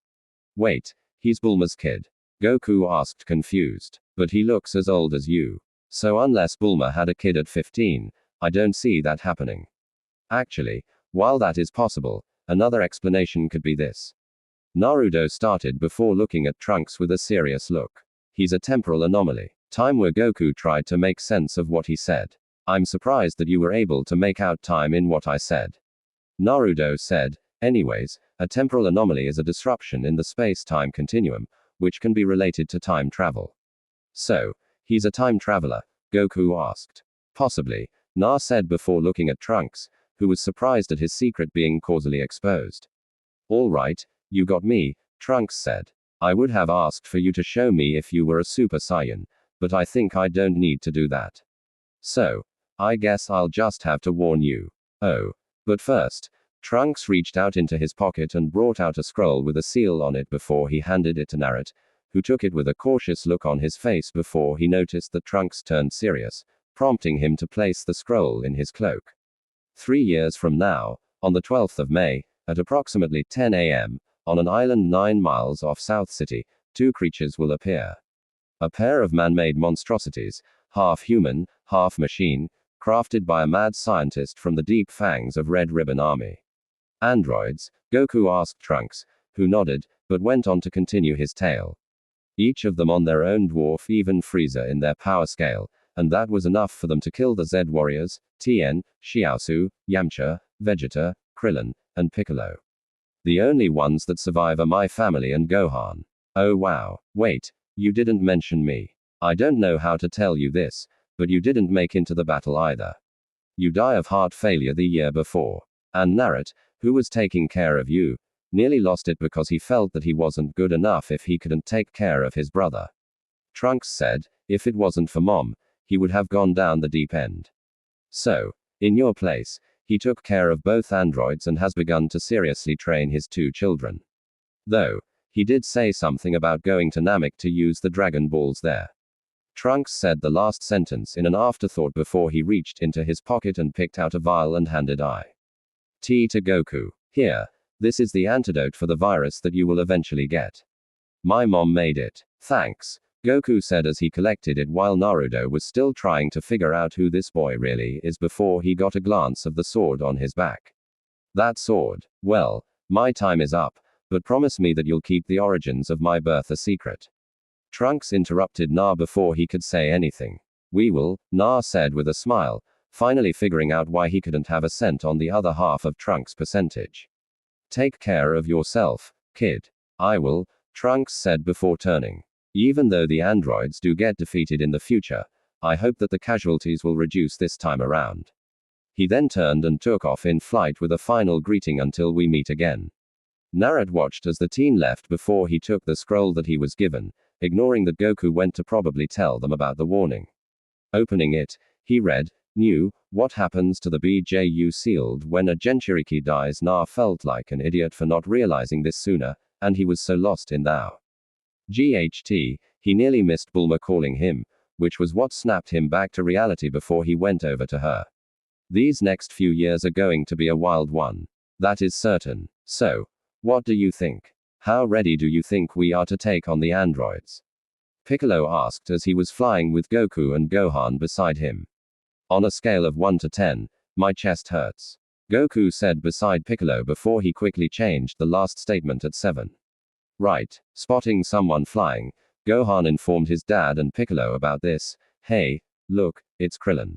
Wait, he's Bulma's kid? Goku asked, confused. But he looks as old as you. So unless Bulma had a kid at 15, I don't see that happening. Actually, while that is possible, another explanation could be this. Naruto started before looking at Trunks with a serious look. He's a temporal anomaly. Time, where Goku tried to make sense of what he said. I'm surprised that you were able to make out time in what I said. Naruto said, anyways, a temporal anomaly is a disruption in the space-time continuum, which can be related to time travel. So, he's a time traveler? Goku asked. Possibly, Na said before looking at Trunks, who was surprised at his secret being causally exposed. All right, you got me, Trunks said. I would have asked for you to show me if you were a Super Saiyan, but I think I don't need to do that. So, I guess I'll just have to warn you. Oh. But first, Trunks reached out into his pocket and brought out a scroll with a seal on it before he handed it to Naruto, who took it with a cautious look on his face before he noticed that Trunks turned serious, prompting him to place the scroll in his cloak. 3 years from now, on the 12th of May, at approximately 10 a.m., on an island 9 miles off South City, 2 creatures will appear. A pair of man-made monstrosities, half human, half machine, crafted by a mad scientist from the deep fangs of Red Ribbon Army. Androids? Goku asked Trunks, who nodded, but went on to continue his tale. Each of them on their own dwarf even Frieza in their power scale, and that was enough for them to kill the Z warriors, Tien, Xiaosu, Yamcha, Vegeta, Krillin, and Piccolo. The only ones that survive are my family and Gohan. Oh wow. Wait, you didn't mention me. I don't know how to tell you this, But you didn't make into the battle either. You die of heart failure the year before. And Naruto, who was taking care of you, nearly lost it because he felt that he wasn't good enough if he couldn't take care of his brother. Trunks said, if it wasn't for Mom, he would have gone down the deep end. So, in your place, he took care of both androids and has begun to seriously train his 2 children. Though, he did say something about going to Namek to use the Dragon Balls there. Trunks said the last sentence in an afterthought before he reached into his pocket and picked out a vial and handed it to Goku. Here, this is the antidote for the virus that you will eventually get. My mom made it. Thanks, Goku said as he collected it while Naruto was still trying to figure out who this boy really is before he got a glance of the sword on his back. That sword. Well, my time is up, but promise me that you'll keep the origins of my birth a secret. Trunks interrupted Na before he could say anything. We will, Na said with a smile, finally figuring out why he couldn't have a cent on the other half of Trunks' percentage. Take care of yourself, kid. I will, Trunks said before turning. Even though the androids do get defeated in the future, I hope that the casualties will reduce this time around. He then turned and took off in flight with a final greeting until we meet again. Naruto watched as the teen left before he took the scroll that he was given, ignoring that Goku went to probably tell them about the warning. Opening it, he read, what happens to the BJU sealed when a Jinchuriki dies? Na felt like an idiot for not realizing this sooner, and he was so lost in thou. GHT, he nearly missed Bulma calling him, which was what snapped him back to reality before he went over to her. These next few years are going to be a wild one. That is certain. So, what do you think? How ready do you think we are to take on the androids? Piccolo asked as he was flying with Goku and Gohan beside him. On a scale of 1 to 10, my chest hurts. Goku said beside Piccolo before he quickly changed the last statement at 7. Right. Spotting someone flying, Gohan informed his dad and Piccolo about this. Hey, look, it's Krillin.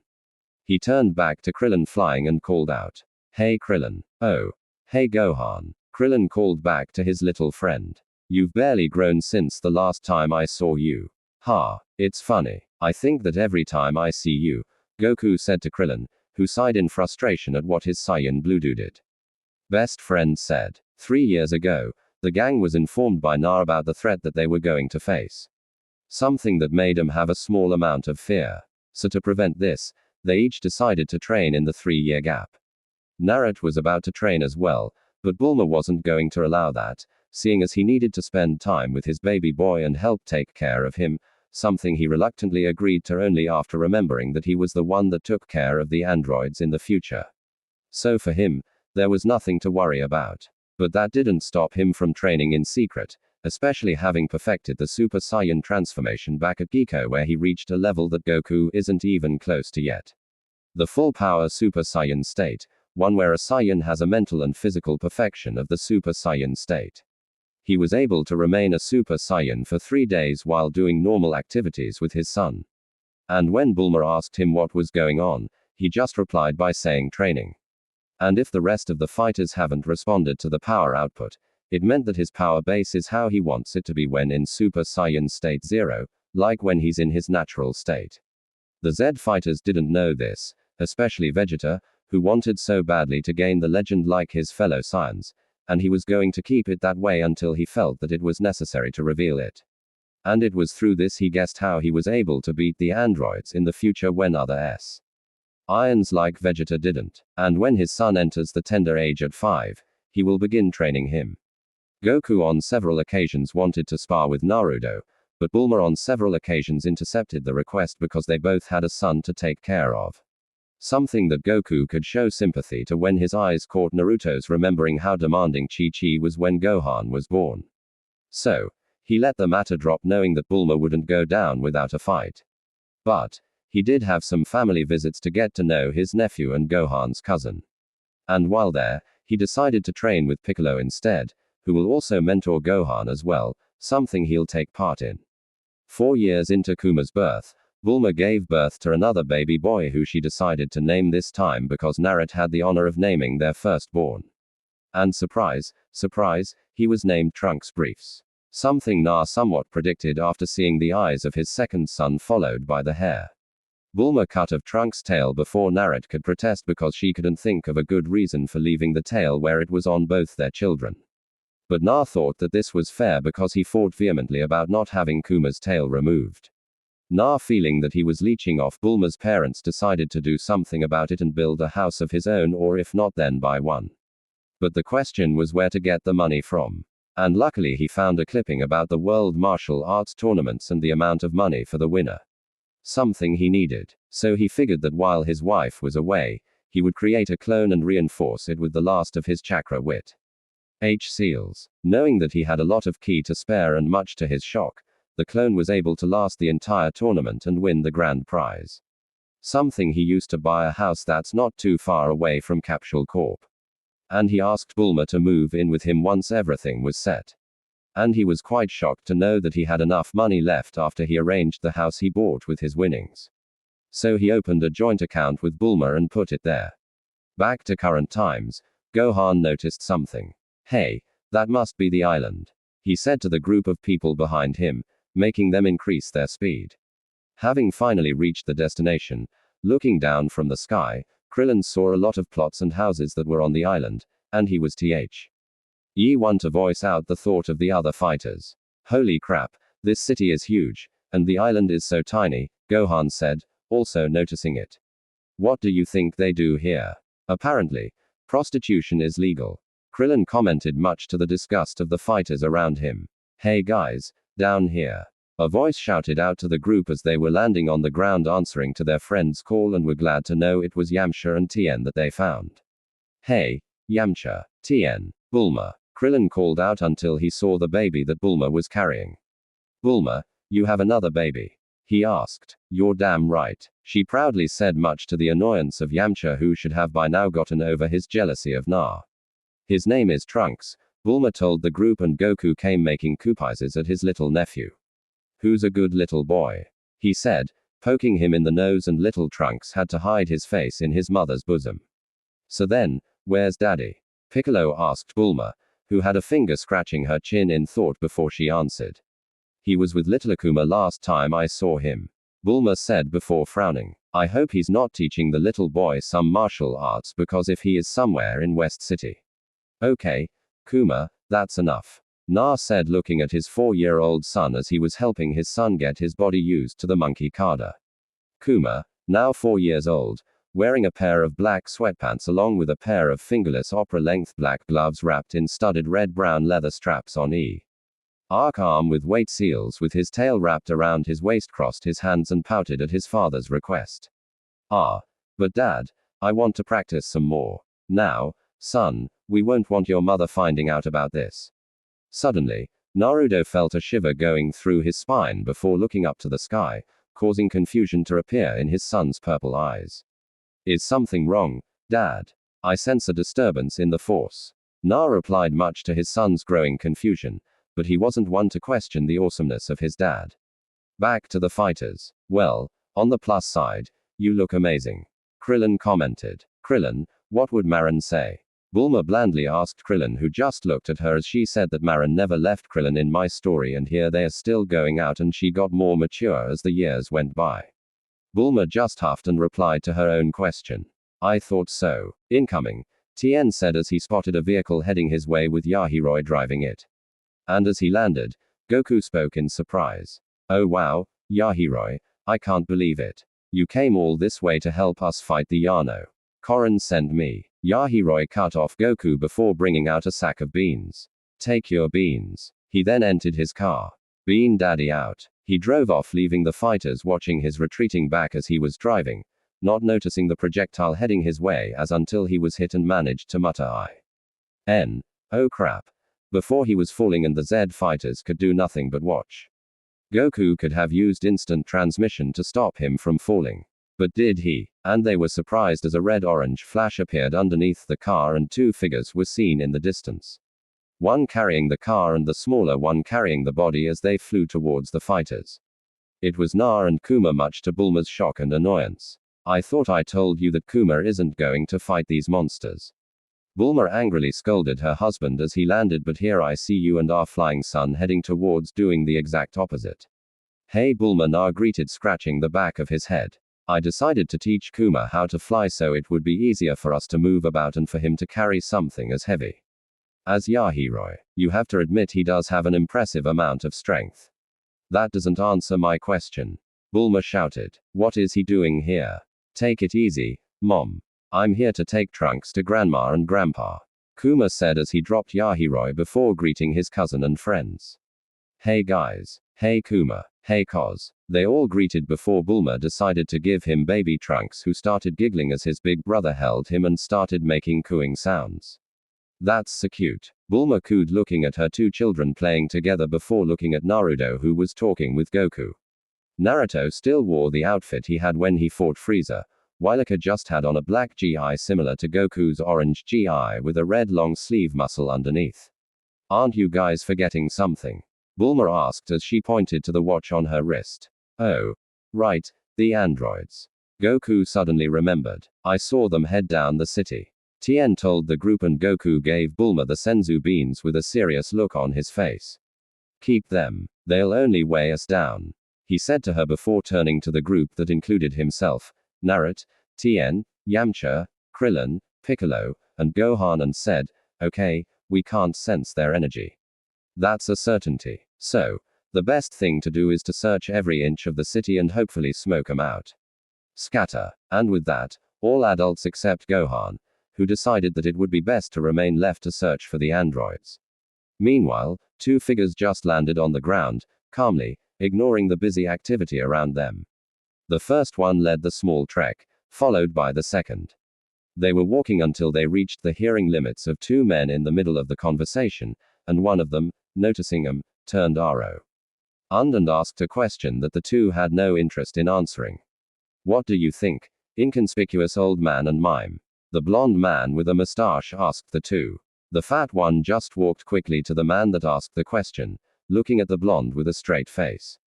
He turned back to Krillin flying and called out. Hey Krillin. Oh. Hey Gohan. Krillin called back to his little friend. You've barely grown since the last time I saw you. Ha. It's funny. I think that every time I see you, Goku said to Krillin, who sighed in frustration at what his Saiyan Blue Dude did. Best friend said. 3 years ago, the gang was informed by Na about the threat that they were going to face. Something that made them have a small amount of fear. So to prevent this, they each decided to train in the 3-year gap. Naruto was about to train as well, but Bulma wasn't going to allow that, seeing as he needed to spend time with his baby boy and help take care of him, something he reluctantly agreed to only after remembering that he was the one that took care of the androids in the future. So for him, there was nothing to worry about. But that didn't stop him from training in secret, especially having perfected the Super Saiyan transformation back at Geeko where he reached a level that Goku isn't even close to yet. The full power Super Saiyan state, one where a Saiyan has a mental and physical perfection of the Super Saiyan state. He was able to remain a Super Saiyan for 3 days while doing normal activities with his son. And when Bulma asked him what was going on, he just replied by saying training. And if the rest of the fighters haven't responded to the power output, it meant that his power base is how he wants it to be when in Super Saiyan State 0, like when he's in his natural state. The Z fighters didn't know this, especially Vegeta, who wanted so badly to gain the legend like his fellow Saiyans, and he was going to keep it that way until he felt that it was necessary to reveal it. And it was through this he guessed how he was able to beat the androids in the future when other Saiyans like Vegeta didn't. And when his son enters the tender age at 5, he will begin training him. Goku on several occasions wanted to spar with Naruto, but Bulma on several occasions intercepted the request because they both had a son to take care of. Something that Goku could show sympathy to when his eyes caught Naruto's remembering how demanding Chi-Chi was when Gohan was born. So, he let the matter drop knowing that Bulma wouldn't go down without a fight. But, he did have some family visits to get to know his nephew and Gohan's cousin. And while there, he decided to train with Piccolo instead, who will also mentor Gohan as well, something he'll take part in. 4 years into Kuma's birth, Bulma gave birth to another baby boy who she decided to name this time because Naruto had the honor of naming their firstborn. And surprise, surprise, he was named Trunks Briefs. Something Na somewhat predicted after seeing the eyes of his second son followed by the hair. Bulma cut off Trunks' tail before Naruto could protest because she couldn't think of a good reason for leaving the tail where it was on both their children. But Na thought that this was fair because he fought vehemently about not having Kuma's tail removed. Na, feeling that he was leeching off Bulma's parents, decided to do something about it and build a house of his own, or if not then buy one. But the question was where to get the money from. And luckily he found a clipping about the World Martial Arts tournaments and the amount of money for the winner. Something he needed. So he figured that while his wife was away, he would create a clone and reinforce it with the last of his chakra wit. Seals. Knowing that he had a lot of ki to spare, and much to his shock, the clone was able to last the entire tournament and win the grand prize. Something he used to buy a house that's not too far away from Capsule Corp. And he asked Bulma to move in with him once everything was set. And he was quite shocked to know that he had enough money left after he arranged the house he bought with his winnings. So he opened a joint account with Bulma and put it there. Back to current times, Gohan noticed something. Hey, that must be the island, he said to the group of people behind him, making them increase their speed. Having finally reached the destination, looking down from the sky, Krillin saw a lot of plots and houses that were on the island, and he was want to voice out the thought of the other fighters. Holy crap, this city is huge, and the island is so tiny, Gohan said, also noticing it. What do you think they do here? Apparently, prostitution is legal. Krillin commented, much to the disgust of the fighters around him. Hey guys, down here. A voice shouted out to the group as they were landing on the ground, answering to their friend's call, and were glad to know it was Yamcha and Tien that they found. Hey, Yamcha, Tien, Bulma, Krillin called out until he saw the baby that Bulma was carrying. Bulma, you have another baby? He asked. You're damn right, she proudly said, much to the annoyance of Yamcha, who should have by now gotten over his jealousy of Na. His name is Trunks, Bulma told the group, and Goku came making kupises at his little nephew. Who's a good little boy? He said, poking him in the nose, and little Trunks had to hide his face in his mother's bosom. So then, where's daddy? Piccolo asked Bulma, who had a finger scratching her chin in thought before she answered. He was with little Akuma last time I saw him, Bulma said before frowning. I hope he's not teaching the little boy some martial arts, because if he is somewhere in West City. Okay, Kuma, that's enough, Na said, looking at his 4-year-old son as he was helping his son get his body used to the monkey Kata. Kuma, now 4 years old, wearing a pair of black sweatpants along with a pair of fingerless opera-length black gloves wrapped in studded red-brown leather straps on arc arm with weight seals, with his tail wrapped around his waist, crossed his hands and pouted at his father's request. But Dad, I want to practice some more. Now, son, we won't want your mother finding out about this. Suddenly, Naruto felt a shiver going through his spine before looking up to the sky, causing confusion to appear in his son's purple eyes. Is something wrong, Dad? I sense a disturbance in the force. Na replied, much to his son's growing confusion, but he wasn't one to question the awesomeness of his dad. Back to the fighters. Well, on the plus side, you look amazing, Krillin commented. Krillin, what would Marin say? Bulma blandly asked Krillin, who just looked at her as she said that Marin never left Krillin in my story, and here they are still going out, and she got more mature as the years went by. Bulma just huffed and replied to her own question. I thought so. Incoming, Tien said as he spotted a vehicle heading his way with Yajiroy driving it. And as he landed, Goku spoke in surprise. Oh wow, Yajiroy, I can't believe it. You came all this way to help us fight the Yano. Korin sent me. Yajiroy cut off Goku before bringing out a sack of beans. Take your beans. He then entered his car. Bean Daddy out. He drove off, leaving the fighters watching his retreating back as he was driving, not noticing the projectile heading his way as until he was hit and managed to mutter oh crap. Before he was falling, and the Z fighters could do nothing but watch. Goku could have used instant transmission to stop him from falling. But did he? And they were surprised as a red-orange flash appeared underneath the car and 2 figures were seen in the distance. One carrying the car and the smaller one carrying the body as they flew towards the fighters. It was Na and Kuma, much to Bulma's shock and annoyance. I thought I told you that Kuma isn't going to fight these monsters. Bulma angrily scolded her husband as he landed, but here I see you and our flying son heading towards doing the exact opposite. Hey Bulma, Na greeted, scratching the back of his head. I decided to teach Kuma how to fly so it would be easier for us to move about and for him to carry something as heavy. As Yahiroy, you have to admit he does have an impressive amount of strength. That doesn't answer my question. Bulma shouted. What is he doing here? Take it easy, Mom. I'm here to take Trunks to Grandma and Grandpa, Kuma said as he dropped Yahiroy before greeting his cousin and friends. Hey guys. Hey Kuma. Hey Koz. They all greeted before Bulma decided to give him baby Trunks, who started giggling as his big brother held him and started making cooing sounds. That's so cute. Bulma cooed looking at her two children playing together before looking at Naruto, who was talking with Goku. Naruto still wore the outfit he had when he fought Frieza, while Ika just had on a black GI similar to Goku's orange GI with a red long sleeve muscle underneath. Aren't you guys forgetting something? Bulma asked as she pointed to the watch on her wrist. Oh. Right, the androids. Goku suddenly remembered. I saw them head down the city. Tien told the group and Goku gave Bulma the senzu beans with a serious look on his face. Keep them. They'll only weigh us down, he said to her before turning to the group that included himself, Naruto, Tien, Yamcha, Krillin, Piccolo, and Gohan and said, okay, we can't sense their energy. That's a certainty. So, the best thing to do is to search every inch of the city and hopefully smoke 'em out. Scatter. And with that, all adults except Gohan, who decided that it would be best to remain left to search for the androids. Meanwhile, two figures just landed on the ground, calmly, ignoring the busy activity around them. The first one led the small trek, followed by the second. They were walking until they reached the hearing limits of two men in the middle of the conversation, and one of them, noticing them, turned Aro and asked a question that the two had no interest in answering. What do you think, inconspicuous old man and mime? The blonde man with a mustache asked the two. The fat one just walked quickly to the man that asked the question, looking at the blonde with a straight face.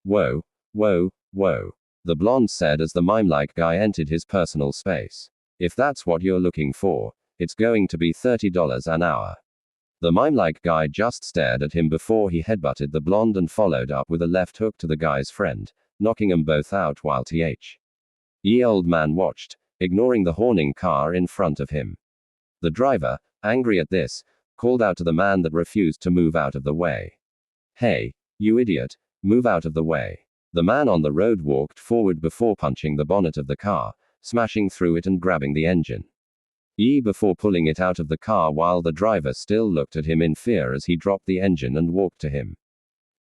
Whoa, whoa, whoa, the blonde said as the mime-like guy entered his personal space. If that's what you're looking for, it's going to be $30 an hour. The mime-like guy just stared at him before he headbutted the blonde and followed up with a left hook to the guy's friend, knocking them both out while the old man watched, ignoring the horning car in front of him. The driver, angry at this, called out to the man that refused to move out of the way. Hey, you idiot, move out of the way. The man on the road walked forward before punching the bonnet of the car, smashing through it and grabbing the engine before pulling it out of the car while the driver still looked at him in fear as he dropped the engine and walked to him.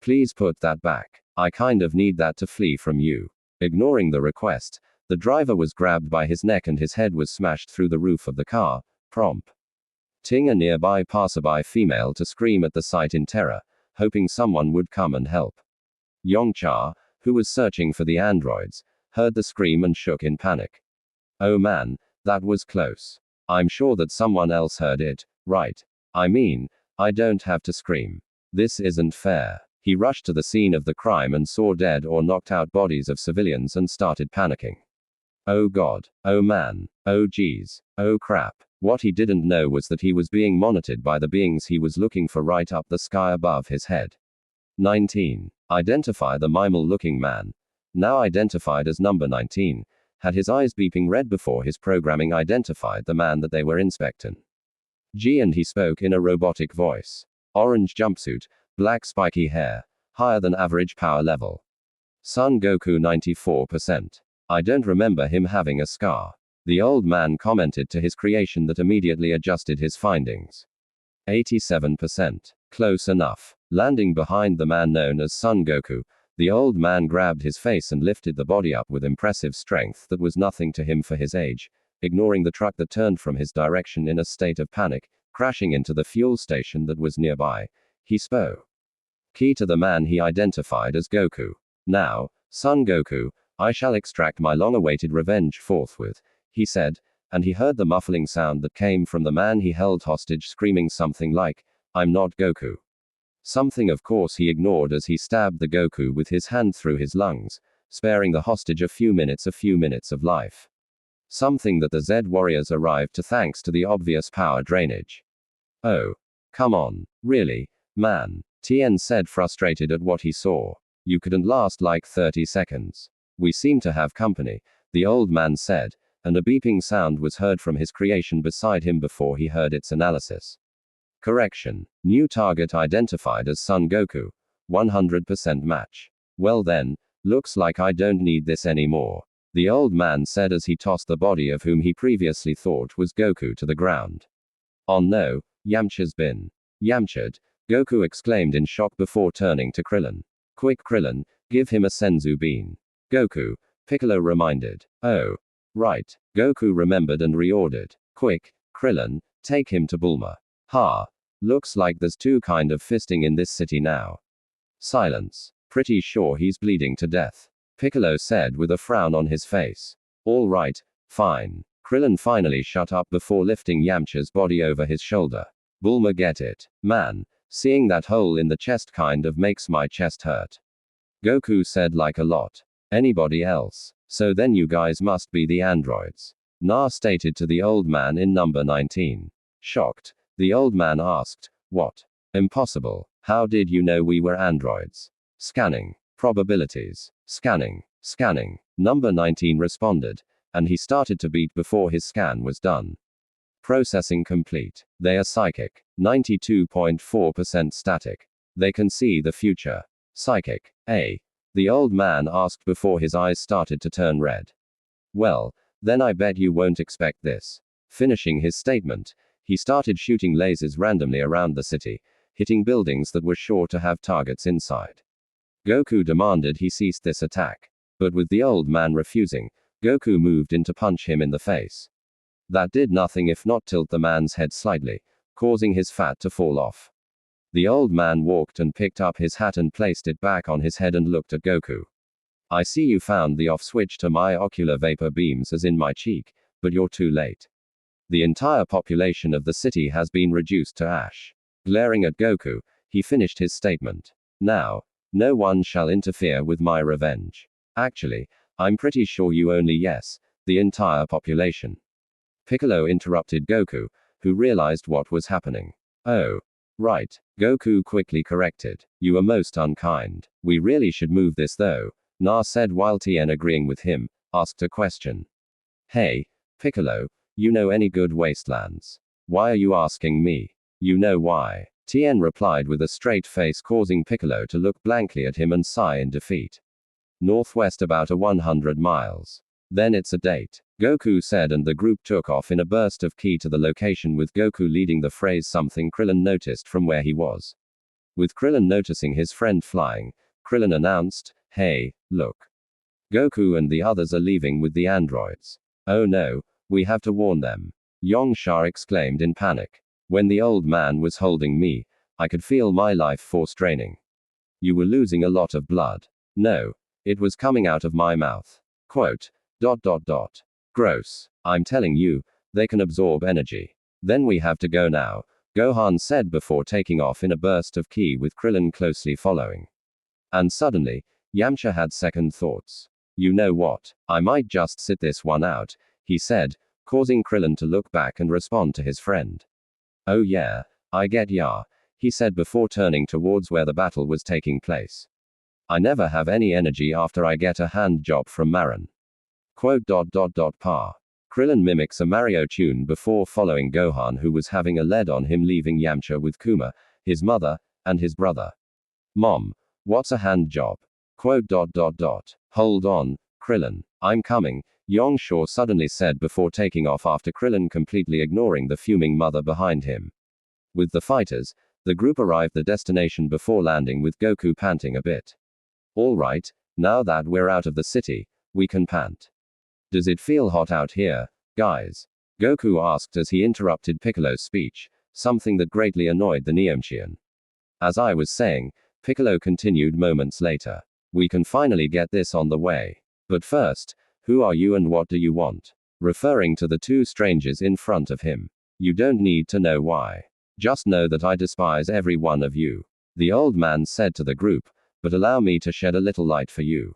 Please put that back. I kind of need that to flee from you. Ignoring the request, the driver was grabbed by his neck and his head was smashed through the roof of the car, prompting a nearby passerby female to scream at the sight in terror, hoping someone would come and help. Yongcha, who was searching for the androids, heard the scream and shook in panic. Oh man, that was close. I'm sure that someone else heard it, right? I mean, I don't have to scream. This isn't fair. He rushed to the scene of the crime and saw dead or knocked out bodies of civilians and started panicking. Oh god. Oh man. Oh geez. Oh crap. What he didn't know was that he was being monitored by the beings he was looking for right up the sky above his head. 19. Identify the mime-looking man, now identified as number 19, had his eyes beeping red before his programming identified the man that they were inspecting. And he spoke in a robotic voice. Orange jumpsuit, black spiky hair, higher than average power level. Son Goku 94%. I don't remember him having a scar. The old man commented to his creation that immediately adjusted his findings. 87%. Close enough. Landing behind the man known as Son Goku, the old man grabbed his face and lifted the body up with impressive strength that was nothing to him for his age, ignoring the truck that turned from his direction in a state of panic, crashing into the fuel station that was nearby. He spoke. Key to the man he identified as Goku. Now, Son Goku, I shall extract my long-awaited revenge forthwith, he said, and he heard the muffling sound that came from the man he held hostage screaming something like, I'm not Goku. Something of course he ignored as he stabbed the Goku with his hand through his lungs, sparing the hostage a few minutes of life. Something that the Z warriors arrived to thanks to the obvious power drainage. Oh. Come on. Really? Man. Tien said, frustrated at what he saw. You couldn't last like 30 seconds. We seem to have company. the old man said, and a beeping sound was heard from his creation beside him before he heard its analysis. Correction. New target identified as Son Goku. 100% match. Well then, looks like I don't need this anymore, the old man said as he tossed the body of whom he previously thought was Goku to the ground. Oh no, Yamcha's been Yamcha'd, Goku exclaimed in shock before turning to Krillin. Quick Krillin, give him a Senzu bean. Goku, Piccolo reminded. Oh. Right. Goku remembered and reordered. Quick, Krillin, take him to Bulma. Ha. Looks like there's two kind of fisting in this city now. Silence. Pretty sure he's bleeding to death, Piccolo said with a frown on his face. All right, fine. Krillin finally shut up before lifting Yamcha's body over his shoulder. Bulma get it, man. Seeing that hole in the chest kind of makes my chest hurt. Goku said like a lot. Anybody else? So then you guys must be the androids. Na stated to the old man in number 19. Shocked, the old man asked, what? Impossible. How did you know we were androids? Scanning. Probabilities. Scanning. Scanning. Number 19 responded, and he started to beat before his scan was done. Processing complete. They are psychic. 92.4% static. They can see the future. Psychic. A. The old man asked before his eyes started to turn red. Well, then I bet you won't expect this. Finishing his statement, he started shooting lasers randomly around the city, hitting buildings that were sure to have targets inside. Goku demanded he cease this attack. But with the old man refusing, Goku moved in to punch him in the face. That did nothing if not tilt the man's head slightly, causing his fat to fall off. The old man walked and picked up his hat and placed it back on his head and looked at Goku. I see you found the off switch to my ocular vapor beams as in my cheek, but you're too late. The entire population of the city has been reduced to ash. Glaring at Goku, he finished his statement. Now, no one shall interfere with my revenge. Actually, I'm pretty sure you only yes, the entire population. Piccolo interrupted Goku, who realized what was happening. Oh. Right. Goku quickly corrected. You are most unkind. We really should move this though, Na said while Tien agreeing with him, asked a question. Hey, Piccolo, you know any good wastelands? Why are you asking me? You know why. Tien replied with a straight face causing Piccolo to look blankly at him and sigh in defeat. Northwest about 100 miles. Then it's a date, Goku said and the group took off in a burst of ki to the location with Goku leading the phrase something Krillin noticed from where he was. With Krillin noticing his friend flying, Krillin announced, hey, look. Goku and the others are leaving with the androids. Oh no, we have to warn them. Yongsha exclaimed in panic. When the old man was holding me, I could feel my life force draining. You were losing a lot of blood. No, it was coming out of my mouth. Quote. ... Gross. I'm telling you, they can absorb energy. Then we have to go now, Gohan said before taking off in a burst of ki with Krillin closely following. And suddenly, Yamcha had second thoughts. You know what, I might just sit this one out, he said, causing Krillin to look back and respond to his friend. Oh yeah, I get ya, he said before turning towards where the battle was taking place. I never have any energy after I get a hand job from Marin. Quote. Pa. Krillin mimics a Mario tune before following Gohan who was having a lead on him leaving Yamcha with Kuma, his mother, and his brother. Mom, what's a hand job? Quote. Hold on, Krillin, I'm coming, Yongsha suddenly said before taking off after Krillin completely ignoring the fuming mother behind him. With the fighters, the group arrived the destination before landing with Goku panting a bit. Alright, now that we're out of the city, we can pant. Does it feel hot out here, guys? Goku asked as he interrupted Piccolo's speech, something that greatly annoyed the Neomchian. As I was saying, Piccolo continued moments later. We can finally get this on the way. But first, who are you and what do you want? Referring to the two strangers in front of him. You don't need to know why. Just know that I despise every one of you. The old man said to the group, but allow me to shed a little light for you.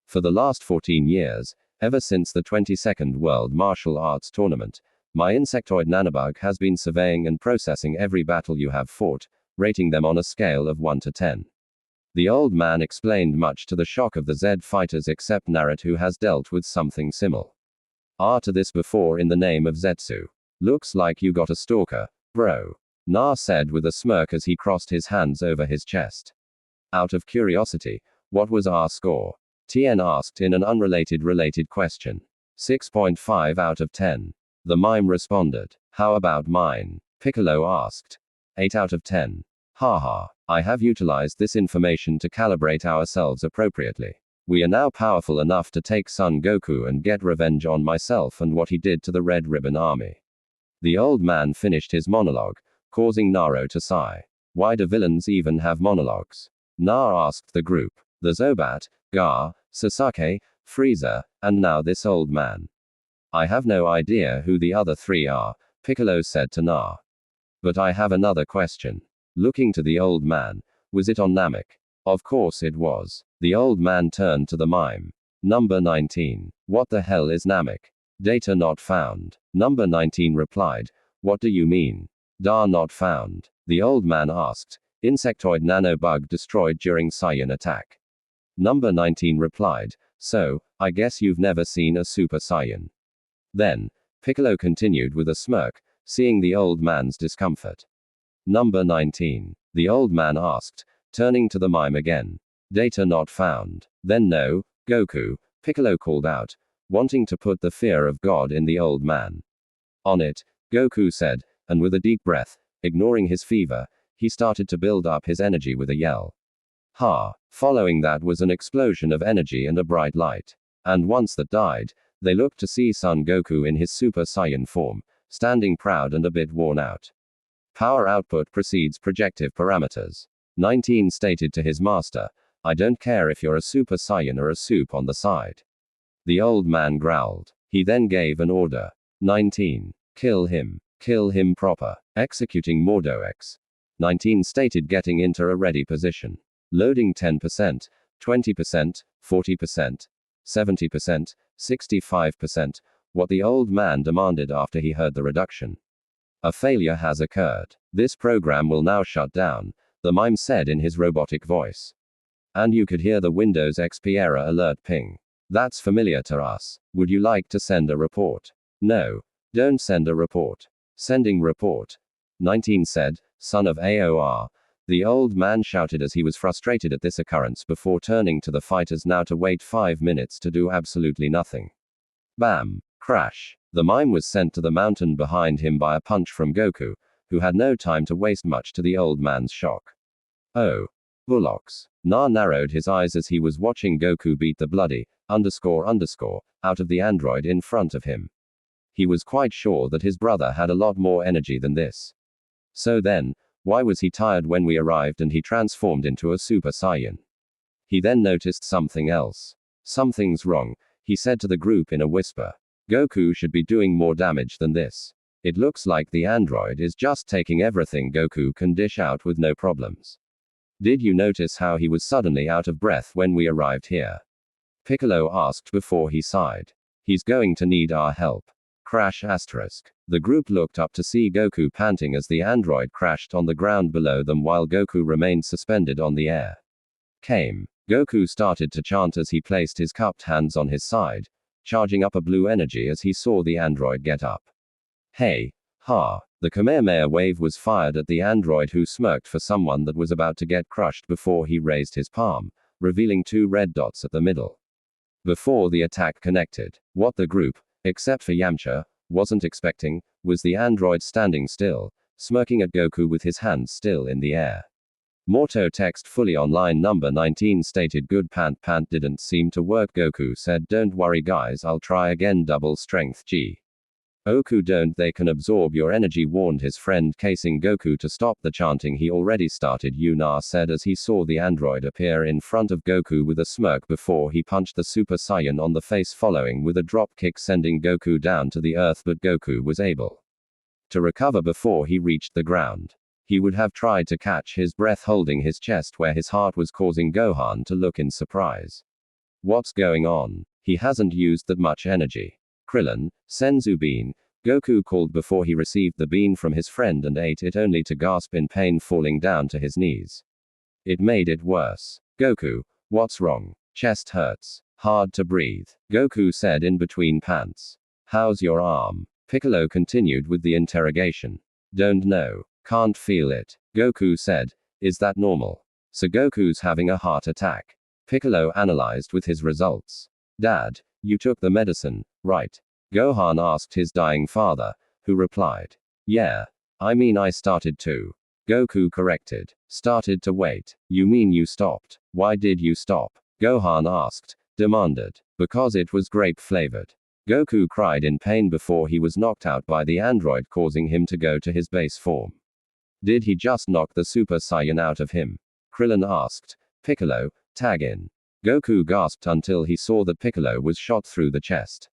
For the last 14 years, ever since the 22nd World Martial Arts Tournament, my insectoid nanobug has been surveying and processing every battle you have fought, rating them on a scale of 1 to 10. The old man explained, much to the shock of the Z fighters except Naruto, who has dealt with something similar to this before in the name of Zetsu. Looks like you got a stalker, bro. Na said with a smirk as he crossed his hands over his chest. Out of curiosity, what was our score? Tien asked in an related question. 6.5 out of 10. The mime responded. How about mine? Piccolo asked. 8 out of 10. Haha. I have utilized this information to calibrate ourselves appropriately. We are now powerful enough to take Son Goku and get revenge on myself and what he did to the Red Ribbon Army. The old man finished his monologue, causing Naruto to sigh. Why do villains even have monologues? Na asked the group. The Zobat, Gar, Sasuke, Frieza, and now this old man. I have no idea who the other three are, Piccolo said to Na. But I have another question. Looking to the old man, was it on Namek? Of course it was. The old man turned to the mime. Number 19. What the hell is Namek? Data not found. Number 19 replied. What do you mean? Dar not found. The old man asked. Insectoid nanobug destroyed during Saiyan attack. Number 19 replied. So, I guess you've never seen a Super Saiyan. Then, Piccolo continued with a smirk, seeing the old man's discomfort. Number 19. The old man asked, turning to the mime again. Data not found. Then no, Goku, Piccolo called out, wanting to put the fear of God in the old man. On it, Goku said, and with a deep breath, ignoring his fever, he started to build up his energy with a yell. Ha! Following that was an explosion of energy and a bright light. And once that died, they looked to see Son Goku in his Super Saiyan form, standing proud and a bit worn out. Power output precedes projective parameters. 19 stated to his master, I don't care if you're a Super Saiyan or a soup on the side. The old man growled. He then gave an order. 19. Kill him. Kill him proper. Executing Mordo X. 19 stated, getting into a ready position. Loading 10%, 20%, 40%, 70%, 65%, what the old man demanded after he heard the reduction. A failure has occurred. This program will now shut down, the mime said in his robotic voice. And you could hear the Windows XP error alert ping. That's familiar to us. Would you like to send a report? No. Don't send a report. Sending report. 19 said, son of AOR. The old man shouted as he was frustrated at this occurrence before turning to the fighters now to wait 5 minutes to do absolutely nothing. Bam. Crash. The mime was sent to the mountain behind him by a punch from Goku, who had no time to waste much to the old man's shock. Oh. Bullocks. Na narrowed his eyes as he was watching Goku beat the bloody, out of the android in front of him. He was quite sure that his brother had a lot more energy than this. So then, why was he tired when we arrived and he transformed into a Super Saiyan? He then noticed something else. Something's wrong, he said to the group in a whisper. Goku should be doing more damage than this. It looks like the android is just taking everything Goku can dish out with no problems. Did you notice how he was suddenly out of breath when we arrived here? Piccolo asked before he sighed. He's going to need our help. Crash asterisk. The group looked up to see Goku panting as the android crashed on the ground below them while Goku remained suspended on the air. Came. Goku started to chant as he placed his cupped hands on his side, charging up a blue energy as he saw the android get up. Hey. Ha. The Kamehameha wave was fired at the android, who smirked for someone that was about to get crushed before he raised his palm, revealing 2 red dots at the middle. Before the attack connected, what the group, except for Yamcha, wasn't expecting, was the android standing still, smirking at Goku with his hands still in the air. Morto text fully online. Number 19 stated, good pant didn't seem to work. Goku said, don't worry guys, I'll try again. Double strength G. Oku don't, they can absorb your energy, warned his friend, casing Goku to stop the chanting he already started. Yuna said as he saw the android appear in front of Goku with a smirk before he punched the Super Saiyan on the face, following with a drop kick sending Goku down to the earth, but Goku was able to recover before he reached the ground. He would have tried to catch his breath holding his chest where his heart was, causing Gohan to look in surprise. What's going on? He hasn't used that much energy. Krillin, Senzu bean, Goku called before he received the bean from his friend and ate it only to gasp in pain, falling down to his knees. It made it worse. Goku, what's wrong? Chest hurts. Hard to breathe. Goku said in between pants. How's your arm? Piccolo continued with the interrogation. Don't know. Can't feel it. Goku said. Is that normal? So Goku's having a heart attack. Piccolo analyzed with his results. Dad, you took the medicine, right? Gohan asked his dying father, who replied. Yeah. I mean I started to. Goku corrected. Started to wait. You mean you stopped? Why did you stop? Gohan asked. Demanded. Because it was grape flavored. Goku cried in pain before he was knocked out by the android, causing him to go to his base form. Did he just knock the Super Saiyan out of him? Krillin asked. Piccolo, tag in. Goku gasped until he saw that Piccolo was shot through the chest.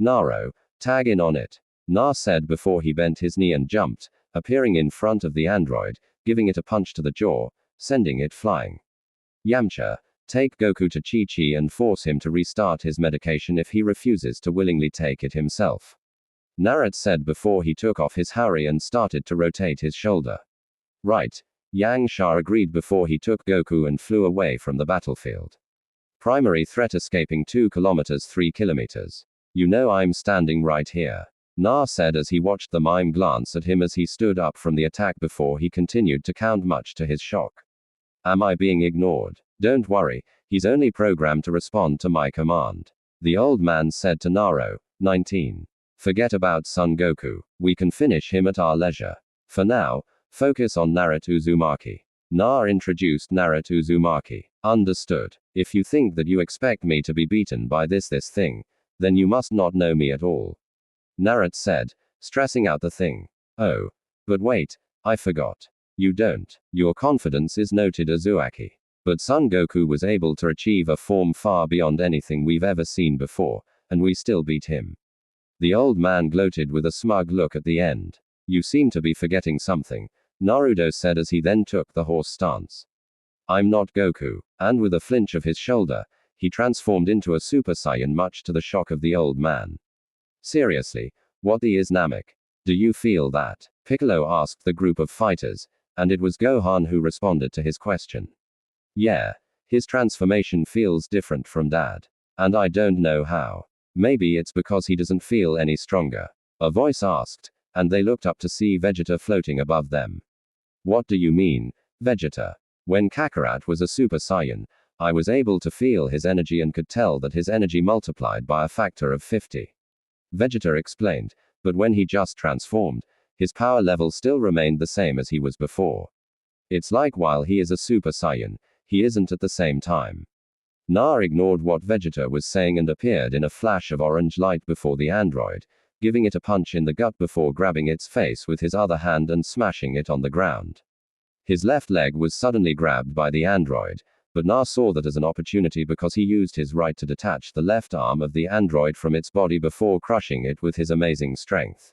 Naro, tag in on it. Na said before he bent his knee and jumped, appearing in front of the android, giving it a punch to the jaw, sending it flying. Yamcha, take Goku to Chi-Chi and force him to restart his medication if he refuses to willingly take it himself. Naruto said before he took off his Hari and started to rotate his shoulder. Right. Yang Sha agreed before he took Goku and flew away from the battlefield. Primary threat escaping 2 kilometers 3 kilometers. You know I'm standing right here. Na said as he watched the mime glance at him as he stood up from the attack before he continued to count, much to his shock. Am I being ignored? Don't worry, he's only programmed to respond to my command. The old man said to Naro, 19. Forget about Son Goku, we can finish him at our leisure. For now, focus on Naruto Uzumaki. Na introduced Naruto Uzumaki. Understood. If you think that you expect me to be beaten by this thing, then you must not know me at all. Naruto said, stressing out the thing. Oh. But wait, I forgot. You don't. Your confidence is noted, Uzumaki. But Son Goku was able to achieve a form far beyond anything we've ever seen before, and we still beat him. The old man gloated with a smug look at the end. You seem to be forgetting something, Naruto said as he then took the horse stance. I'm not Goku, and with a flinch of his shoulder, he transformed into a Super Saiyan, much to the shock of the old man. Seriously, what the is Namek? Do you feel that? Piccolo asked the group of fighters, and it was Gohan who responded to his question. Yeah, his transformation feels different from Dad. And I don't know how. Maybe it's because he doesn't feel any stronger. A voice asked, and they looked up to see Vegeta floating above them. What do you mean, Vegeta? When Kakarot was a Super Saiyan, I was able to feel his energy and could tell that his energy multiplied by a factor of 50. Vegeta explained, but when he just transformed, his power level still remained the same as he was before. It's like while he is a Super Saiyan, he isn't at the same time. Na ignored what Vegeta was saying and appeared in a flash of orange light before the android, giving it a punch in the gut before grabbing its face with his other hand and smashing it on the ground. His left leg was suddenly grabbed by the android, but Na saw that as an opportunity because he used his right to detach the left arm of the android from its body before crushing it with his amazing strength.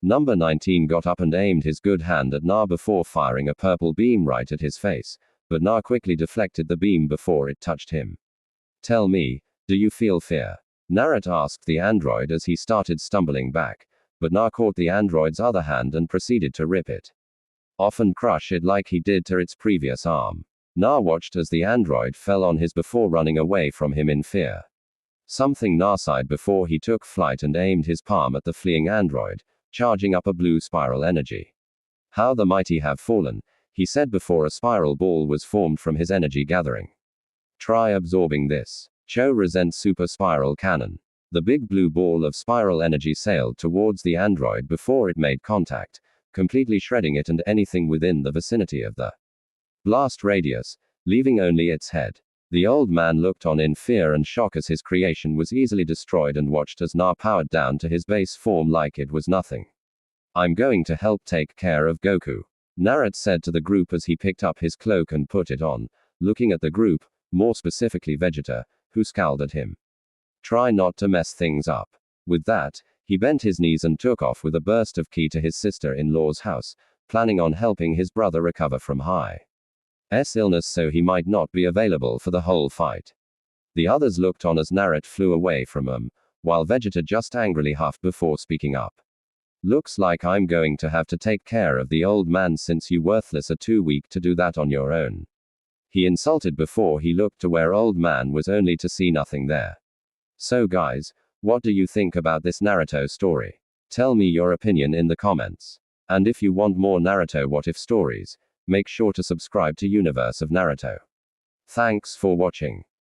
Number 19 got up and aimed his good hand at Na before firing a purple beam right at his face, but Na quickly deflected the beam before it touched him. Tell me, do you feel fear? Naruto asked the android as he started stumbling back, but Na caught the android's other hand and proceeded to rip it off and crush it like he did to its previous arm. Na watched as the android fell on his before running away from him in fear. Something Na sighed before he took flight and aimed his palm at the fleeing android, charging up a blue spiral energy. How the mighty have fallen, he said before a spiral ball was formed from his energy gathering. Try absorbing this. Cho resents super spiral cannon. The big blue ball of spiral energy sailed towards the android before it made contact, completely shredding it and anything within the vicinity of the blast radius, leaving only its head. The old man looked on in fear and shock as his creation was easily destroyed and watched as Na powered down to his base form like it was nothing. I'm going to help take care of Goku, Naruto said to the group as he picked up his cloak and put it on, looking at the group, more specifically Vegeta, who scowled at him. Try not to mess things up. With that, he bent his knees and took off with a burst of ki to his sister-in-law's house, planning on helping his brother recover from Hi's illness so he might not be available for the whole fight. The others looked on as Naruto flew away from him, while Vegeta just angrily huffed before speaking up. Looks like I'm going to have to take care of the old man since you worthless are too weak to do that on your own. He insulted before he looked to where old man was only to see nothing there. So guys, what do you think about this Naruto story? Tell me your opinion in the comments. And if you want more Naruto what if stories, make sure to subscribe to Universe of Naruto. Thanks for watching.